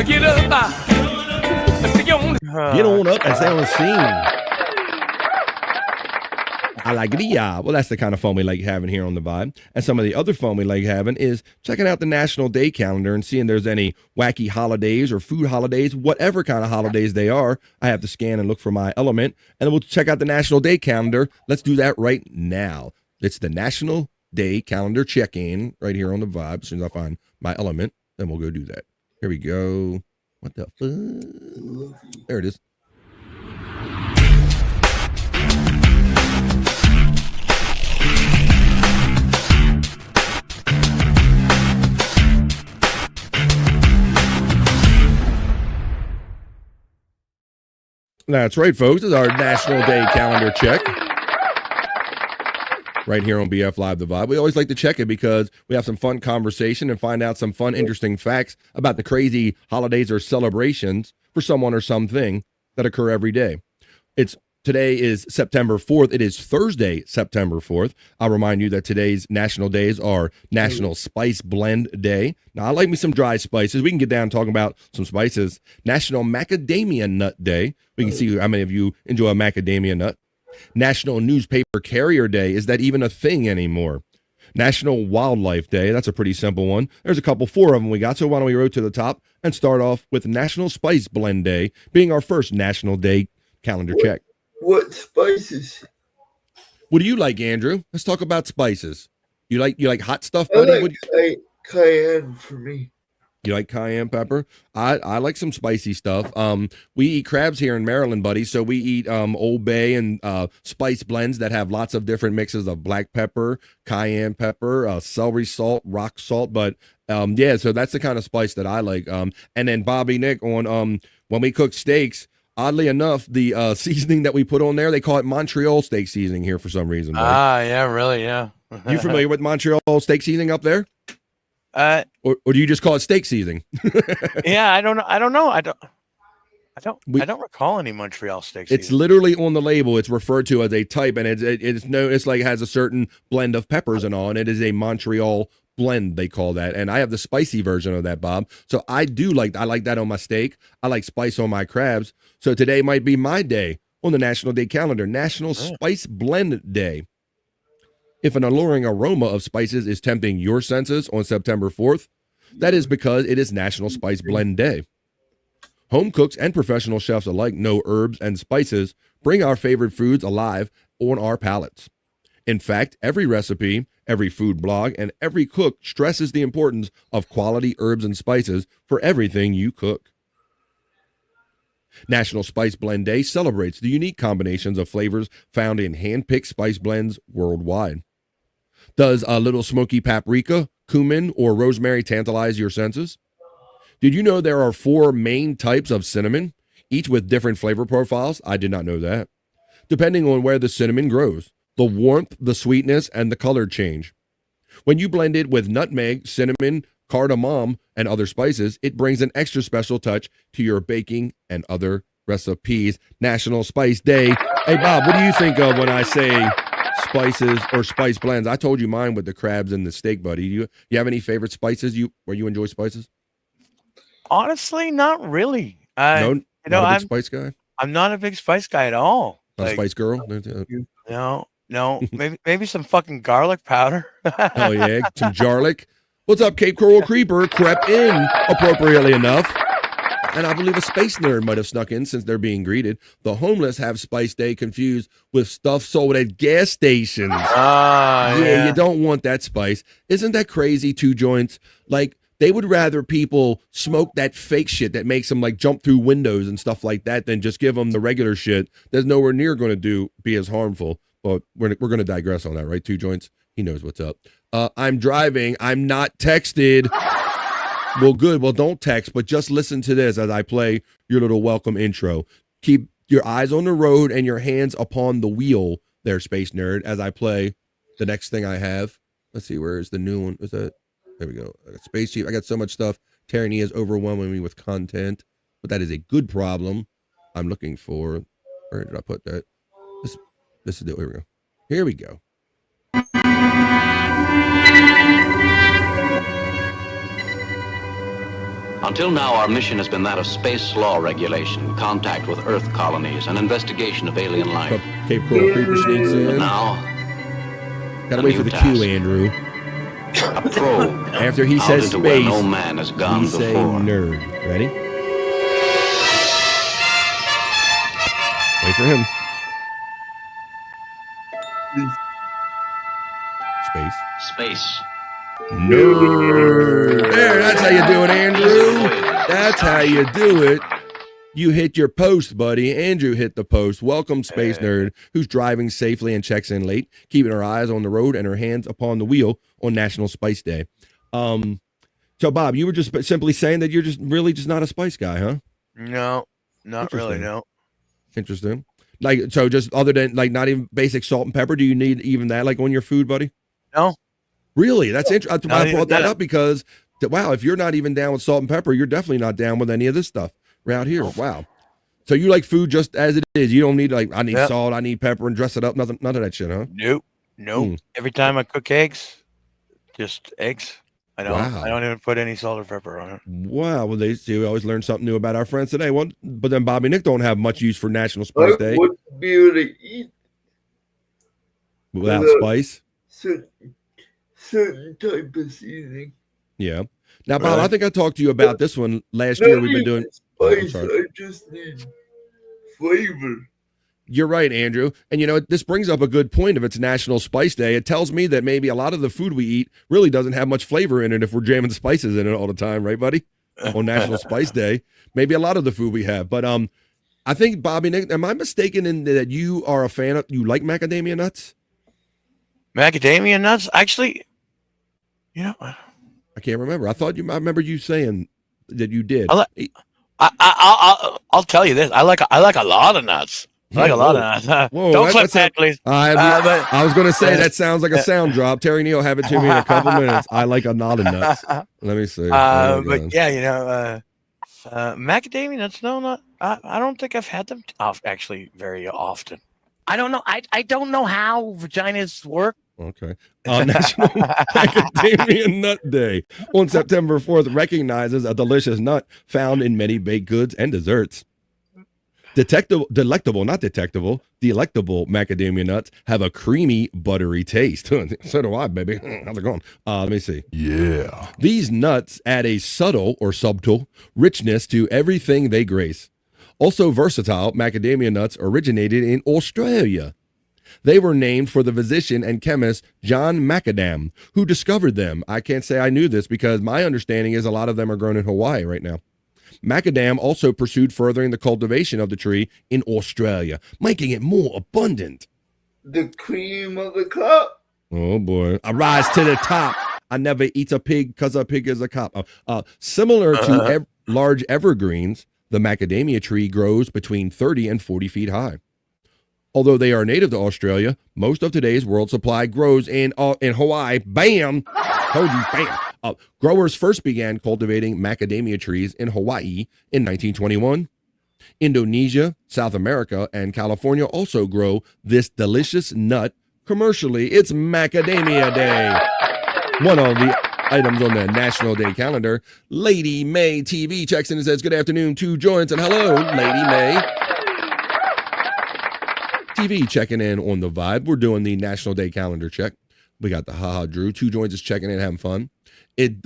Get up, Get on up and stay on the scene. I like it. Yeah. Well, that's the kind of fun we like having here on the Vibe. And some of the other fun we like having is checking out the National Day calendar and seeing there's any wacky holidays or food holidays, whatever kind of holidays they are. I have to scan and look for my element, and then we'll check out the National Day calendar. Let's do that right now. It's the National Day calendar check-in right here on the Vibe. As soon as I find my element, then we'll go do that. Here we go. What the fuck? There it is. That's right, folks. This is our National Day calendar check. Right here on BF Live The Vibe. We always like to check it because we have some fun conversation and find out some fun, interesting facts about the crazy holidays or celebrations for someone or something that occur every day. Today is September 4th. It is Thursday, September 4th. I'll remind you that today's national days are National Spice Blend Day. Now, I like me some dry spices. We can get down talking about some spices. National Macadamia Nut Day. We can see how many of you enjoy a macadamia nut. National Newspaper Carrier Day. Is that even a thing anymore? National Wildlife Day. That's a pretty simple one. There's a couple, 4 of them we got. So why don't we roll to the top and start off with National Spice Blend Day being our first National Day calendar check. What spices? What do you like, Andrew? Let's talk about spices. You like hot stuff, buddy? I like cayenne for me. You like cayenne pepper? I like some spicy stuff. We eat crabs here in Maryland, buddy. So we eat Old Bay and spice blends that have lots of different mixes of black pepper, cayenne pepper, celery salt, rock salt. But yeah, so that's the kind of spice that I like. And then Bobby Nick on when we cook steaks. Oddly enough, the seasoning that we put on there, they call it Montreal steak seasoning here for some reason. Buddy. Yeah, really, yeah. You familiar with Montreal steak seasoning up there? Or do you just call it steak seasoning? Yeah, I don't know. I don't recall any Montreal steak seasoning. It's literally on the label. It's referred to as a type, and it's like has a certain blend of peppers and all, and it is a Montreal blend, they call that. And I have the spicy version of that, Bob. So I like that on my steak. I like spice on my crabs. So today might be my day on the National Day calendar, National Spice Blend Day. If an alluring aroma of spices is tempting your senses on September 4th, that is because it is National Spice Blend Day. Home cooks and professional chefs alike know herbs and spices bring our favorite foods alive on our palates. In fact, every recipe, every food blog, and every cook stresses the importance of quality herbs and spices for everything you cook. National Spice Blend Day celebrates the unique combinations of flavors found in hand-picked spice blends worldwide. Does a little smoky paprika, cumin, or rosemary tantalize your senses? Did you know there are 4 main types of cinnamon, each with different flavor profiles? I did not know that. Depending on where the cinnamon grows, the warmth, the sweetness, and the color change. When you blend it with nutmeg, cinnamon, cardamom, and other spices, it brings an extra special touch to your baking and other recipes. National Spice Day. Hey, Bob, what do you think of when I say spices or spice blends? I told you mine with the crabs and the steak, buddy. You have any favorite spices where you enjoy spices? Honestly, not really. No, You know, not a big spice guy. I'm not a big spice guy at all. Not a spice girl. No. Maybe some fucking garlic powder. Oh yeah, some garlic. What's up, Cape Coral Creeper? Crept in appropriately enough. And I believe a space nerd might have snuck in since they're being greeted. The homeless have Spice Day confused with stuff sold at gas stations. Yeah, you don't want that spice. Isn't that crazy, Two Joints? Like, they would rather people smoke that fake shit that makes them, like, jump through windows and stuff like that than just give them the regular shit that's nowhere near going to be as harmful. But we're going to digress on that, right, Two Joints? He knows what's up. I'm driving. I'm not texted. Well, good. Well, don't text, but just listen to this as I play your little welcome intro. Keep your eyes on the road and your hands upon the wheel there, Space Nerd, as I play the next thing I have. Let's see, where is the new one? Is that? There we go. I got Space Chief. I got so much stuff. Tyranny is overwhelming me with content, but that is a good problem. I'm looking for, where did I put that? This is it. Here we go. Here we go. Until now, our mission has been that of space law regulation, contact with Earth colonies, and investigation of alien life. Cape Coral Creeper sneaks in. But now, gotta wait for the cue, Andrew. A probe. After he out says into where space, no man has gone we say before. nerd. Ready? Wait for him. Space. Nerd. There, that's how you do it, Andrew. That's how you do it. You hit your post, buddy. Andrew hit the post. Welcome, Space Nerd, who's driving safely and checks in late, keeping her eyes on the road and her hands upon the wheel on National Spice Day. So, Bob, you were just simply saying that you're just really just not a spice guy, huh? No, not really, no. Interesting. Like, so just other than, like, not even basic salt and pepper, do you need even that, like, on your food, buddy? No. Really? That's interesting. I brought that No. up because, wow, if you're not even down with salt and pepper, you're definitely not down with any of this stuff around here. Wow. So you like food just as it is. You don't need, like, I need salt, I need pepper, and dress it up. None of that shit, huh? Nope. Every time I cook eggs, just eggs. I don't even put any salt or pepper on it. Wow. Well, we always learn something new about our friends today. Well, but then Bobby Nick don't have much use for National Spice Day. I wouldn't be able to eat without spice. Certain type of seasoning. Yeah. Now, Bob, I think I talked to you about this one last year. We've been doing spice. I just need flavor. You're right, Andrew. And, you know, this brings up a good point. If it's National Spice Day, it tells me that maybe a lot of the food we eat really doesn't have much flavor in it if we're jamming spices in it all the time, right, buddy? On National Spice Day, maybe a lot of the food we have. But I think, Bobby Nick, am I mistaken in that you are a fan of, you like macadamia nuts? Macadamia nuts? Actually, you know, I can't remember. I remember you saying that you did. I'll tell you this. I like a lot of nuts. I like a lot of nuts. Whoa, Don't clip that, please. I was going to say that sounds like a sound drop. Terry Neal, have it to me in a couple minutes. I like a lot of nuts. Let me see. But yeah, you know, macadamia nuts. No, not. I don't think I've had them actually very often. I don't know. I don't know how vaginas work. Okay. National Macadamia Nut Day on September 4th recognizes a delicious nut found in many baked goods and desserts. Delectable macadamia nuts have a creamy, buttery taste. So do I, baby. How's it going? Let me see. Yeah. These nuts add a subtle richness to everything they grace. Also versatile, macadamia nuts originated in Australia. They were named for the physician and chemist John Macadam, who discovered them. I can't say I knew this because my understanding is a lot of them are grown in Hawaii right now. Macadam also pursued furthering the cultivation of the tree in Australia, making it more abundant. The cream of the crop. Oh, boy. I rise to the top. I never eat a pig because a pig is a cop. Similar to large evergreens, the macadamia tree grows between 30 and 40 feet high. Although they are native to Australia, most of today's world supply grows in Hawaii. Bam! Told you, bam! Growers first began cultivating macadamia trees in Hawaii in 1921. Indonesia, South America, and California also grow this delicious nut commercially. It's Macadamia Day. One of the items on the National Day calendar. Lady May TV checks in and says, good afternoon, 2 joints, and hello, Lady May. TV checking in on the vibe. We're doing the National Day calendar check. We got the haha Drew. 2 joints is checking in, having fun. It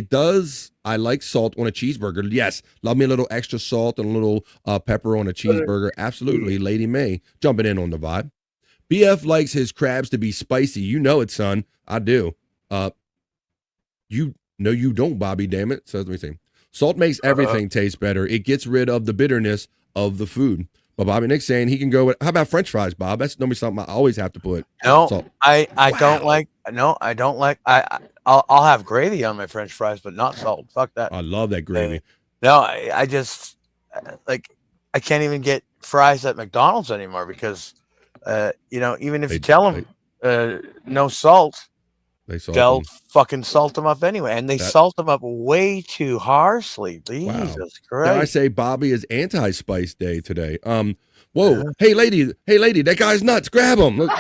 does. I like salt on a cheeseburger. Yes, love me a little extra salt and a little pepper on a cheeseburger. Absolutely, Lady May jumping in on the vibe. BF likes his crabs to be spicy. You know it, son. I do. You don't, Bobby. Damn it. So let me see. Salt makes everything taste better. It gets rid of the bitterness of the food. But Bobby Nick's saying he can go with, how about French fries, Bob? That's normally something I always have to put. No, salt. I don't like. No, I don't like. I'll have gravy on my French fries, but not salt. Fuck that. I love that gravy. No, I just like I can't even get fries at McDonald's anymore because even if you tell them no salt, they'll fucking salt them up anyway, and they salt them up way too harshly. Jesus Christ! Did I say Bobby is anti-spice day today? Whoa, hey lady, that guy's nuts. Grab him. Look,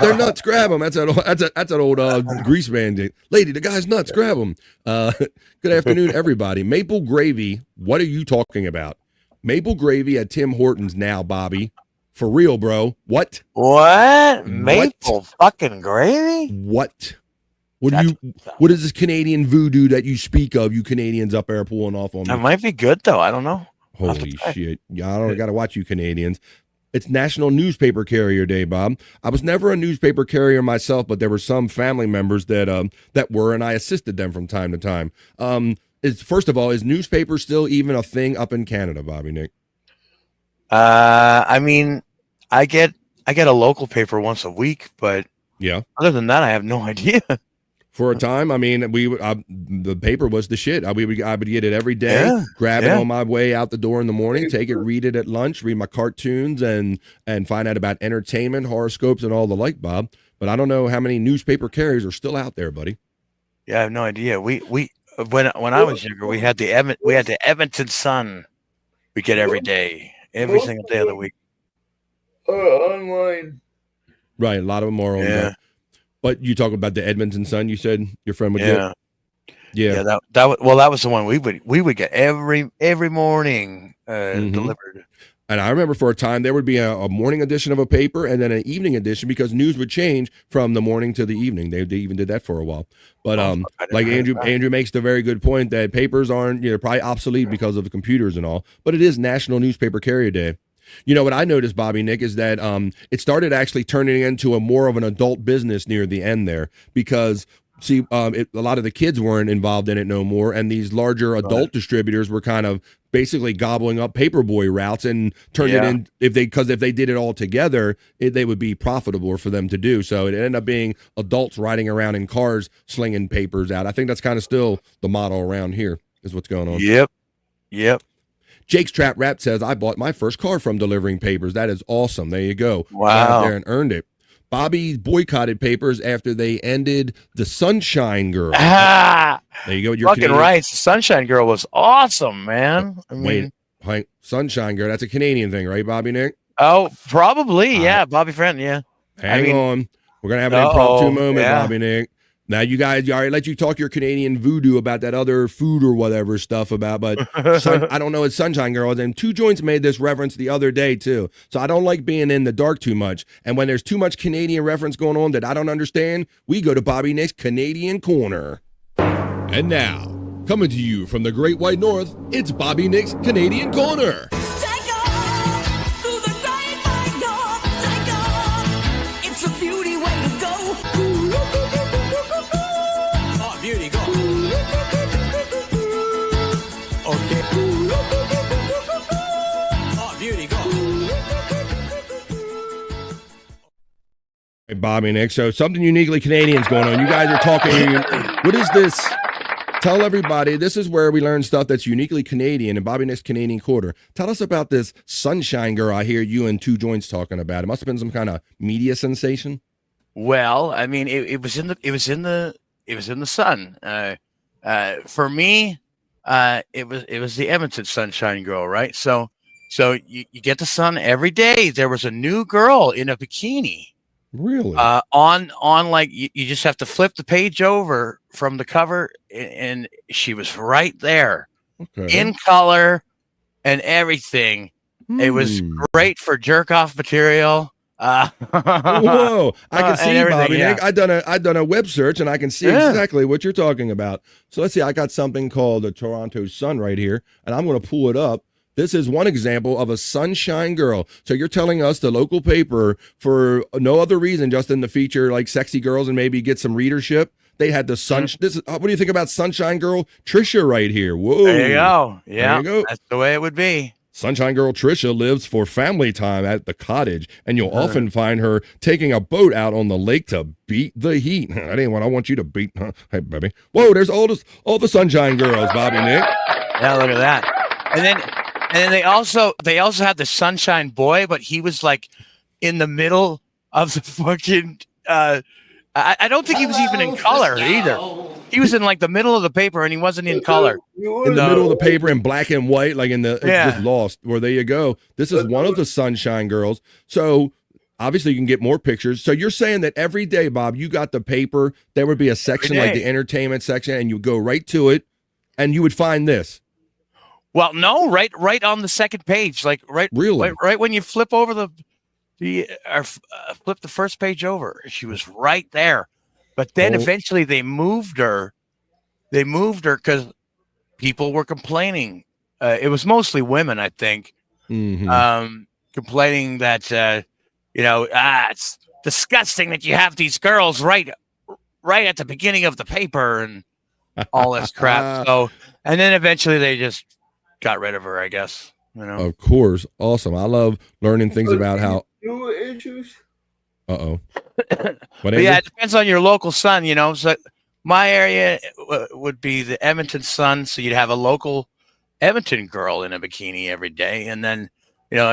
they're nuts. Grab him. That's an old grease man. Lady, the guy's nuts. Grab him. Good afternoon, everybody. Maple gravy. What are you talking about? Maple gravy at Tim Hortons now, Bobby. For real, bro. What? Maple fucking gravy? What is this Canadian voodoo that you speak of, you Canadians up there pulling off on me? That might be good though. I don't know. Holy shit. Yeah, I don't gotta watch you Canadians. It's National Newspaper Carrier Day, Bob. I was never a newspaper carrier myself, but there were some family members that were, and I assisted them from time to time. First of all, is newspaper still even a thing up in Canada, Bobby Nick? I mean, I get a local paper once a week, but yeah, other than that, I have no idea. For a time, I mean, the paper was the shit. I would get it every day, grab it on my way out the door in the morning, take it, read it at lunch, read my cartoons, and find out about entertainment, horoscopes, and all the like, Bob. But I don't know how many newspaper carriers are still out there, buddy. Yeah, I have no idea. When I was younger, we had the Edmonton Sun. We get every day. Every single day of the week. Online. Right, a lot of them are online. But you talk about the Edmonton Sun. You said your friend would get. Yeah. That was the one we would get every morning delivered. And I remember for a time there would be a morning edition of a paper and then an evening edition because news would change from the morning to the evening. They even did that for a while. But like Andrew makes the very good point that papers aren't probably obsolete because of the computers and all. But it is National Newspaper Carrier Day. You know what I noticed, Bobby Nick, is that it started actually turning into a more of an adult business near the end there because. See, a lot of the kids weren't involved in it no more, and these larger adult distributors were kind of basically gobbling up paperboy routes and turned it in. If they did it all together, they would be profitable for them to do. So it ended up being adults riding around in cars slinging papers out. I think that's kind of still the model around here. Is what's going on. Yep. Jake's Trap Rap says, "I bought my first car from delivering papers. That is awesome. There you go. Wow. Got out there and earned it." Bobby boycotted papers after they ended the Sunshine Girl. There you go. You're fucking right. The Sunshine Girl was awesome, man. I mean, wait, Sunshine Girl. That's a Canadian thing, right, Bobby Nick? Oh, probably. Yeah, Bobby Friend. Yeah. Hang on. We're gonna have an impromptu moment, Bobby Nick. Now, you guys, all right, let you talk your Canadian voodoo about that other food or whatever stuff about, but I don't know, it's Sunshine Girls, and Two Joints made this reference the other day, too. So I don't like being in the dark too much, and when there's too much Canadian reference going on that I don't understand, we go to Bobby Nick's Canadian Corner. And now, coming to you from the Great White North, it's Bobby Nick's Canadian Corner. It's a beauty way to go. Beauty, go. Okay. Oh, beauty, go. Hey, Bobby Nick. So something uniquely Canadian's going on. You guys are talking. What is this? Tell everybody. This is where we learn stuff that's uniquely Canadian in Bobby Nick's Canadian Quarter. Tell us about this Sunshine Girl. I hear you and Two Joints talking about. It must have been some kind of media sensation. Well, I mean, it was in the Sun. For me, it was the Edmonton Sunshine Girl, right? So you get the Sun every day. There was a new girl in a bikini Really? On like you just have to flip the page over from the cover, and she was right there, in color and everything. It was great for jerk off material. Whoa! I can see, Bobby Nick. I done a web search, and I can see exactly what you're talking about. So let's see. I got something called the Toronto Sun right here, and I'm going to pull it up. This is one example of a sunshine girl. So you're telling us the local paper, for no other reason, just in the feature like sexy girls and maybe get some readership. They had the sun. This is what do you think about Sunshine Girl Trisha right here? Whoa! There you go. Yeah, there you go. That's the way it would be. Sunshine Girl Trisha lives for family time at the cottage, and you'll often find her taking a boat out on the lake to beat the heat. That ain't what I want you to beat, huh? Hey, baby. Whoa, there's all the Sunshine Girls, Bobby Nick. Yeah, look at that. And then they also had the Sunshine Boy, but he was like in the middle of the fucking. I don't think he was even in color either. He was in like the middle of the paper, and he wasn't in color. In the middle of the paper in black and white, like in the just lost. Well, there you go. This is one of the Sunshine Girls. So obviously you can get more pictures. So you're saying that every day, Bob, you got the paper. There would be a section like the entertainment section, and you go right to it, and you would find this. Well, no, right on the second page, like right when you flip over flip the first page over, she was right there. But then eventually they moved her. They moved her because people were complaining. It was mostly women, I think, complaining that it's disgusting that you have these girls right at the beginning of the paper and all this crap. So, and then eventually they just got rid of her, I guess. Of course, awesome. I love learning things about how. Uh-oh. But yeah, it depends on your local Sun, So my area would be the Edmonton Sun, so you'd have a local Edmonton girl in a bikini every day, and then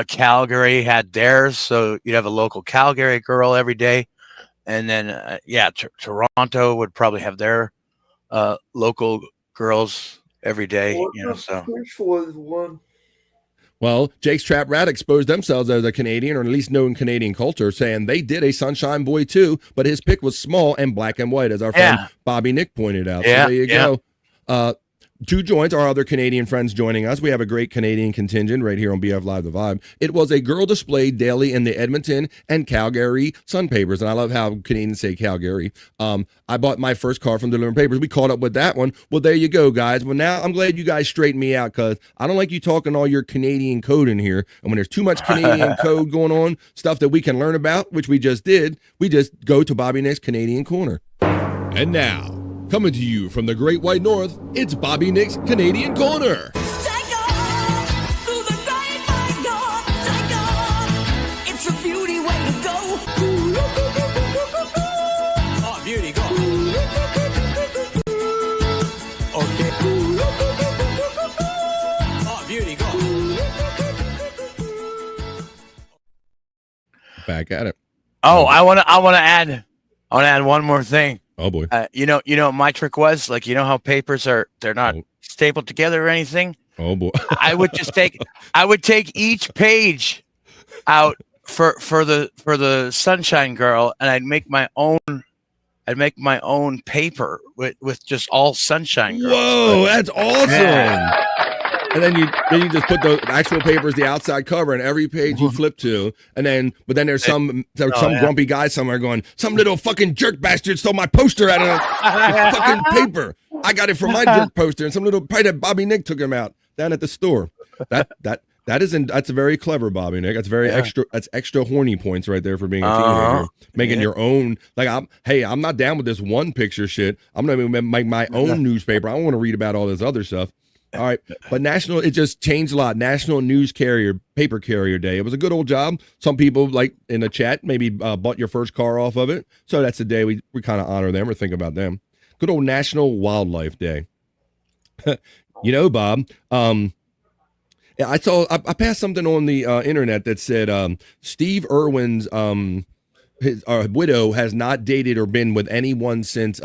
Calgary had theirs, so you'd have a local Calgary girl every day, and then Toronto would probably have their local girls every day. So. Well, Jake's Trap Rat exposed themselves as a Canadian, or at least known Canadian culture, saying they did a Sunshine Boy too, but his pick was small and black and white, as our friend Bobby Nick pointed out. Yeah, so there you go. Two joints, our other Canadian friends joining us. We have a great Canadian contingent right here on BF Live The Vibe. It was a girl displayed daily in the Edmonton and Calgary Sun papers, and I love how Canadians say Calgary. I bought my first car from the Delivering Papers. We caught up with that one. Well, there you go, guys. Well, now I'm glad you guys straightened me out, because I don't like you talking all your Canadian code in here. And when there's too much Canadian code going on, stuff that we can learn about, which we just did, we just go to Bobby Nick's Canadian Corner. And now, coming to you from the Great White North, it's Bobby Nick's Canadian Corner. It's a beauty way to go. Oh, beauty, go. Okay. Oh, beauty, go. Back at it. Oh, I want to add one more thing. Oh boy. You know what my trick was? Like, how papers they're not stapled together or anything. Oh boy. I would take each page out for the Sunshine Girl, and I'd make my own paper with just all Sunshine Girls. Whoa, that's awesome. Yeah. And then you just put the actual papers, the outside cover, and every page you flip to, but then there's some grumpy guy somewhere going, some little fucking jerk bastard stole my poster out of the fucking paper. I got it from my jerk poster, and some little probably that Bobby Nick took him out down at the store. That's very clever, Bobby Nick. That's very extra. That's extra horny points right there for being a teenager, making your own. Like I'm not down with this one picture shit. I'm gonna make my own newspaper. I don't want to read about all this other stuff. All right, but it just changed a lot. National News Carrier, Paper Carrier Day. It was a good old job. Some people, like in the chat, maybe bought your first car off of it. So that's the day we kind of honor them or think about them. Good old National Wildlife Day. Bob, I passed something on the internet that said Steve Irwin's his widow has not dated or been with anyone since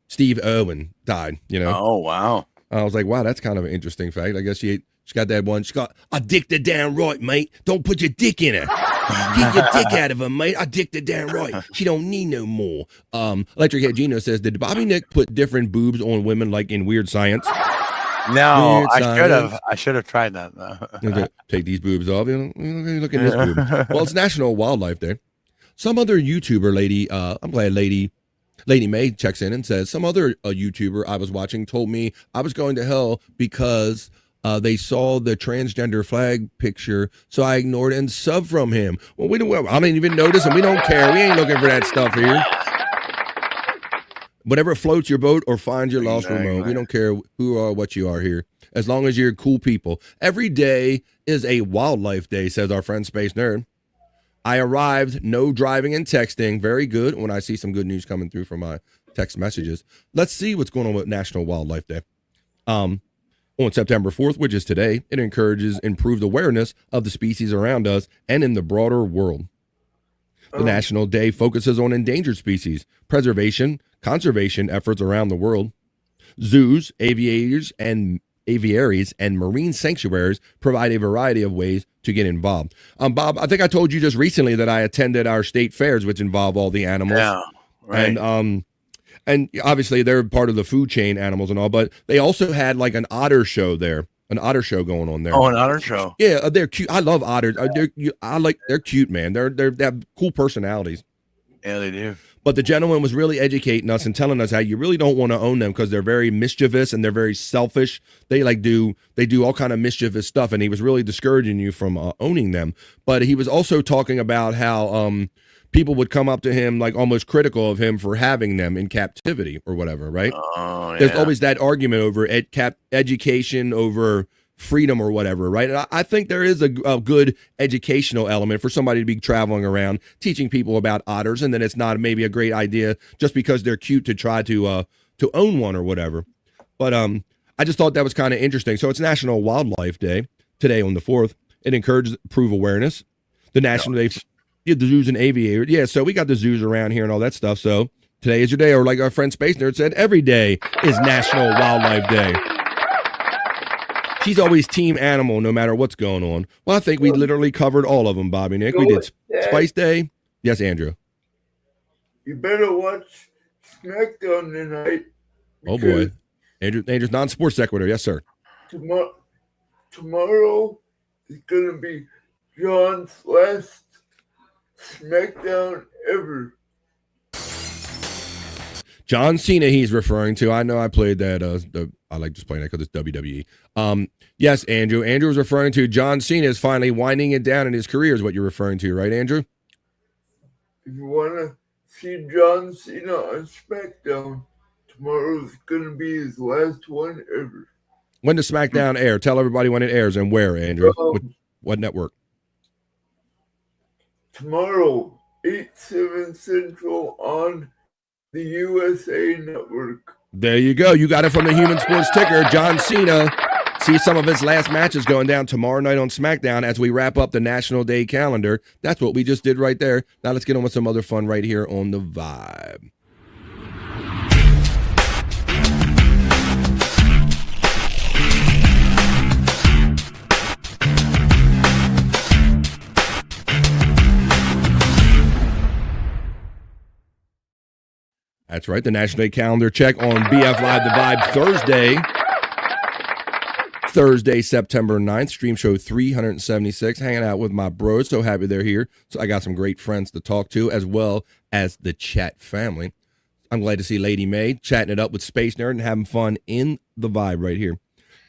Steve Irwin died. Oh wow. I was like, wow, that's kind of an interesting fact. I guess she got that one. She got addicted down right, mate. Don't put your dick in her. Get your dick out of her, mate. I dicked her damn right. She don't need no more. Electric Head Gino says, did Bobby Nick put different boobs on women like in Weird Science? No, Weird I should Science. have. I should have tried that. Take these boobs off. Look at this boob. Well, it's National Wildlife Day. Some other YouTuber lady, I'm glad Lady May checks in and says, some other YouTuber I was watching told me I was going to hell because they saw the transgender flag picture, so I ignored and subbed from him. Well, I didn't even notice, and we don't care. We ain't looking for that stuff here. Whatever floats your boat or finds your lost remote, we don't care who or what you are here, as long as you're cool people. Every day is a wildlife day, says our friend Space Nerd. I arrived, no driving and texting. Very good. When I see some good news coming through from my text messages. Let's see what's going on with National Wildlife Day. On September 4th, which is today, it encourages improved awareness of the species around us and in the broader world. The National Day focuses on endangered species, preservation, conservation efforts around the world. Zoos, aviaries, and marine sanctuaries provide a variety of ways to get involved. Bob, I think I told you just recently that I attended our state fairs, which involve all the animals. Yeah, right. And obviously they're part of the food chain, animals and all, but they also had like an otter show there. An otter show going on there. Oh, an otter show. Yeah, they're cute. I love otters. They're cute, man. They have cool personalities. Yeah, they do. But the gentleman was really educating us and telling us how you really don't want to own them because they're very mischievous and they're very selfish. They do all kind of mischievous stuff, and he was really discouraging you from owning them. But he was also talking about how people would come up to him like almost critical of him for having them in captivity or whatever, right? Oh, yeah. There's always that argument over education over freedom or whatever, right? And I think there is a good educational element for somebody to be traveling around teaching people about otters, and then it's not maybe a great idea just because they're cute to try to own one or whatever. But I just thought that was kind of interesting. So it's National Wildlife Day today on the 4th. It encourages prove awareness. The National Day, the zoos and aviators. Yeah, so we got the zoos around here and all that stuff. So today is your day, or like our friend Space Nerd said, every day is National Wildlife Day. She's always team animal no matter what's going on. Well, I think we literally covered all of them, Bobby Nick. We did Spice Day. Yes, Andrew. You better watch SmackDown tonight. Oh, boy. Andrew's non-sports secretary. Yes, sir. Tomorrow is going to be John's last SmackDown ever. John Cena he's referring to. I know I played that. I like just playing that because it's WWE. Yes, Andrew. Andrew was referring to John Cena is finally winding it down in his career is what you're referring to, right, Andrew? If you want to see John Cena on SmackDown, tomorrow's going to be his last one ever. When does SmackDown air? Tell everybody when it airs and where, Andrew. What network? Tomorrow, 8/7 Central on the USA Network. There you go. You got it from the Human Sports Ticker. John Cena. See some of his last matches going down tomorrow night on SmackDown as we wrap up the National Day calendar. That's what we just did right there. Now let's get on with some other fun right here on The Vibe. That's right, the National Day calendar check on BF Live The Vibe Thursday, September 9th, stream show 376, hanging out with my bros. So happy they're here. So I got some great friends to talk to, as well as the chat family. I'm glad to see Lady May chatting it up with Space Nerd and having fun in the vibe right here.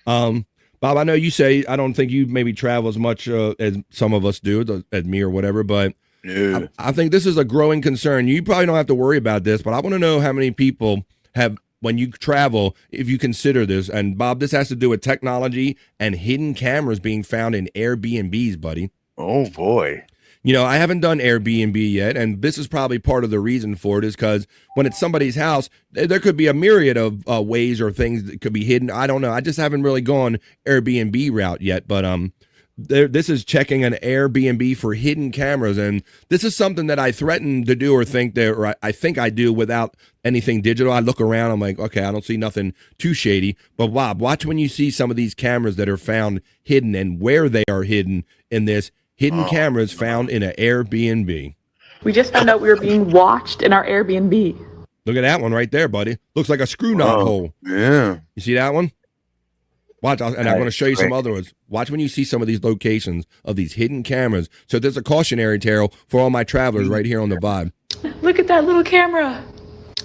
Bob, I know you say I don't think you maybe travel as much as some of us do, as me or whatever, but I think this is a growing concern. You probably don't have to worry about this, but I want to know how many people have, when you travel, if you consider this. And Bob, this has to do with technology and hidden cameras being found in Airbnbs, buddy. Oh, boy. You know, I haven't done Airbnb yet, and this is probably part of the reason for it is because when it's somebody's house, there could be a myriad of ways or things that could be hidden. I don't know. I just haven't really gone Airbnb route yet, but this is checking an Airbnb for hidden cameras, and this is something that I threaten to do or I think I do without anything digital. I look around, I'm like, okay, I don't see nothing too shady. But Bob, watch when you see some of these cameras that are found hidden and where they are hidden in this Hidden cameras found in an Airbnb. We just found out we were being watched in our Airbnb. Look at that one right there, buddy. Looks like a screw knot hole. Yeah. You see that one? Watch, and I'm going to show you some other ones. Watch when you see some of these locations of these hidden cameras. So there's a cautionary tale for all my travelers right here on the Vibe. Look at that little camera.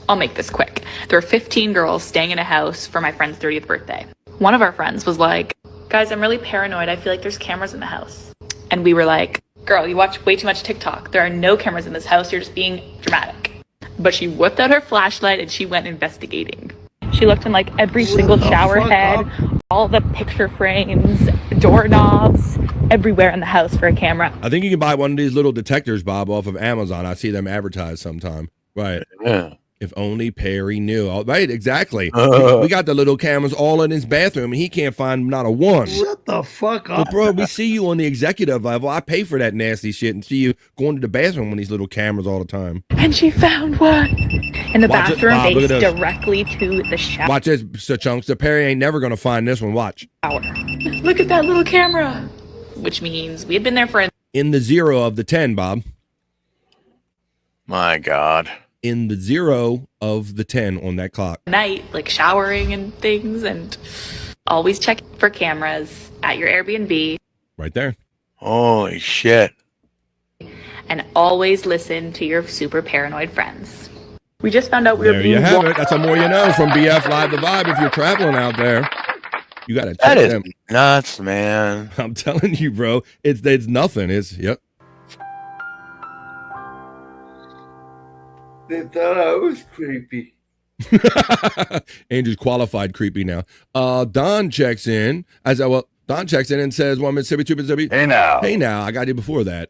I'll make this quick. There were 15 girls staying in a house for my friend's 30th birthday. One of our friends was like, guys, I'm really paranoid. I feel like there's cameras in the house. And we were like, girl, you watch way too much TikTok. There are no cameras in this house. You're just being dramatic. But she whipped out her flashlight and she went investigating. She looked in like every single shower head, all the picture frames, doorknobs, everywhere in the house for a camera. I think you can buy one of these little detectors, Bob, off of Amazon. I see them advertised sometime. Right. Yeah. If only Perry knew. Oh, right, exactly. We got the little cameras all in his bathroom, and he can't find not a one. Shut the fuck Well, up. bro, we see you on the executive level. I pay for that nasty shit and see you going to the bathroom on these little cameras all the time. And she found one in the Watch it, bathroom Bob, look faced at this. directly to the shower. Watch this, Sir Chunks. The Perry ain't never going to find this one. Watch. Look at that little camera. Which means we had been there for In the 0 of the 10, Bob. My God. In the 0 of the 10 on that clock. night, like showering and things, and always check for cameras at your Airbnb. Right there. Holy shit. And always listen to your super paranoid friends. We just found out we were There being you have it. watched. That's a more you know from BF Live The Vibe. If you're traveling out there, you got to That check is them. nuts, man. I'm telling you, bro. It's nothing. Yep. They thought I was creepy. Andrew's qualified creepy now. Don checks in Don checks in and says, "Well, Mississippi, two Mississippi. Hey now. I got you before that.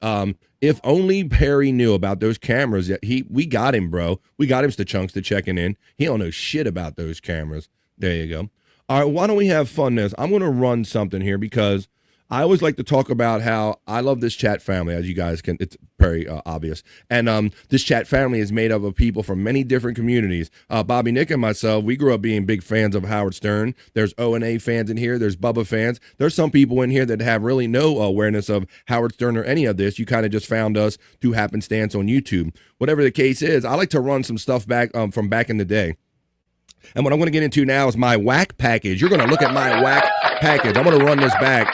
If only Perry knew about those cameras. We got him, bro. We got him to Chunks to checking in. He don't know shit about those cameras. There you go. All right, why don't we have fun this? I'm going to run something here because I always like to talk about how I love this chat family, as you guys can, it's very obvious. And this chat family is made up of people from many different communities. Bobby, Nick, and myself, we grew up being big fans of Howard Stern. There's O&A fans in here. There's Bubba fans. There's some people in here that have really no awareness of Howard Stern or any of this. You kind of just found us through happenstance on YouTube. Whatever the case is, I like to run some stuff back from back in the day. And what I'm going to get into now is my whack package. You're going to look at my whack package. I'm going to run this back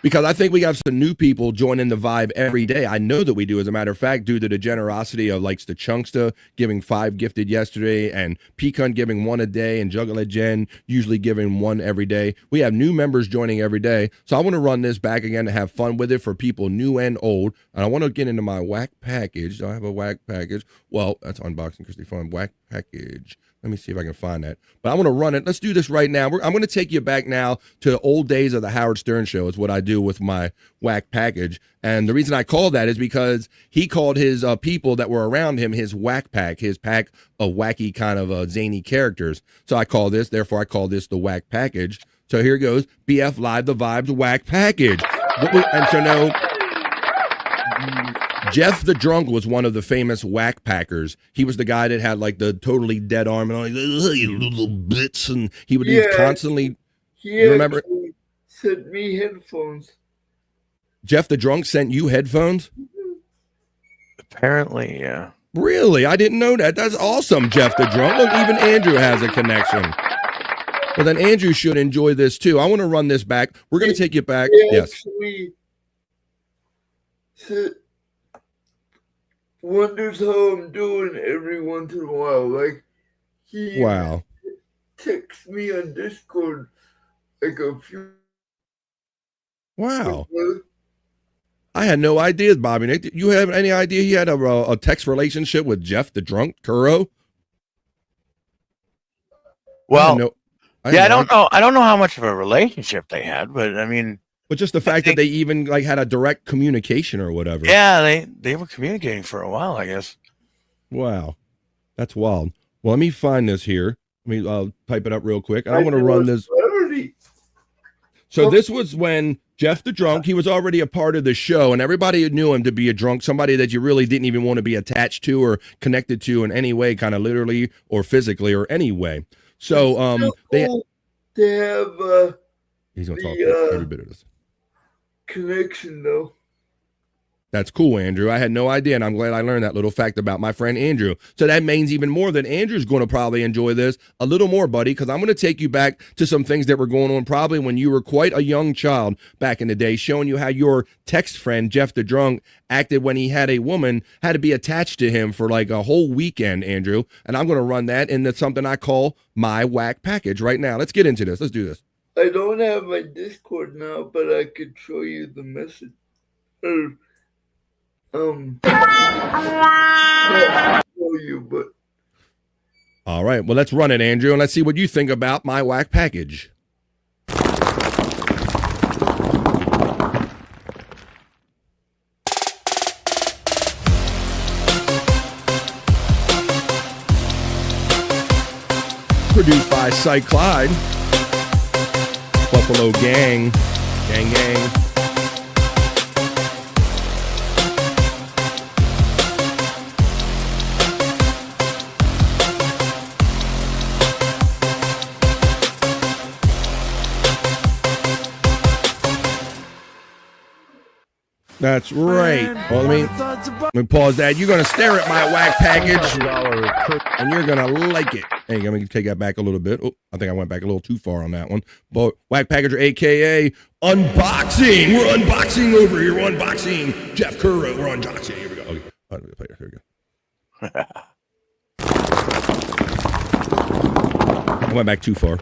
because I think we have some new people joining the vibe every day. I know that we do, as a matter of fact, due to the generosity of like the Chunksta giving 5 gifted yesterday and Pecan giving 1 a day and Juggler Jen usually giving 1 every day. We have new members joining every day. So I want to run this back again to have fun with it for people new and old. And I want to get into my whack package. Do I have a whack package? Well, that's Unboxing Christy Fun. Whack package. Let me see if I can find that. But I want to run it. Let's do this right now. I'm going to take you back now to the old days of the Howard Stern Show is what I do with my whack package. And the reason I call that is because he called his people that were around him his whack pack, his pack of wacky kind of zany characters. So I call this, therefore I call this the whack package. So here goes, BF Live The Vibes whack package. And so now, Jeff the Drunk was one of the famous whack packers. He was the guy that had like the totally dead arm and all like, you little bits, and he would constantly. You remember? Sent me headphones. Jeff the Drunk sent you headphones? Apparently, yeah. Really? I didn't know that. That's awesome, Jeff the Drunk. Look, even Andrew has a connection. Well, then Andrew should enjoy this too. I want to run this back. We're going to take you back. Yes. Wonders how I'm doing every once in a while. Like he texts me on Discord like a few. Wow. I had no idea, Bobby. Nick, you have any idea he had a text relationship with Jeff the Drunk Kuro? Well, I don't know. I don't know how much of a relationship they had, but I mean. But just the fact that they even like had a direct communication or whatever. Yeah, they were communicating for a while, I guess. Wow, that's wild. Well, let me find this here. Let me type it up real quick. And I want to run this. So this was when Jeff the Drunk, he was already a part of the show, and everybody knew him to be a drunk, somebody that you really didn't even want to be attached to or connected to in any way, kind of literally or physically or any way. So they have. He's gonna talk every bit of this. connection, though. That's cool, Andrew. I had no idea, and I'm glad I learned that little fact about my friend Andrew. So that means even more that Andrew's going to probably enjoy this a little more, buddy, because I'm going to take you back to some things that were going on probably when you were quite a young child back in the day, showing you how your text friend, Jeff the Drunk, acted when he had a woman, had to be attached to him for like a whole weekend, Andrew. And I'm going to run that into something I call my whack package right now. Let's get into this. Let's do this. I don't have my Discord now, but I could show you the message. I'll show you, but All right, well, let's run it, Andrew, and let's see what you think about my whack package. Produced by Shyt Clyde, Buffalo Gang, gang. That's right. Well, let me pause that. You're going to stare at my whack package, and you're going to like it. Hey, let me take that back a little bit. Oh, I think I went back a little too far on that one. But whack packager, a.k.a. unboxing. We're unboxing over here. We're unboxing Jeff Curro. We're unboxing. Here we go. Okay. Here we go. I went back too far.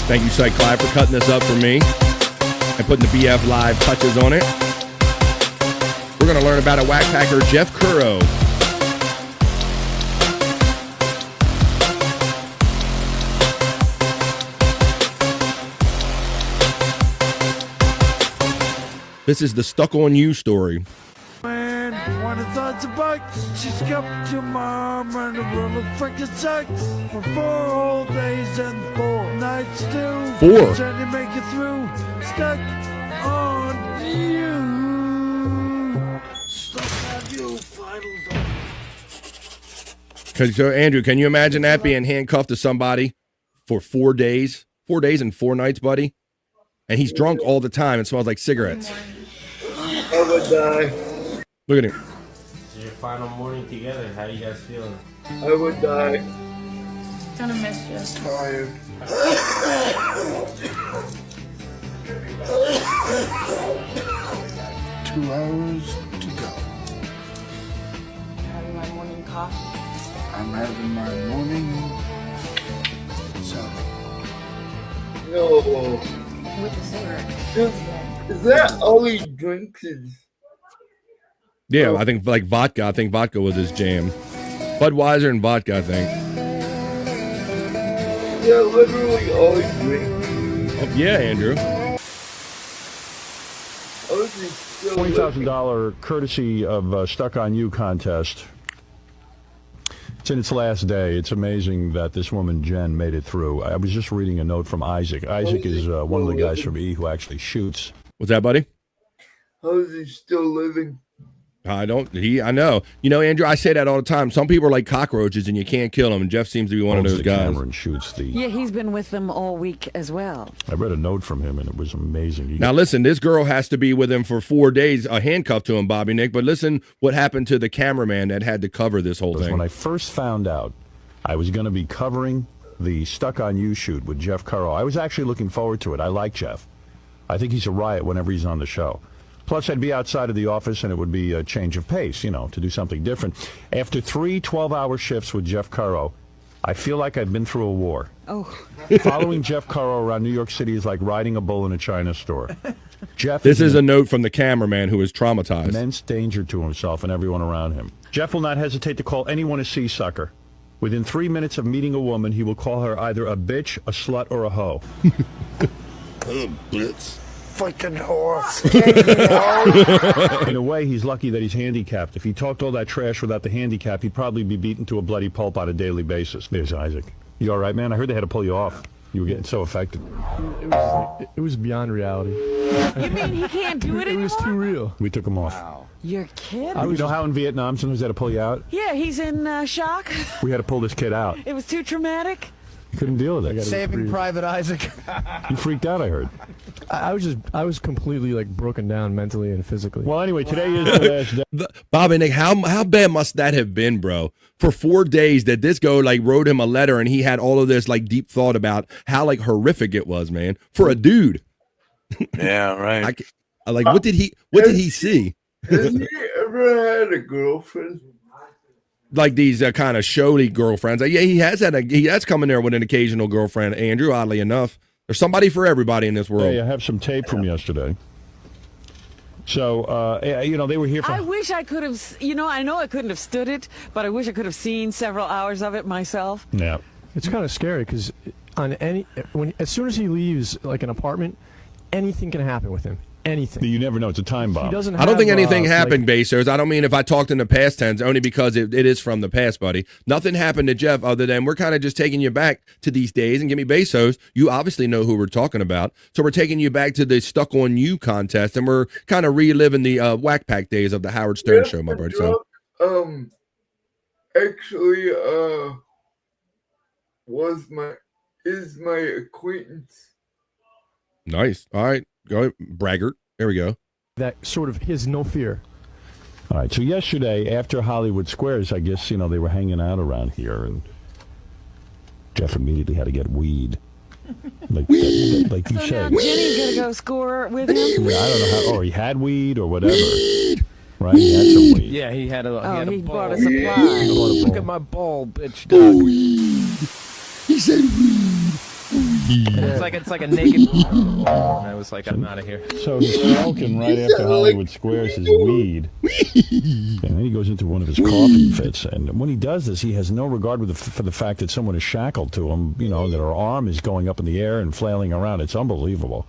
Thank you, Shyt Clyde, for cutting this up for me and putting the BF Live touches on it. We're going to learn about a whack packer, Jeff Curro. This is the Stuck on You story. When I thought the bike, she's come to mom and a roll of freaking sex for 4 whole days and 4 nights too. 4. Trying to make it through, stuck on you. Stuck on you, final. So, Andrew, can you imagine that being handcuffed to somebody for 4 days? 4 days and 4 nights, buddy? And he's drunk all the time and smells like cigarettes. I would die. Look at him. It's your final morning together. How you guys feeling? I would die. Gonna miss you. Tired. 2 hours to go. Having my morning coffee. I'm having my morning salad. No. With the cigarette. Is that all he drinks? Yeah, I think like vodka. I think vodka was his jam. Budweiser and vodka, I think. Yeah, literally all he drinks. Oh, yeah, Andrew. $20,000 courtesy of Stuck on You contest. It's in its last day. It's amazing that this woman, Jen, made it through. I was just reading a note from Isaac. Isaac is one of the guys from E who actually shoots. What's that, buddy? How is he still living? I know. You know, Andrew, I say that all the time. Some people are like cockroaches and you can't kill them. And Jeff seems to be one of those guys. Camera and shoots the... Yeah, he's been with them all week as well. I read a note from him and it was amazing. Now, listen, this girl has to be with him for 4 days, a handcuff to him, Bobby Nick. But listen what happened to the cameraman that had to cover this whole thing. When I first found out I was going to be covering the Stuck on You shoot with Jeff Curro, I was actually looking forward to it. I like Jeff. I think he's a riot whenever he's on the show. Plus, I'd be outside of the office, and it would be a change of pace, you know, to do something different. After 3 12-hour shifts with Jeff Curro, I feel like I've been through a war. Oh. Following Jeff Curro around New York City is like riding a bull in a China store. Jeff This is a note from the cameraman who is traumatized. Immense danger to himself and everyone around him. Jeff will not hesitate to call anyone a sea sucker. Within 3 minutes of meeting a woman, he will call her either a bitch, a slut, or a hoe. Blitz. Fucking horse. In a way, he's lucky that he's handicapped. If he talked all that trash without the handicap, he'd probably be beaten to a bloody pulp on a daily basis. There's Isaac. You all right, man? I heard they had to pull you off. You were getting so affected. It was beyond reality. You mean he can't do it anymore? It was too real. We took him off. You're kidding? You know how in Vietnam sometimes they had to pull you out? Yeah, he's in shock. We had to pull this kid out. It was too traumatic. You couldn't deal with it. Saving Private Isaac. You freaked out, I heard. I was completely like broken down mentally and physically. Well, anyway, today is the last day. Bobby, Nick, how bad must that have been, bro? For 4 days that this guy like wrote him a letter and he had all of this like deep thought about how like horrific it was, man, for a dude. Yeah, right. What did he see? Has he ever had a girlfriend? Like these kind of showy girlfriends. Yeah, he has come in there with an occasional girlfriend, Andrew, oddly enough. There's somebody for everybody in this world. Hey, I have some tape from yesterday. So, they were here for... I wish I could have, I know I couldn't have stood it, but I wish I could have seen several hours of it myself. Yeah. It's kind of scary because as soon as he leaves like an apartment, anything can happen with him. Anything. You never know. It's a time bomb. He doesn't I don't think anything happened, like, Bezos. I don't mean if I talked in the past tense, only because it is from the past, buddy. Nothing happened to Jeff other than we're kind of just taking you back to these days. And give me Bezos. You obviously know who we're talking about. So we're taking you back to the Stuck on You contest, and we're kind of reliving the Whack Pack days of the Howard Stern show, my buddy. So, actually, is my acquaintance. Nice. All right. Go ahead, braggart. There we go. That sort of his no fear. All right. So yesterday, after Hollywood Squares, I guess, they were hanging out around here, and Jeff immediately had to get weed. Like he So now said. Jenny's going to go score with him? Yeah, I don't know how, or he had weed or whatever. Right? He had some weed. Yeah, he had a He bowl. brought a supply. Look at my bowl, bitch dog. He said weed. It's like a naked. And I was like, I'm out of here. So he's smoking right after Hollywood Squares his weed. And then he goes into one of his coughing fits. And when he does this, he has no regard for the fact that someone is shackled to him, that her arm is going up in the air and flailing around. It's unbelievable.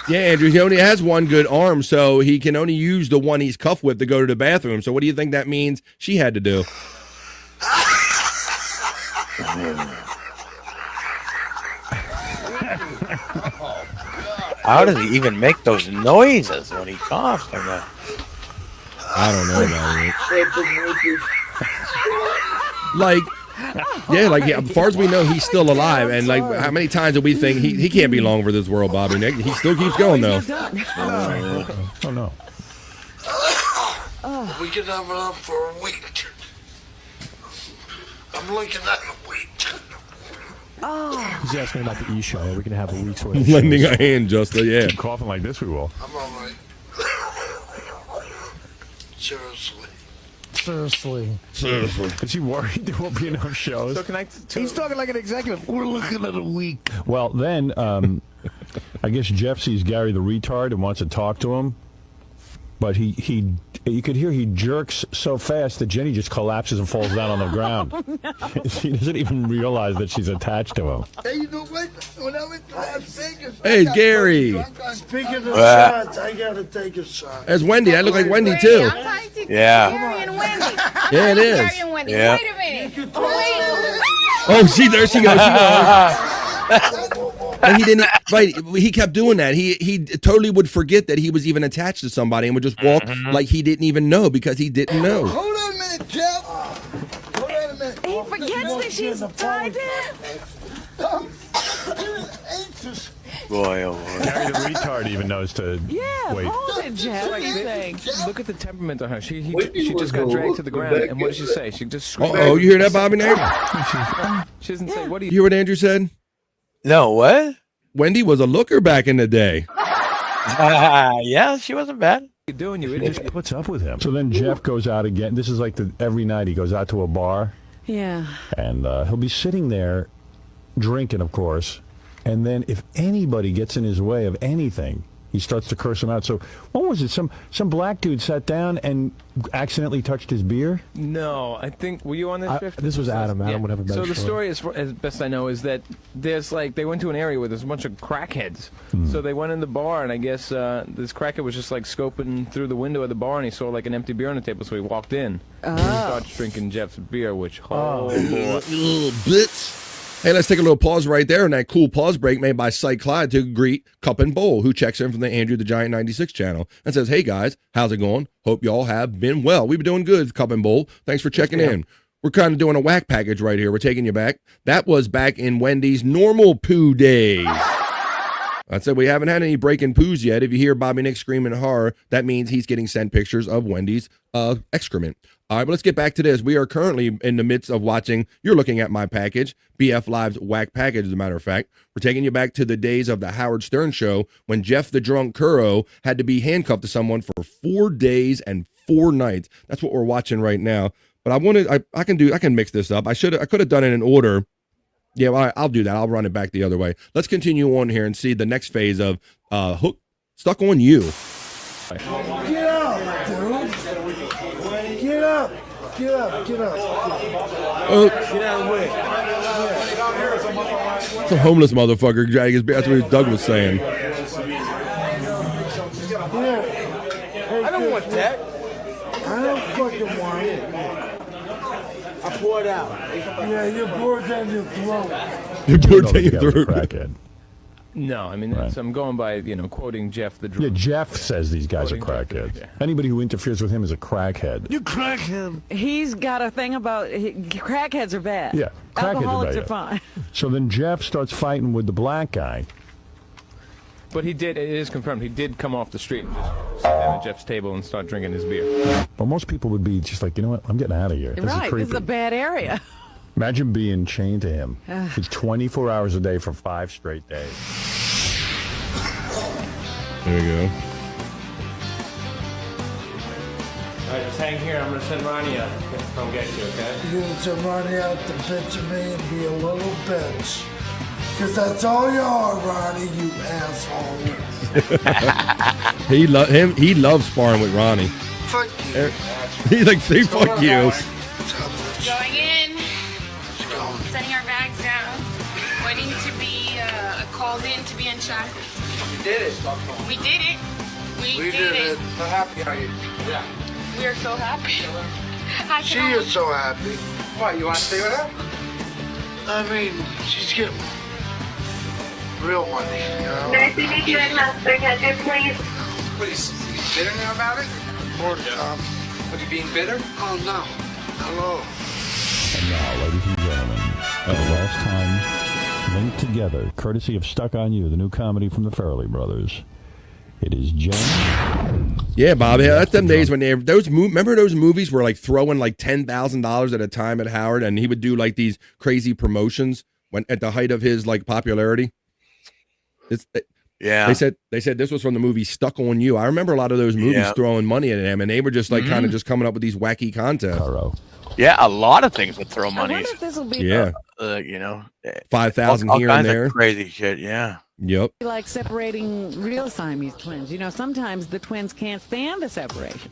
Yeah, Andrew, he only has one good arm, so he can only use the one he's cuffed with to go to the bathroom. So what do you think that means she had to do? How does he even make those noises when he coughs like that? I don't know about it. As far as we know, he's still alive. And how many times do we think he can't be long for this world, Bobby Nick? He still keeps going though. Oh no. We can have it up for a week. I'm looking at a week. He's asking about the E-show. We can have a week's worth of Lending shows. a hand, Justin. Yeah. Keep coughing like this, we will. I'm all right. Seriously. Is he worried there won't be enough shows? So he's talking like an executive. We're looking at a week. Well, then, I guess Jeff sees Gary the retard and wants to talk to him. But you could hear he jerks so fast that Jenny just collapses and falls down on the ground. She doesn't even realize that she's attached to him. Hey, when I went to Las Vegas, Hey, it's Gary. Speaking of shots, I gotta take a shot. There's Wendy. I look like Wendy too. Yeah. Yeah, it is. Yeah. Wait a minute. Oh, see, there she goes. And he didn't. Right, he kept doing that. He totally would forget that he was even attached to somebody and would just walk like he didn't even know because he didn't know. Hold on a minute, Jeff. Hold on a minute. He forgets that she's tied there. Boy, oh boy. Gary the retard even knows to wait. Hold it, Jeff. What do you think? Look at the temperament on her. She just got dragged to the ground. And what did she say? She just screamed. Oh, you hear that, Bobby Nick? She doesn't say, what do You hear what Andrew said? No, what? Wendy was a looker back in the day. Yeah, she wasn't bad. What are you doing? You It idiot. just puts up with him. So then Jeff goes out again. This is like every night he goes out to a bar. Yeah. And he'll be sitting there drinking, of course. And then if anybody gets in his way of anything, he starts to curse them out. So what was it? Some black dude sat down and accidentally touched his beer? No, I think, were you on this, Jeff? This was Adam. Adam would have a better So the story. story, as best I know, is that there's they went to an area where there's a bunch of crackheads. So they went in the bar, and I guess this crackhead was just scoping through the window of the bar, and he saw an empty beer on the table, so he walked in. And he starts drinking Jeff's beer, which, oh boy. Little bitch. Hey, let's take a little pause right there in that cool pause break made by Shyt Clyde to greet Cup and Bowl, who checks in from the Andrew the Giant 96 channel and says, hey guys, how's it going? Hope y'all have been well. We've been doing good, Cup and Bowl. Thanks for checking in. We're kind of doing a whack package right here. We're taking you back. That was back in Wendy's normal poo days. I said we haven't had any breaking poos yet. If you hear Bobby Nick screaming horror, that means he's getting sent pictures of Wendy's excrement. All right, but let's get back to this. We are currently in the midst of watching, you're looking at my package, BF Live's whack package, as a matter of fact. We're taking you back to the days of the Howard Stern show when Jeff the Drunk Kuro had to be handcuffed to someone for 4 days and 4 nights. That's what we're watching right now. But I can mix this up. I could have done it in order. Yeah, well, I'll do that. I'll run it back the other way. Let's continue on here and see the next phase of Hook Stuck on You. Get up, dude. Get up. Get up. Get up. Get out of the way. It's a homeless motherfucker dragging his beard. That's what Doug was saying. I don't want that. I don't fucking want it. I pour it out. Yeah, you pour it down your throat. You pour it down your throat. Crackhead. No, I mean, I'm going by, quoting Jeff the Drunk. Yeah, Jeff says these guys are crackheads. Anybody who interferes with him is a crackhead. You crackhead. He's got a thing about crackheads are bad. Yeah, crackheads Alcoholics are are bad. fine. So then Jeff starts fighting with the black guy. But it is confirmed, he did come off the street and just sit down at Jeff's table and start drinking his beer. But most people would be just like, you know what, I'm getting out of here. This is Right, creepy. this is a bad area. Imagine being chained to him for 24 hours a day for 5 straight days. There you go. All right, just hang here. I'm going to send Ronnie up to come get you, okay? You're going to send Ronnie out to bitch at me and be a little bitch. Because that's all you are, Ronnie, you asshole. He loves sparring with Ronnie. Fuck you. He's like, say fuck you. Going in, setting our bags down, waiting to be called in to be unshackled. We did it. We did it. We did it. How happy are you? Yeah. We are so happy. She is so happy. What, you want to stay with her? I mean, she's getting real money, you know? May I see you in house 300, please? What is you bitter now about it? More to come. Are you being bitter? Oh, no. Hello. And now, ladies and gentlemen, for the last time linked together, courtesy of Stuck on You, the new comedy from the Farrelly Brothers, it is Jen. Yeah, Bob. Yeah, that's them days when remember those movies were like throwing like $10,000 at a time at Howard, and he would do like these crazy promotions when at the height of his like popularity. Yeah. They said this was from the movie Stuck on You. I remember a lot of those movies throwing money at him, and they were just like kind of just coming up with these wacky contests. Yeah, a lot of things would throw money. I wonder if this will be 5,000 here and there. Crazy shit. Yeah. Yep. Like separating real Siamese twins. Sometimes the twins can't stand the separation.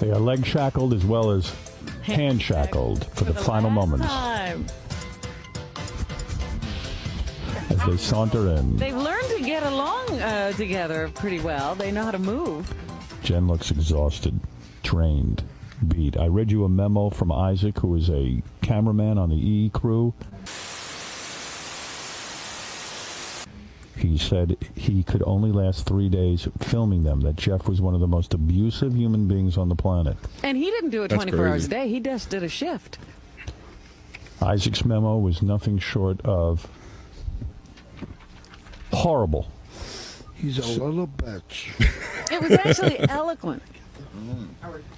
They are leg shackled as well as hand shackled for the final moments as they saunter in. They've learned to get along together pretty well. They know how to move. Jen looks exhausted, drained, beat. I read you a memo from Isaac, who is a cameraman on the E crew. He said he could only last 3 days filming them, that Jeff was one of the most abusive human beings on the planet. And he didn't do it 24 hours a day. He just did a shift. Isaac's memo was nothing short of horrible. He's a little bitch. It was actually eloquent.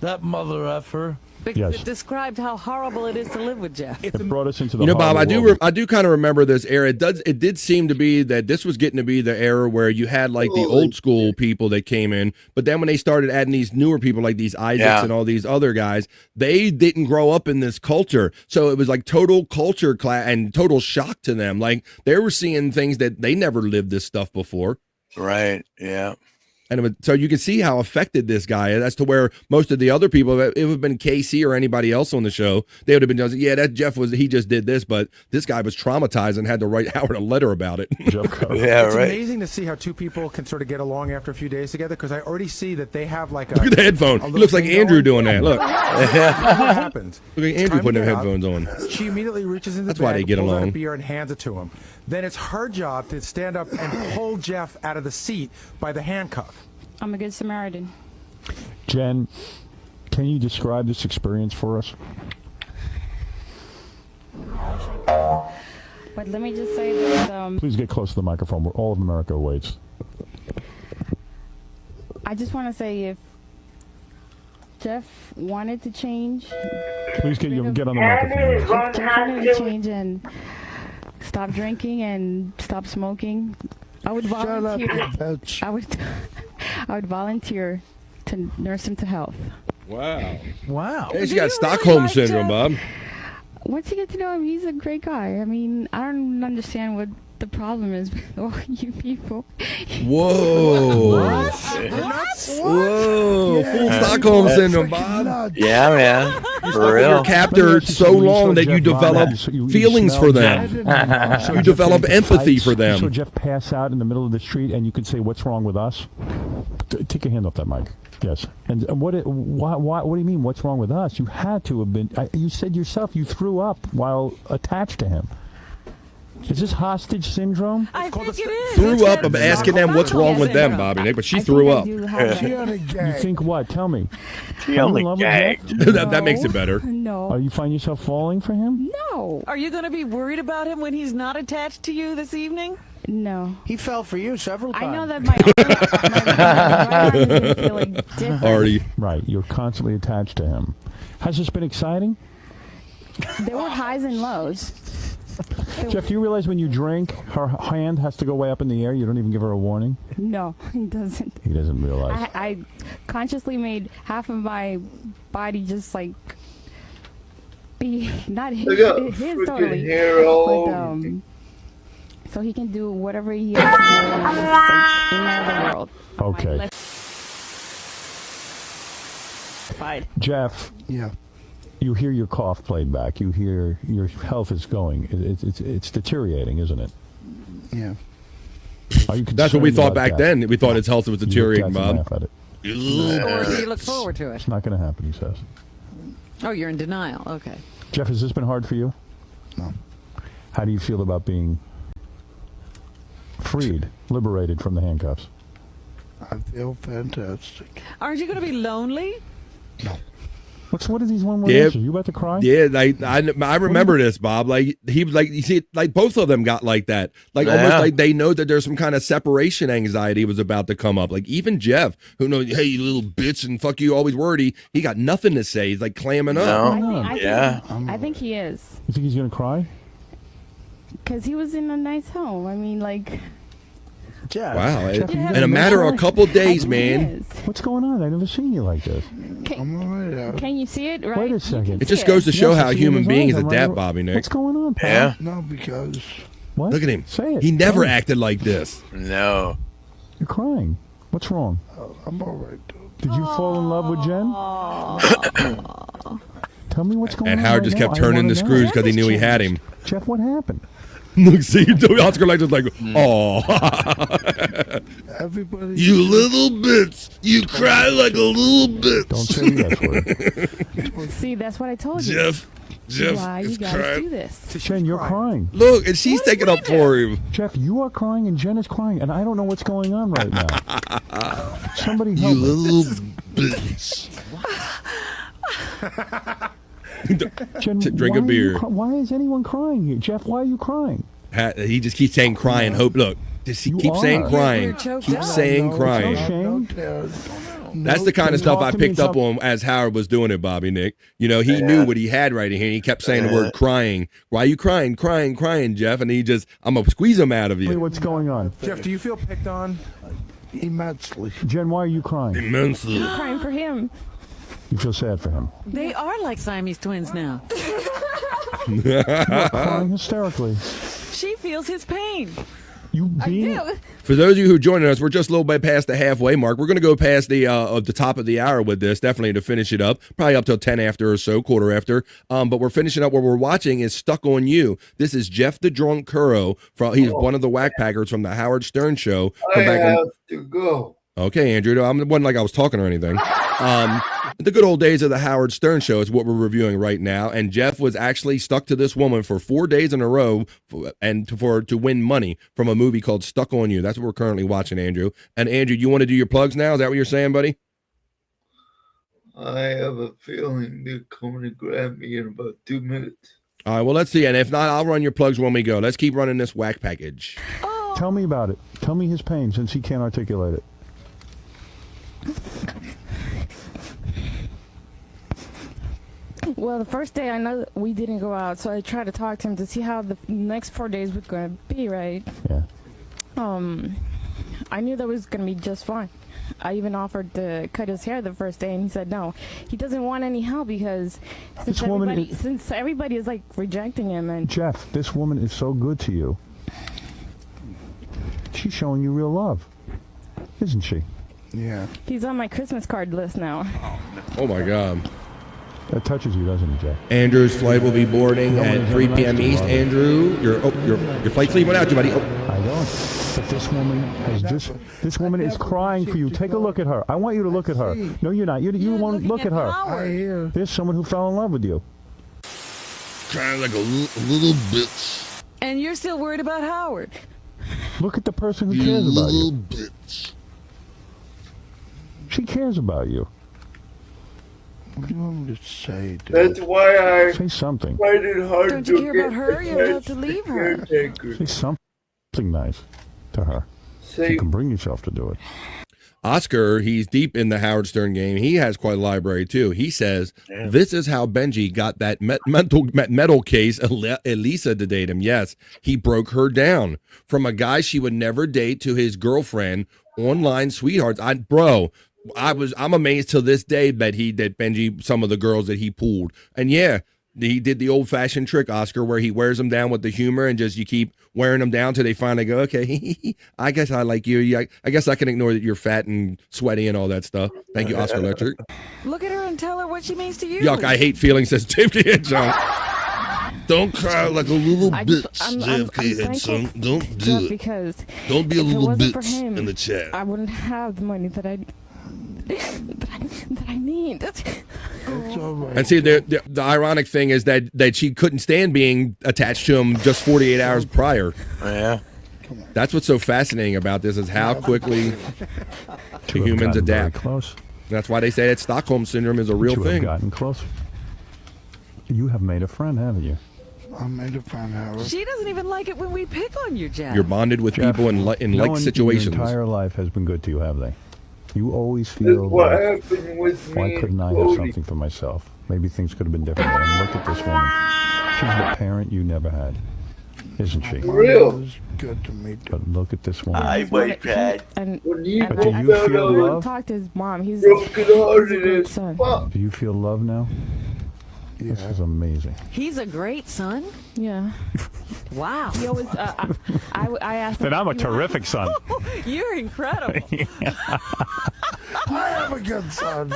That mother effer. It described how horrible it is to live with Jeff. It brought us into the Bob, I horrible world. do kind of remember this era. It did seem to be that this was getting to be the era where you had like the old school people that came in, but then when they started adding these newer people like these Isaacs and all these other guys, they didn't grow up in this culture, so it was like total culture clash and total shock to them. Like they were seeing things that they never lived this stuff before. Right. Yeah. And so you can see how affected this guy is, as to where most of the other people, if it would have been Casey or anybody else on the show, they would have been, yeah, that Jeff he just did this, but this guy was traumatized and had to write Howard a letter about it. It's amazing to see how two people can sort of get along after a few days together, because I already see that they have like a... Look at the headphone. He looks like Andrew doing that. Look. What happens? Look at Andrew putting them headphones on. She immediately reaches in the That's why bag, they get pulls out along. a beer and hands it to him. Then it's her job to stand up and pull Jeff out of the seat by the handcuff. I'm a good Samaritan. Jen, can you describe this experience for us? But let me just say that Please get close to the microphone where all of America waits. I just want to say if Jeff wanted to change, Please get on the microphone. if Jeff wanted to change and stop drinking and stop smoking, I would volunteer. I would volunteer to nurse him to health. Wow. Wow. Hey, she's got Stockholm syndrome, Bob. Once you get to know him, he's a great guy. I mean, I don't understand what the problem is with all you people. Whoa. What? Whoa. Full Stockholm syndrome, Bob. Yeah, man. For real. You're captured so long that you develop feelings for them. You develop empathy for You saw them. Jeff pass out in the middle of the street, and you could say, "What's wrong with us?" Take your hand off that mic. Yes. And what do you mean? What's wrong with us? You had to have been. You said yourself you threw up while attached to him. Is this hostage syndrome? I think it is. Threw up of asking them what's wrong with them, Bobby Nick, but she threw up. You think what? Tell me. She only gagged. That makes it better. No. You find yourself falling for him? No. Are you going to be worried about him when he's not attached to you this evening? No. He fell for you several times. I know that my arm is going to feel like different. Already. Right. You're constantly attached to him. Has this been exciting? There were highs and lows. Jeff, do you realize when you drink, her hand has to go way up in the air? You don't even give her a warning? No, he doesn't. He doesn't realize. I consciously made half of my body just like be not his totally, hair all but so he can do whatever he has to do in the world. Okay. Jeff. Yeah. You hear your cough played back. You hear your health is going. It's deteriorating, isn't it? Yeah. Are you That's what we concerned thought about back that? then. We thought his health was deteriorating, You looked Bob. at it. Or do you look forward to it? It's not going to happen, he says. Oh, you're in denial. Okay. Jeff, has this been hard for you? No. How do you feel about being freed, liberated from the handcuffs? I feel fantastic. Aren't you going to be lonely? What are these one-word Yeah. answers? You about to cry? Yeah, I remember this, Bob. Like he was like, you see, like both of them got like that. Like almost like they know that there's some kind of separation anxiety was about to come up. Like even Jeff, who knows, hey, you little bitch, and fuck you, always wordy. He got nothing to say. He's like clamming up. I think he is. You think he's gonna cry? Because he was in a nice home. I mean, like. Jeff. Wow. Jeff, In a matter of a couple days, man. What's going on? I've never seen you like this. Can you see it? Right. Wait a second. It just goes to show Yes, I how see human his beings eyes. I'm adapt, right- Bobby Nick. What's going on, pal? Yeah. No, because What? Look at him. Say it. He never Tell me. acted like this. No. You're crying. What's wrong? I'm all right. Did you fall in love with Jen? Tell me what's going on. And Howard just right kept now. I turning wanna the know. screws because he knew he had him. Jeff, what happened? Look, see, Oscar like just like, oh. Everybody. You little bitch. You cry like a little bitch. Don't say the S word. See, that's what I told you. Jeff Why is you gotta crying. do this? Jen, you're crying. Look, and she's taking up for him. Jeff, you are crying and Jen is crying, and I don't know what's going on right now. Somebody You help me. little bitch. Jen, Drink a why are you beer. why is anyone crying here? Jeff, why are you crying? He just keeps saying crying. Hope, look. Just he keeps saying crying. Keep saying crying. That's the kind of stuff I picked up on as Howard was doing it, Bobby Nick. You know, he knew what he had right in here. He kept saying the word crying. Why are you crying, Jeff? And I'm going to squeeze him out of you. What's going on? Jeff, do you feel picked on? Immensely. Jen, why are you crying? Immensely. I'm crying for him. You feel sad for him. They are like Siamese twins now. You are crying hysterically. She feels his pain. For those of you who are joining us, we're just a little bit past the halfway mark. We're going to go past the top of the hour with this, definitely to finish it up, probably up till 10 after or so, quarter after. But we're finishing up. What we're watching is Stuck on You. This is Jeff the Drunk Curro. He's one of the whack packers from the Howard Stern Show. I have to go. Okay, Andrew. It wasn't like I was talking or anything. The good old days of the Howard Stern Show is what we're reviewing right now. And Jeff was actually stuck to this woman for 4 days in a row to win money from a movie called Stuck on You. That's what we're currently watching, Andrew. And Andrew, you want to do your plugs now? Is that what you're saying, buddy? I have a feeling they're coming to grab me in about 2 minutes. All right, well, let's see. And if not, I'll run your plugs when we go. Let's keep running this whack package. Tell me about it. Tell me his pain since he can't articulate it. Well, the first day I know we didn't go out, so I tried to talk to him to see how the next 4 days were going to be, right? Yeah. I knew that was going to be just fine. I even offered to cut his hair the first day, and he said no. He doesn't want any help because since everybody is like rejecting him. And Jeff, this woman is so good to you. She's showing you real love, isn't she? Yeah. He's on my Christmas card list now. Oh, my God. That touches you, doesn't it, Jeff? Andrew's flight will be boarding at 3 p.m. East. Andrew, your flight's leaving without you, buddy. I don't. But this woman this woman is crying for you. Take a look at her. I want you to look at her. No, you're not. You won't look at her. I hear. There's someone who fell in love with you. Crying like a little bitch. And you're still worried about Howard. Look at the person who cares about you. Little bitch. She cares about you. What do you want me to say, dude? That's why I say something. Find it hard Don't to you care get about her? You're allowed to leave her. Say something nice to her. You can bring yourself to do it. Oscar, he's deep in the Howard Stern game. He has quite a library, too. He says, This is how Benji got that metal case Elisa to date him. Yes, he broke her down. From a guy she would never date to his girlfriend, online sweethearts. I'm amazed till this day that Benji, some of the girls that he pulled. And yeah, he did the old-fashioned trick, Oscar, where he wears them down with the humor and just you keep wearing them down till they finally go, okay, I guess I like you. I guess I can ignore that you're fat and sweaty and all that stuff. Thank you, Oscar Electric. Look at her and tell her what she means to you. Yuck, I hate feelings, says JFK Headson. Don't cry like a little bitch, JFK Headson. Don't do it. Because don't be a little bitch for him, in the chat. I wouldn't have the money that I need. And see, the ironic thing is that she couldn't stand being attached to him just 48 hours prior. Yeah. That's what's so fascinating about this is how quickly the humans adapt. Close. That's why they say that Stockholm Syndrome is a real thing. Have gotten closer. You have made a friend, haven't you? I made a friend, Howard. She doesn't even like it when we pick on you, Jeff. You're bonded with people in like situations. Your entire life has been good to you, have they? You always feel what like, happened with why me couldn't I have something for myself? Maybe things could have been different. And look at this woman. She's the parent you never had, isn't she? For real. Good to meet you. But look at this woman. I wait, Dad. And when you but do you feel love? Talk to his mom. He's broken hearted good as son. fuck. Do you feel love now? Yeah. This is amazing. He's a great son. Yeah. Wow. He always. I asked. Then I'm a terrific son. You're incredible. I am a good son.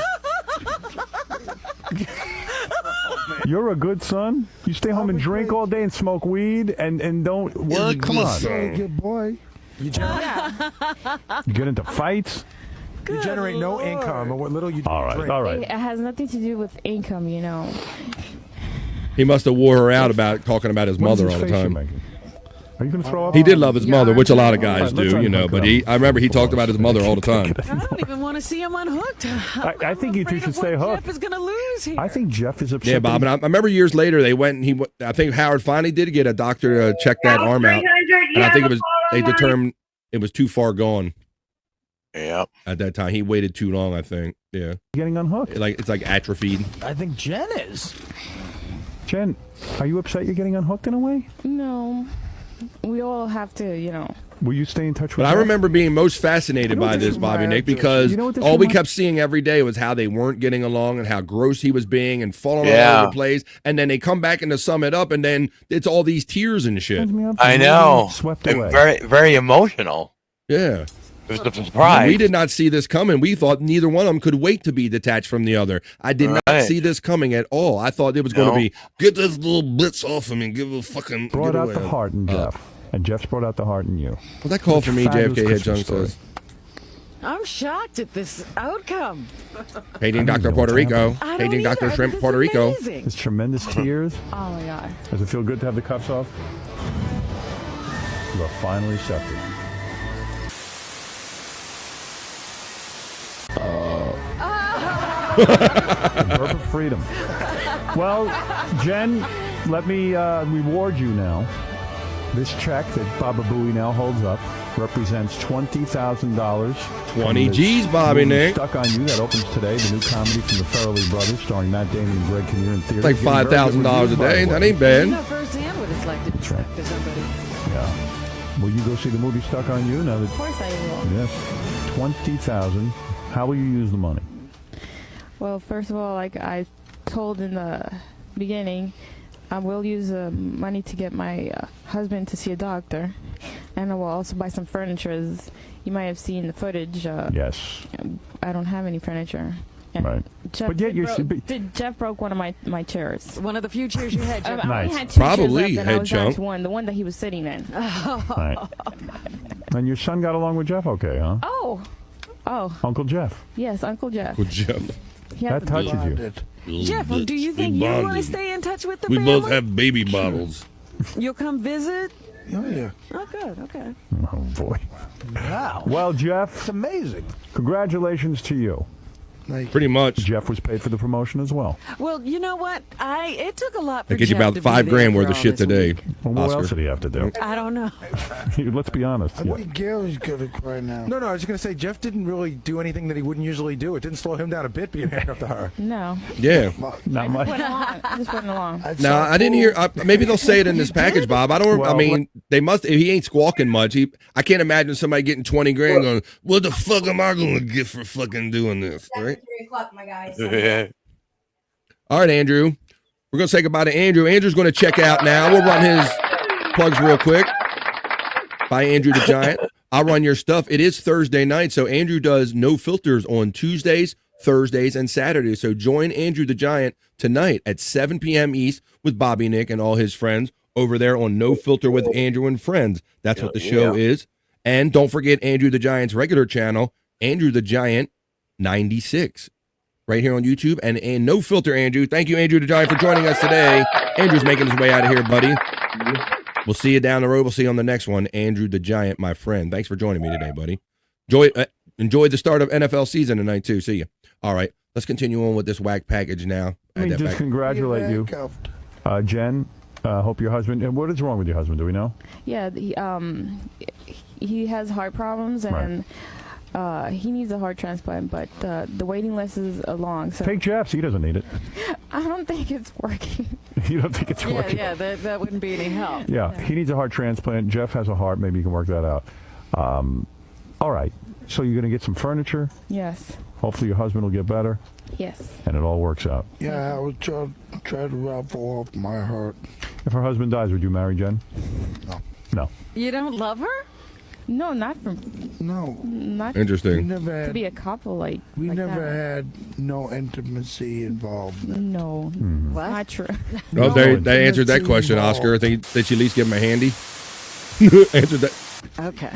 You're a good son. You stay home and drink all day and smoke weed and don't work. Come on. Good boy. You You get into fights. You generate no income, and what little you all right, drink. all right. It has nothing to do with income, you know. He must have wore her out about talking about his mother all the time. Are you going to throw up? He did love his mother, which a lot of guys do, you know. But I remember he talked about his mother all the time. I don't even want to see him unhooked. I think you two should stay hooked. Jeff is going to lose here. I think Jeff is upset. Yeah, Bob. And I remember years later they went and I think Howard finally did get a doctor to check that arm out, and I think they determined it was too far gone. Yeah. At that time, he waited too long. I think. Yeah. Getting unhooked. It's like atrophied. I think Jen is. Jen, are you upset you're getting unhooked in a way? No. We all have to, you know, Will you stay in touch with But I Jeff? remember being most fascinated by this, Bobby Nick, because all we kept seeing every day was how they weren't getting along and how gross he was being and falling all over the place. And then they come back and to sum it up, and then it's all these tears and shit. I know. Swept And away. very, very emotional. Yeah. It was a surprise. We did not see this coming. We thought neither one of them could wait to be detached from the other. I did not see this coming at all. I thought it was going to be, get this little blitz off him and give a fucking... Brought out the heart in Jeff. And Jeff's brought out the heart in you. Well, that call for me, JFK Head Junk says. I'm shocked at this outcome. Hating Dr. Puerto Rico. Hating Dr. Shrimp Puerto Rico. There's tremendous tears. Oh my God. Does it feel good to have the cuffs off? You are finally accepted. The birth of freedom. Well, Jen, let me reward you now. This check that Baba Booey now holds up represents $20,000. 20 G's, Bobby Nick. Stuck on You, that opens today. The new comedy from the Farrelly Brothers, starring Matt Damon and Greg Kinnear in theater. Like $5,000 a day. That ain't bad. You know firsthand what it's like to be stuck to somebody. Yeah. Will you go see the movie Stuck on You? Now that, Of course I will. yes. $20,000. How will you use the money? Well, first of all, like I told in the beginning, I will use money to get my husband to see a doctor, and I will also buy some furniture. As you might have seen the footage. Yes. I don't have any furniture. And Right. Jeff, But yet you're... Jeff broke one of my chairs. One of the few chairs you had, Jeff. I only Nice. had two Probably, chairs left, and I Head was down Junk. to one, the one that he was sitting in. Right. And your son got along with Jeff okay, huh? Oh, Uncle Jeff. yes, Uncle Jeff. With Jeff. He has That a touches you. Jeff, do you think you want to stay in touch with the We family? both have baby bottles. You'll come visit? Oh, yeah. Oh, good. Okay. Oh, boy. Wow. Well, Jeff, It's amazing. congratulations to you. Pretty much. Jeff was paid for the promotion as well. Well, you know what? It took a lot for That gets you Jeff about to be $5 there grand for worth of all shit this today. week. Well, what Oscar. else did he have to do? I don't know. Let's be honest. I think Gary's gonna cry now. No, I was just going to say, Jeff didn't really do anything that he wouldn't usually do. It didn't slow him down a bit being handcuffed to her. No. Yeah. Not much. I just went along. No, I didn't hear. Maybe they'll say it in this package, Bob. I don't. I Well, mean, they must. He ain't squawking much. I can't imagine somebody getting 20 grand going. What the fuck am I going to get for fucking doing this? Right? 3 o'clock, my guys. All right, Andrew. We're going to say goodbye to Andrew. Andrew's going to check out now. We'll run his plugs real quick. By Andrew the Giant. I'll run your stuff. It is Thursday night, so Andrew does No Filters on Tuesdays, Thursdays, and Saturdays. So join Andrew the Giant tonight at 7 p.m. East with Bobby Nick and all his friends over there on No Filter with Andrew and Friends. That's what the show is. And don't forget Andrew the Giant's regular channel, Andrew the Giant 96. Right here on YouTube and No Filter, Andrew. Thank you, Andrew the Giant, for joining us today. Andrew's making his way out of here, buddy. We'll see you down the road. We'll see you on the next one. Andrew the Giant, my friend. Thanks for joining me today, buddy. Enjoy the start of NFL season tonight, too. See you. All right, let's continue on with this whack package now. Let me just congratulate you. Jen, hope your husband... And what is wrong with your husband? Do we know? Yeah, he has heart problems, and he needs a heart transplant, but the waiting list is long. So Take Jeff's. He doesn't need it. I don't think it's working. You don't think it's working? Yeah, that wouldn't be any help. Yeah, he needs a heart transplant. Jeff has a heart. Maybe you can work that out. All right. So you're going to get some furniture. Yes. Hopefully your husband will get better. Yes. And it all works out. Yeah, I would try to raffle off my heart. If her husband dies, would you marry Jen? No. No. You don't love her? No, not from. No. Not Interesting. We never had, to be a couple like. we like never that. had no intimacy involved. No, what? Not true. Oh, they answered that question, Oscar. I think they should at least give him a handy. Answered that. Okay.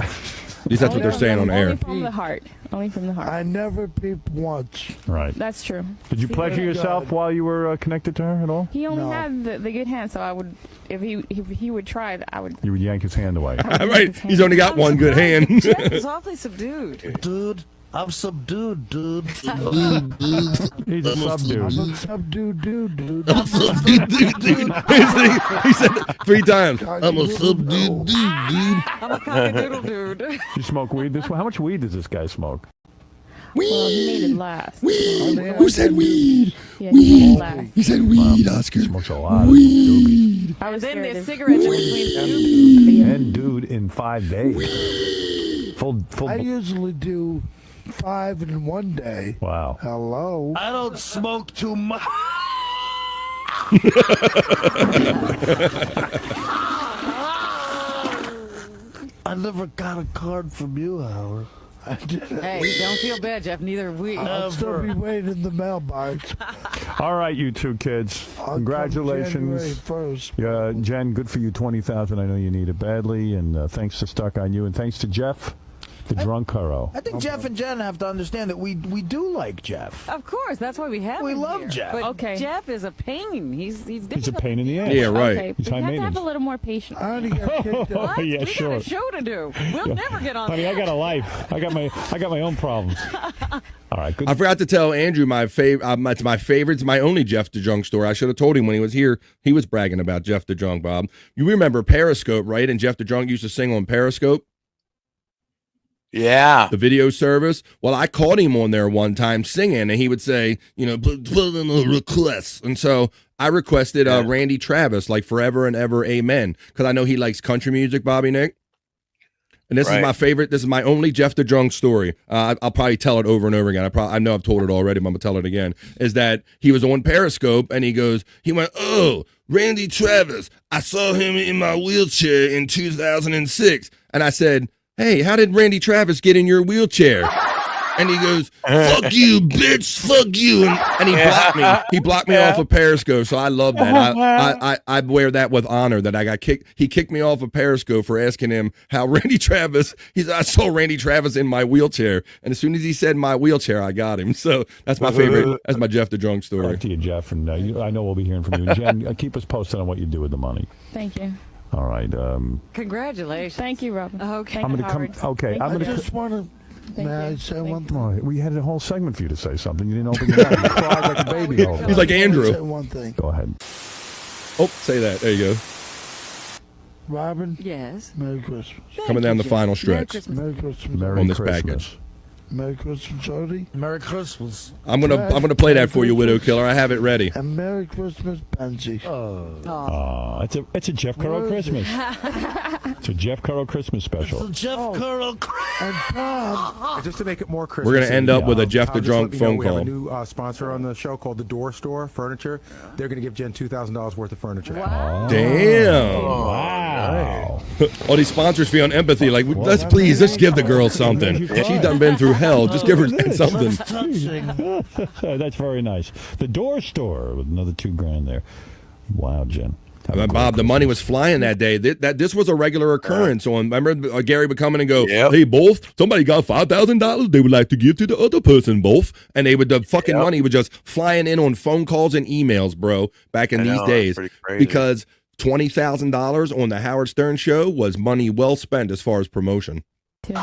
At least that's what they're saying on air. Only from the heart. Only from the heart. I never peeped once. Right. That's true. Did you pleasure yourself while you were connected to her at all? He only had the good hand, so I would, if he would try it, I would. You would yank his hand away. Right. He's only got one good hand. Jeff is awfully subdued. Dude, I'm subdued, dude. He's a subdude. I'm a subdued dude. I'm a subdued dude. He said it 3 times. I'm a subdued dude. I'm a cockadoodle dude. You smoke weed this way? How much weed does this guy smoke? Weed. Well, he made it last. Weed. Who said weed? Yeah, he made it Weed. last. He said weed, Oscar. Smokes a lot. Weed. I was then scared there's of- cigarettes in between. And dude, in 5 days. Full. I usually do 5 in one day. Wow. Hello. I don't smoke too much. I never got a card from you, Howard. I didn't. Hey, don't feel bad, Jeff. Neither have we. I'll still be waiting in the mailbox. All right, you two kids. Congratulations. January 1st. Yeah, Jen, good for you. 20,000. I know you need it badly, and thanks to Stuck on You, and thanks to Jeff, the drunk Haro. I think Jeff and Jen have to understand that we do like Jeff. Of course, that's why we have We him love here. Jeff. But Okay. Jeff is a pain. He's He's a pain in the ass. Yeah, right. Okay, He's we high have to have maintenance. a little more patience. I already got kicked out. What? Yeah, we sure. got a show to do. We'll never get on. Honey, I got a life. I got my own problems. All right, good. I forgot to tell Andrew my it's my favorite, it's my only Jeff the Drunk story. I should have told him when he was here. He was bragging about Jeff the Drunk, Bob. You remember Periscope, right? And Jeff the Drunk used to sing on Periscope. Yeah. The video service. Well, I caught him on there one time singing, and he would say, put in a request. And so I requested Randy Travis, like Forever and Ever, Amen, because I know he likes country music, Bobby Nick. And this is my favorite. This is my only Jeff the Drunk story. I'll probably tell it over and over again. I know I've told it already, but I'm going to tell it again. Is that he was on Periscope, and he went, oh, Randy Travis. I saw him in my wheelchair in 2006. And I said, hey, how did Randy Travis get in your wheelchair? And he goes, fuck you, bitch, fuck you. And he blocked me. He blocked me off of Periscope, so I love that. I wear that with honor that I got kicked. He kicked me off of Periscope for asking him how Randy Travis, he said, I saw Randy Travis in my wheelchair. And as soon as he said my wheelchair, I got him. So that's my favorite. That's my Jeff the Drunk story. Back to you, Jeff. And I know we'll be hearing from you. Jen, keep us posted on what you do with the money. Thank you. All right. Congratulations. Thank you, Robin. Okay. I'm going to come. Okay. I'm I going to. just want to. May I say one thing? Oh, we had a whole segment for you to say something. You didn't open your mouth. You cried like a baby. Over He's like Andrew. Say one thing. Go ahead. Oh, say that. There you go. Robin. Yes. Merry Christmas. Coming down the final stretch Merry Christmas. on this package. Merry Christmas, Jody. Merry Christmas. I'm gonna play that for you, Widow Killer. I have it ready. And Merry Christmas, Benji. Oh, it's a Jeff Curl Christmas. It's a Jeff Curl Christmas special. Jeff Curl. And Tom, just to make it more Christmas, We're gonna end up with a Jeff the Tom, Drunk just let me know, phone we have call. a new sponsor on the show called the Door Store Furniture. They're going to give Jen $2,000 worth of furniture. Wow. Damn! Wow! All these sponsors feeling empathy. Like, let's give the girl something. She done been through hell. Just give her something. That's very nice. The Door Store with another $2,000 there. Wow, Jen. Bob, the money was flying that day. This was a regular occurrence. On remember, Gary would come in and go, "Hey, both. Somebody got $5,000. They would like to give to the other person, both." And the fucking money was just flying in on phone calls and emails, bro. Back in these days, because $20,000 on the Howard Stern show was money well spent as far as promotion. So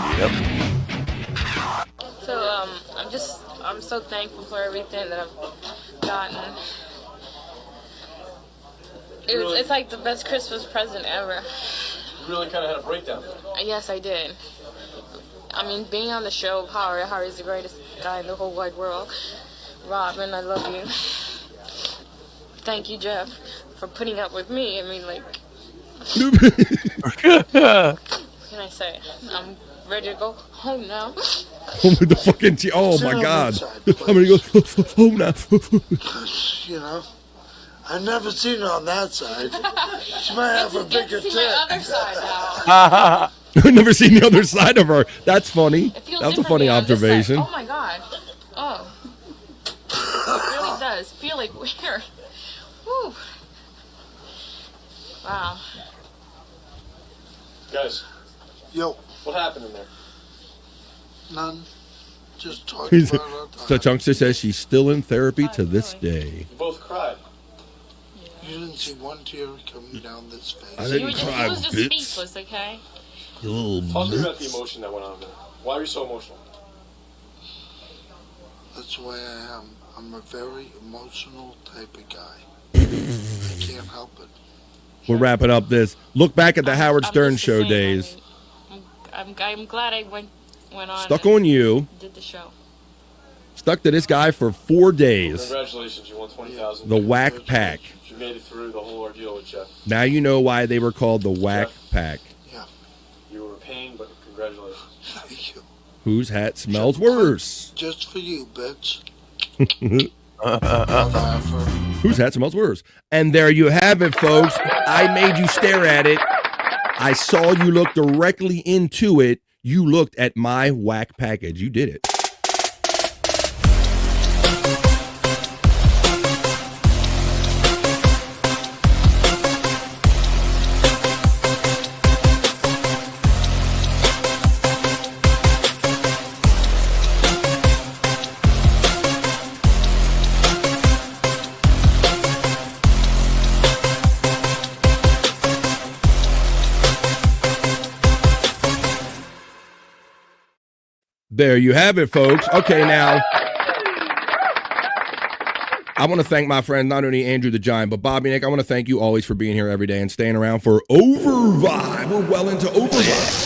I'm so thankful for everything that I've gotten. It's like the best Christmas present ever. You really kind of had a breakdown. Yes, I did. I mean, being on the show, Howard's the greatest guy in the whole wide world. Robin, I love you. Thank you, Jeff, for putting up with me. I mean, like, what can I say? I'm ready to go home now. Oh, the fucking oh my God! I'm gonna go home now. You know, I've never seen her on that side. She might have a bigger see tit. my other side now. I've never seen the other side of her. That's funny. It feels That's a different funny being on this side. observation. Oh my God. Oh. It really does feel like weird. Whew. Wow. Guys. Yo. What happened in there? None. Just talking about our So Chunkster says she's still in therapy to this day. You both cried. You didn't see one tear coming down this face. I didn't He was just speechless, okay? You little Talk to me about the bitch. emotion that went on there. Why are you so emotional? That's the way I am. I'm a very emotional type of guy. I can't help it. We're wrapping up this. Look back at the Howard Stern show days. I'm glad I went on. Stuck on You. Did the show. Stuck to this guy for 4 days. Congratulations, you won 20,000. The Whack Pack. You made it through the whole ordeal with Jeff. Now you know why they were called the Whack Pack. Yeah. You were a pain, but congratulations. Thank you. Whose hat smells worse? Just for you, bitch. Whose hat smells worse? And there you have it, folks. I made you stare at it. I saw you look directly into it. You looked at my whack package. You did it. There you have it, folks. Okay, now, I want to thank my friend, not only Andrew the Giant, but Bobby Nick. I want to thank you always for being here every day and staying around for Overvibe. We're well into Overvibe.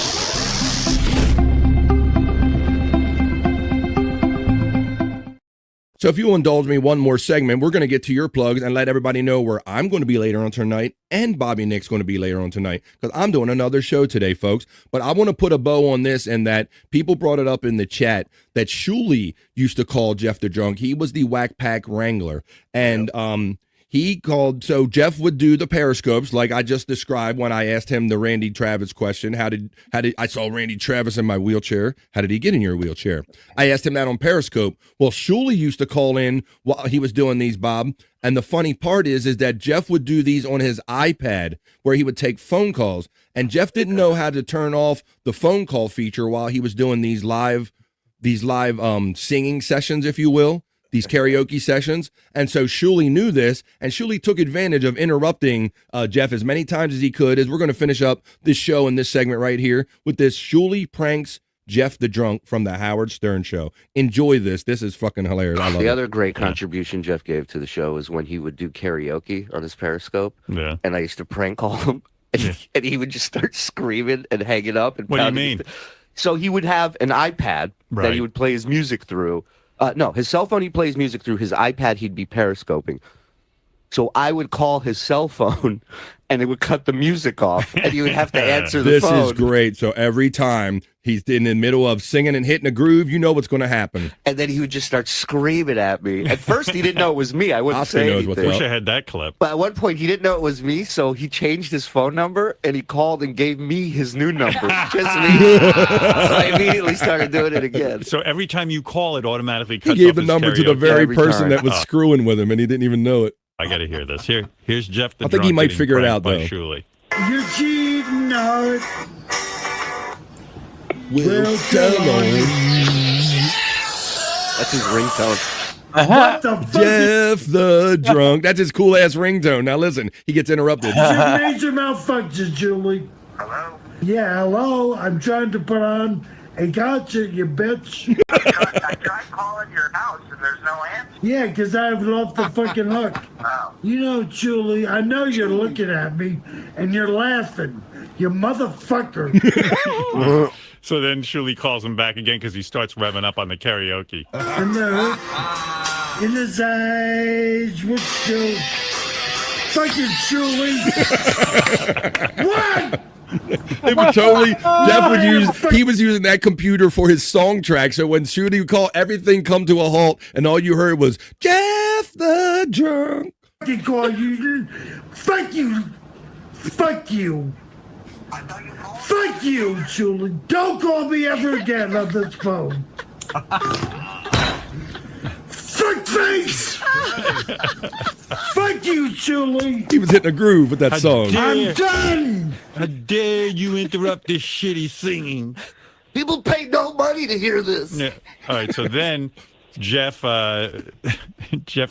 So if you'll indulge me one more segment, we're going to get to your plugs and let everybody know where I'm going to be later on tonight and Bobby Nick's going to be later on tonight because I'm doing another show today, folks. But I want to put a bow on this and that people brought it up in the chat that Shuli used to call Jeff the Drunk. He was the Whack Pack Wrangler. And he called, so Jeff would do the periscopes like I just described when I asked him the Randy Travis question. How did I saw Randy Travis in my wheelchair? How did he get in your wheelchair? I asked him that on Periscope. Well, Shuli used to call in while he was doing these, Bob. And the funny part is that Jeff would do these on his iPad where he would take phone calls. And Jeff didn't know how to turn off the phone call feature while he was doing these live singing sessions, if you will. These karaoke sessions. And so Shuli knew this, and Shuli took advantage of interrupting Jeff as many times as he could, as we're going to finish up this show and this segment right here with this Shuli pranks Jeff the Drunk from the Howard Stern Show. Enjoy this. This is fucking hilarious. I love The it. other great contribution Jeff gave to the show was when he would do karaoke on his Periscope. Yeah. And I used to prank call him, and he would just start screaming and hanging up. And What do you pounding mean? So he would have an iPad that Right. he would play his music through. No, his cell phone he plays music through. His iPad he'd be periscoping. So I would call his cell phone, and it would cut the music off, and he would have to answer the phone. This is great. So every time he's in the middle of singing and hitting a groove, you know what's going to happen. And then he would just start screaming at me. At first, he didn't know it was me. I wouldn't say anything. Wish I had that clip. But at one point, he didn't know it was me, so he changed his phone number, and he called and gave me his new number. Just me. So I immediately started doing it again. So every time you call, it automatically He cuts gave off the his number to the karaoke. very person that was screwing with him, and he didn't even know it. I got to hear this. Here's Jeff the I think he Drunk might getting figure it pranked out, by though. Shuli. You're cheating, no. Will tell on. That's his ringtone. What the fuck? Jeff the Drunk. That's his cool ass ringtone. Now listen, he gets interrupted. Your major malfunction, Julie. Hello? Yeah, hello. I'm trying to put on a gotcha, you bitch. I tried calling your house and there's no answer. Yeah, because I've lost the fucking hook. Oh. You know, Julie, I know you're looking at me and you're laughing. You motherfucker. So then Shuli calls him back again because he starts revving up on the karaoke. And the hook in his eyes with Julie. Fucking Julie. What? They were totally, Jeff would use, he was using that computer for his song track. So when Shuli would call, everything come to a halt, and all you heard was, Jeff the Drunk. Fucking call you. Fuck you. Fuck you. Fuck you, Julie. Don't call me ever again on this phone. Fuck face! Fuck you, Julie! He was hitting a groove with that song. I'm done! How dare you interrupt this shitty singing? People pay no money to hear this. Yeah. All right, so then Jeff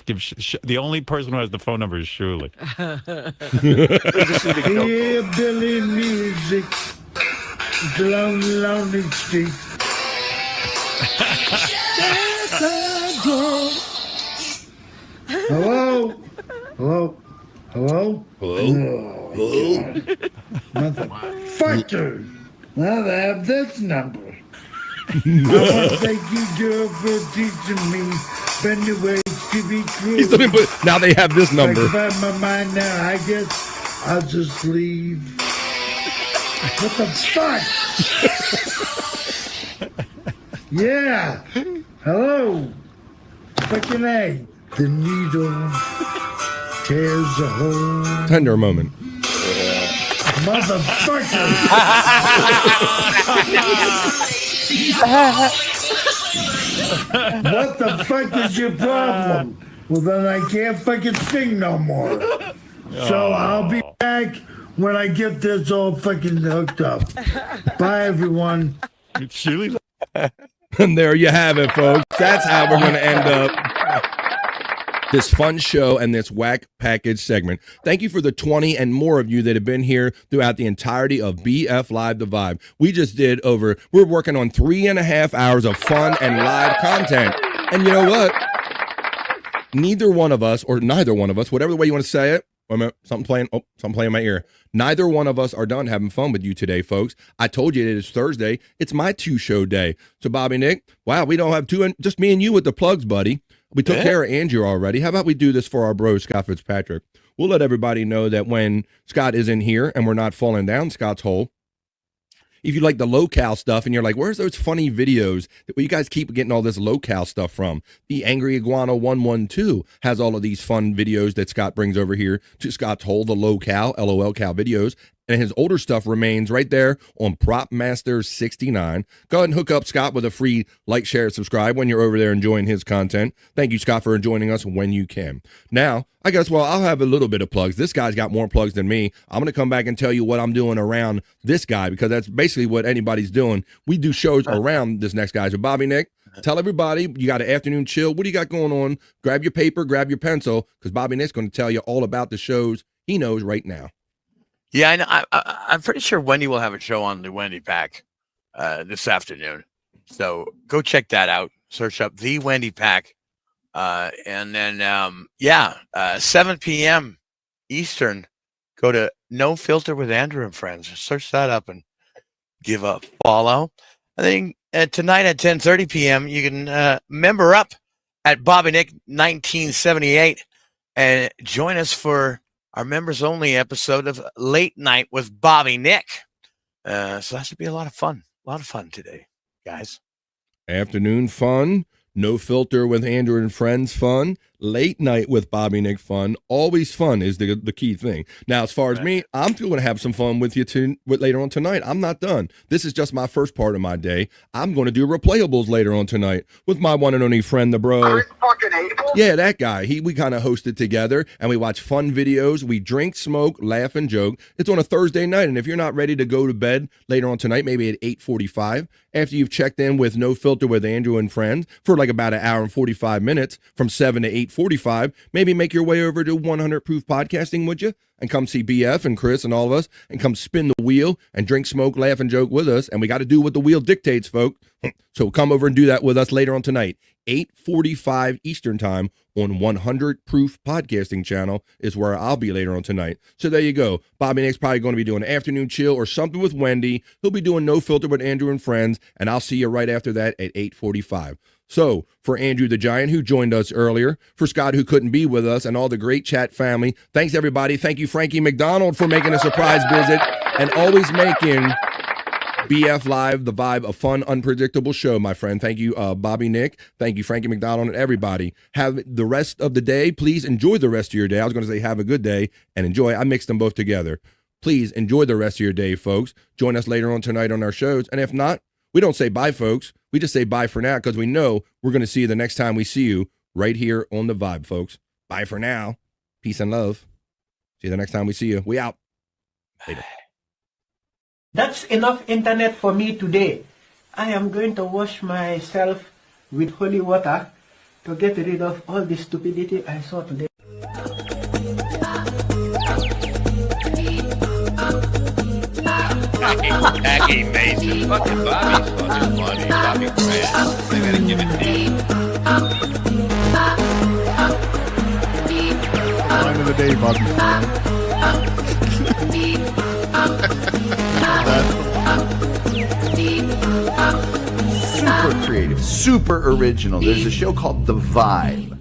gives, the only person who has the phone number is Shuli. Here, Billy music. Lonely, lonely street. Hello? Hello? Hello? Hello? Hello? Motherfucker! Now they have this number. want to thank you, girl, for teaching me better ways to be true. He's looking, but now they have this number. If I have my mind now, I guess I'll just leave. What the fuck? Yeah. Hello. Fucking A. The needle tears a hole. Tender moment. Motherfucker. What the fuck is your problem? Well, then I can't fucking sing no more. So I'll be back when I get this all fucking hooked up. Bye, everyone. And there you have it, folks. That's how we're going to end up this fun show and this whack package segment. Thank you for the 20 and more of you that have been here throughout the entirety of BF Live The Vibe. We just did we're working on 3.5 hours of fun and live content. And you know what? Neither one of us, or neither one of us, whatever the way you want to say it, wait a minute, something playing in my ear. Neither one of us are done having fun with you today, folks. I told you it is Thursday. It's my 2-show day. So, Bobby, Nick, wow, we don't have two, just me and you with the plugs, buddy. We took care of Andrew already. How about we do this for our bro, Scott Fitzpatrick? We'll let everybody know that when Scott isn't here and we're not falling down Scott's hole, if you like the locale stuff and you're like, where's those funny videos that you guys keep getting all this locale stuff from? The Angry Iguana 112 has all of these fun videos that Scott brings over here to Scott's hole, the locale, LOL Cal videos. And his older stuff remains right there on Prop Master 69. Go ahead and hook up Scott with a free like, share, subscribe when you're over there enjoying his content. Thank you, Scott, for joining us when you can. Now, I guess, I'll have a little bit of plugs. This guy's got more plugs than me. I'm going to come back and tell you what I'm doing around this guy, because that's basically what anybody's doing. We do shows around this next guy. So, Bobby, Nick, tell everybody you got an afternoon chill. What do you got going on? Grab your paper, grab your pencil, because Bobby Nick's going to tell you all about the shows he knows right now. Yeah, I know. I'm pretty sure Wendy will have a show on the Wendy Pack this afternoon. So go check that out. Search up the Wendy Pack. And then, 7 p.m. Eastern, go to No Filter with Andrew and Friends. Search that up and give a follow. And then tonight at 10:30 p.m., you can member up at Bobby Nick 1978 and join us for our members only episode of Late Night with Bobby Nick. So that should be a lot of fun. A lot of fun today, guys. Afternoon fun, No Filter with Andrew and Friends fun, Late Night with Bobby Nick fun. Always fun is the key thing. Now, as far as me, I'm going to have some fun with you later on tonight. I'm not done. This is just my first part of my day. I'm going to do replayables later on tonight with my one and only friend, the bro. Yeah, that guy. We kind of hosted together, and we watch fun videos. We drink, smoke, laugh, and joke. It's on a Thursday night, and if you're not ready to go to bed later on tonight, maybe at 8:45, after you've checked in with No Filter with Andrew and Friends for like about an hour and 45 minutes from 7 to 8:45, maybe make your way over to 100 Proof Podcasting, would you? And come see BF and Chris and all of us, and come spin the wheel and drink, smoke, laugh, and joke with us. And we got to do what the wheel dictates, folks. So come over and do that with us later on tonight. 8:45 Eastern time on 100 Proof Podcasting channel is where I'll be later on tonight. So there you go. Bobby Nick's probably going to be doing an afternoon chill or something with Wendy. He'll be doing No Filter with Andrew and Friends, and I'll see you right after that at 8:45. So for Andrew the Giant, who joined us earlier, for Scott, who couldn't be with us, and all the great chat family, thanks everybody. Thank you, Frankie McDonald, for making a surprise visit and always making BF Live, the vibe, a fun, unpredictable show, my friend. Thank you, Bobby Nick. Thank you, Frankie McDonald, and everybody. Have the rest of the day. Please enjoy the rest of your day. I was going to say have a good day and enjoy. I mixed them both together. Please enjoy the rest of your day, folks. Join us later on tonight on our shows. And if not, we don't say bye, folks. We just say bye for now, because we know we're going to see you the next time we see you right here on the vibe, folks. Bye for now. Peace and love. See you the next time we see you. We out. Later. That's enough internet for me today. I am going to wash myself with holy water to get rid of all the stupidity I saw today. Jackie Mason. Fucking Bobby's fucking funny. Bobby Grant. I gotta give it to you. Line of the day, Bobby Grant. Super creative, super original. There's a show called The Vibe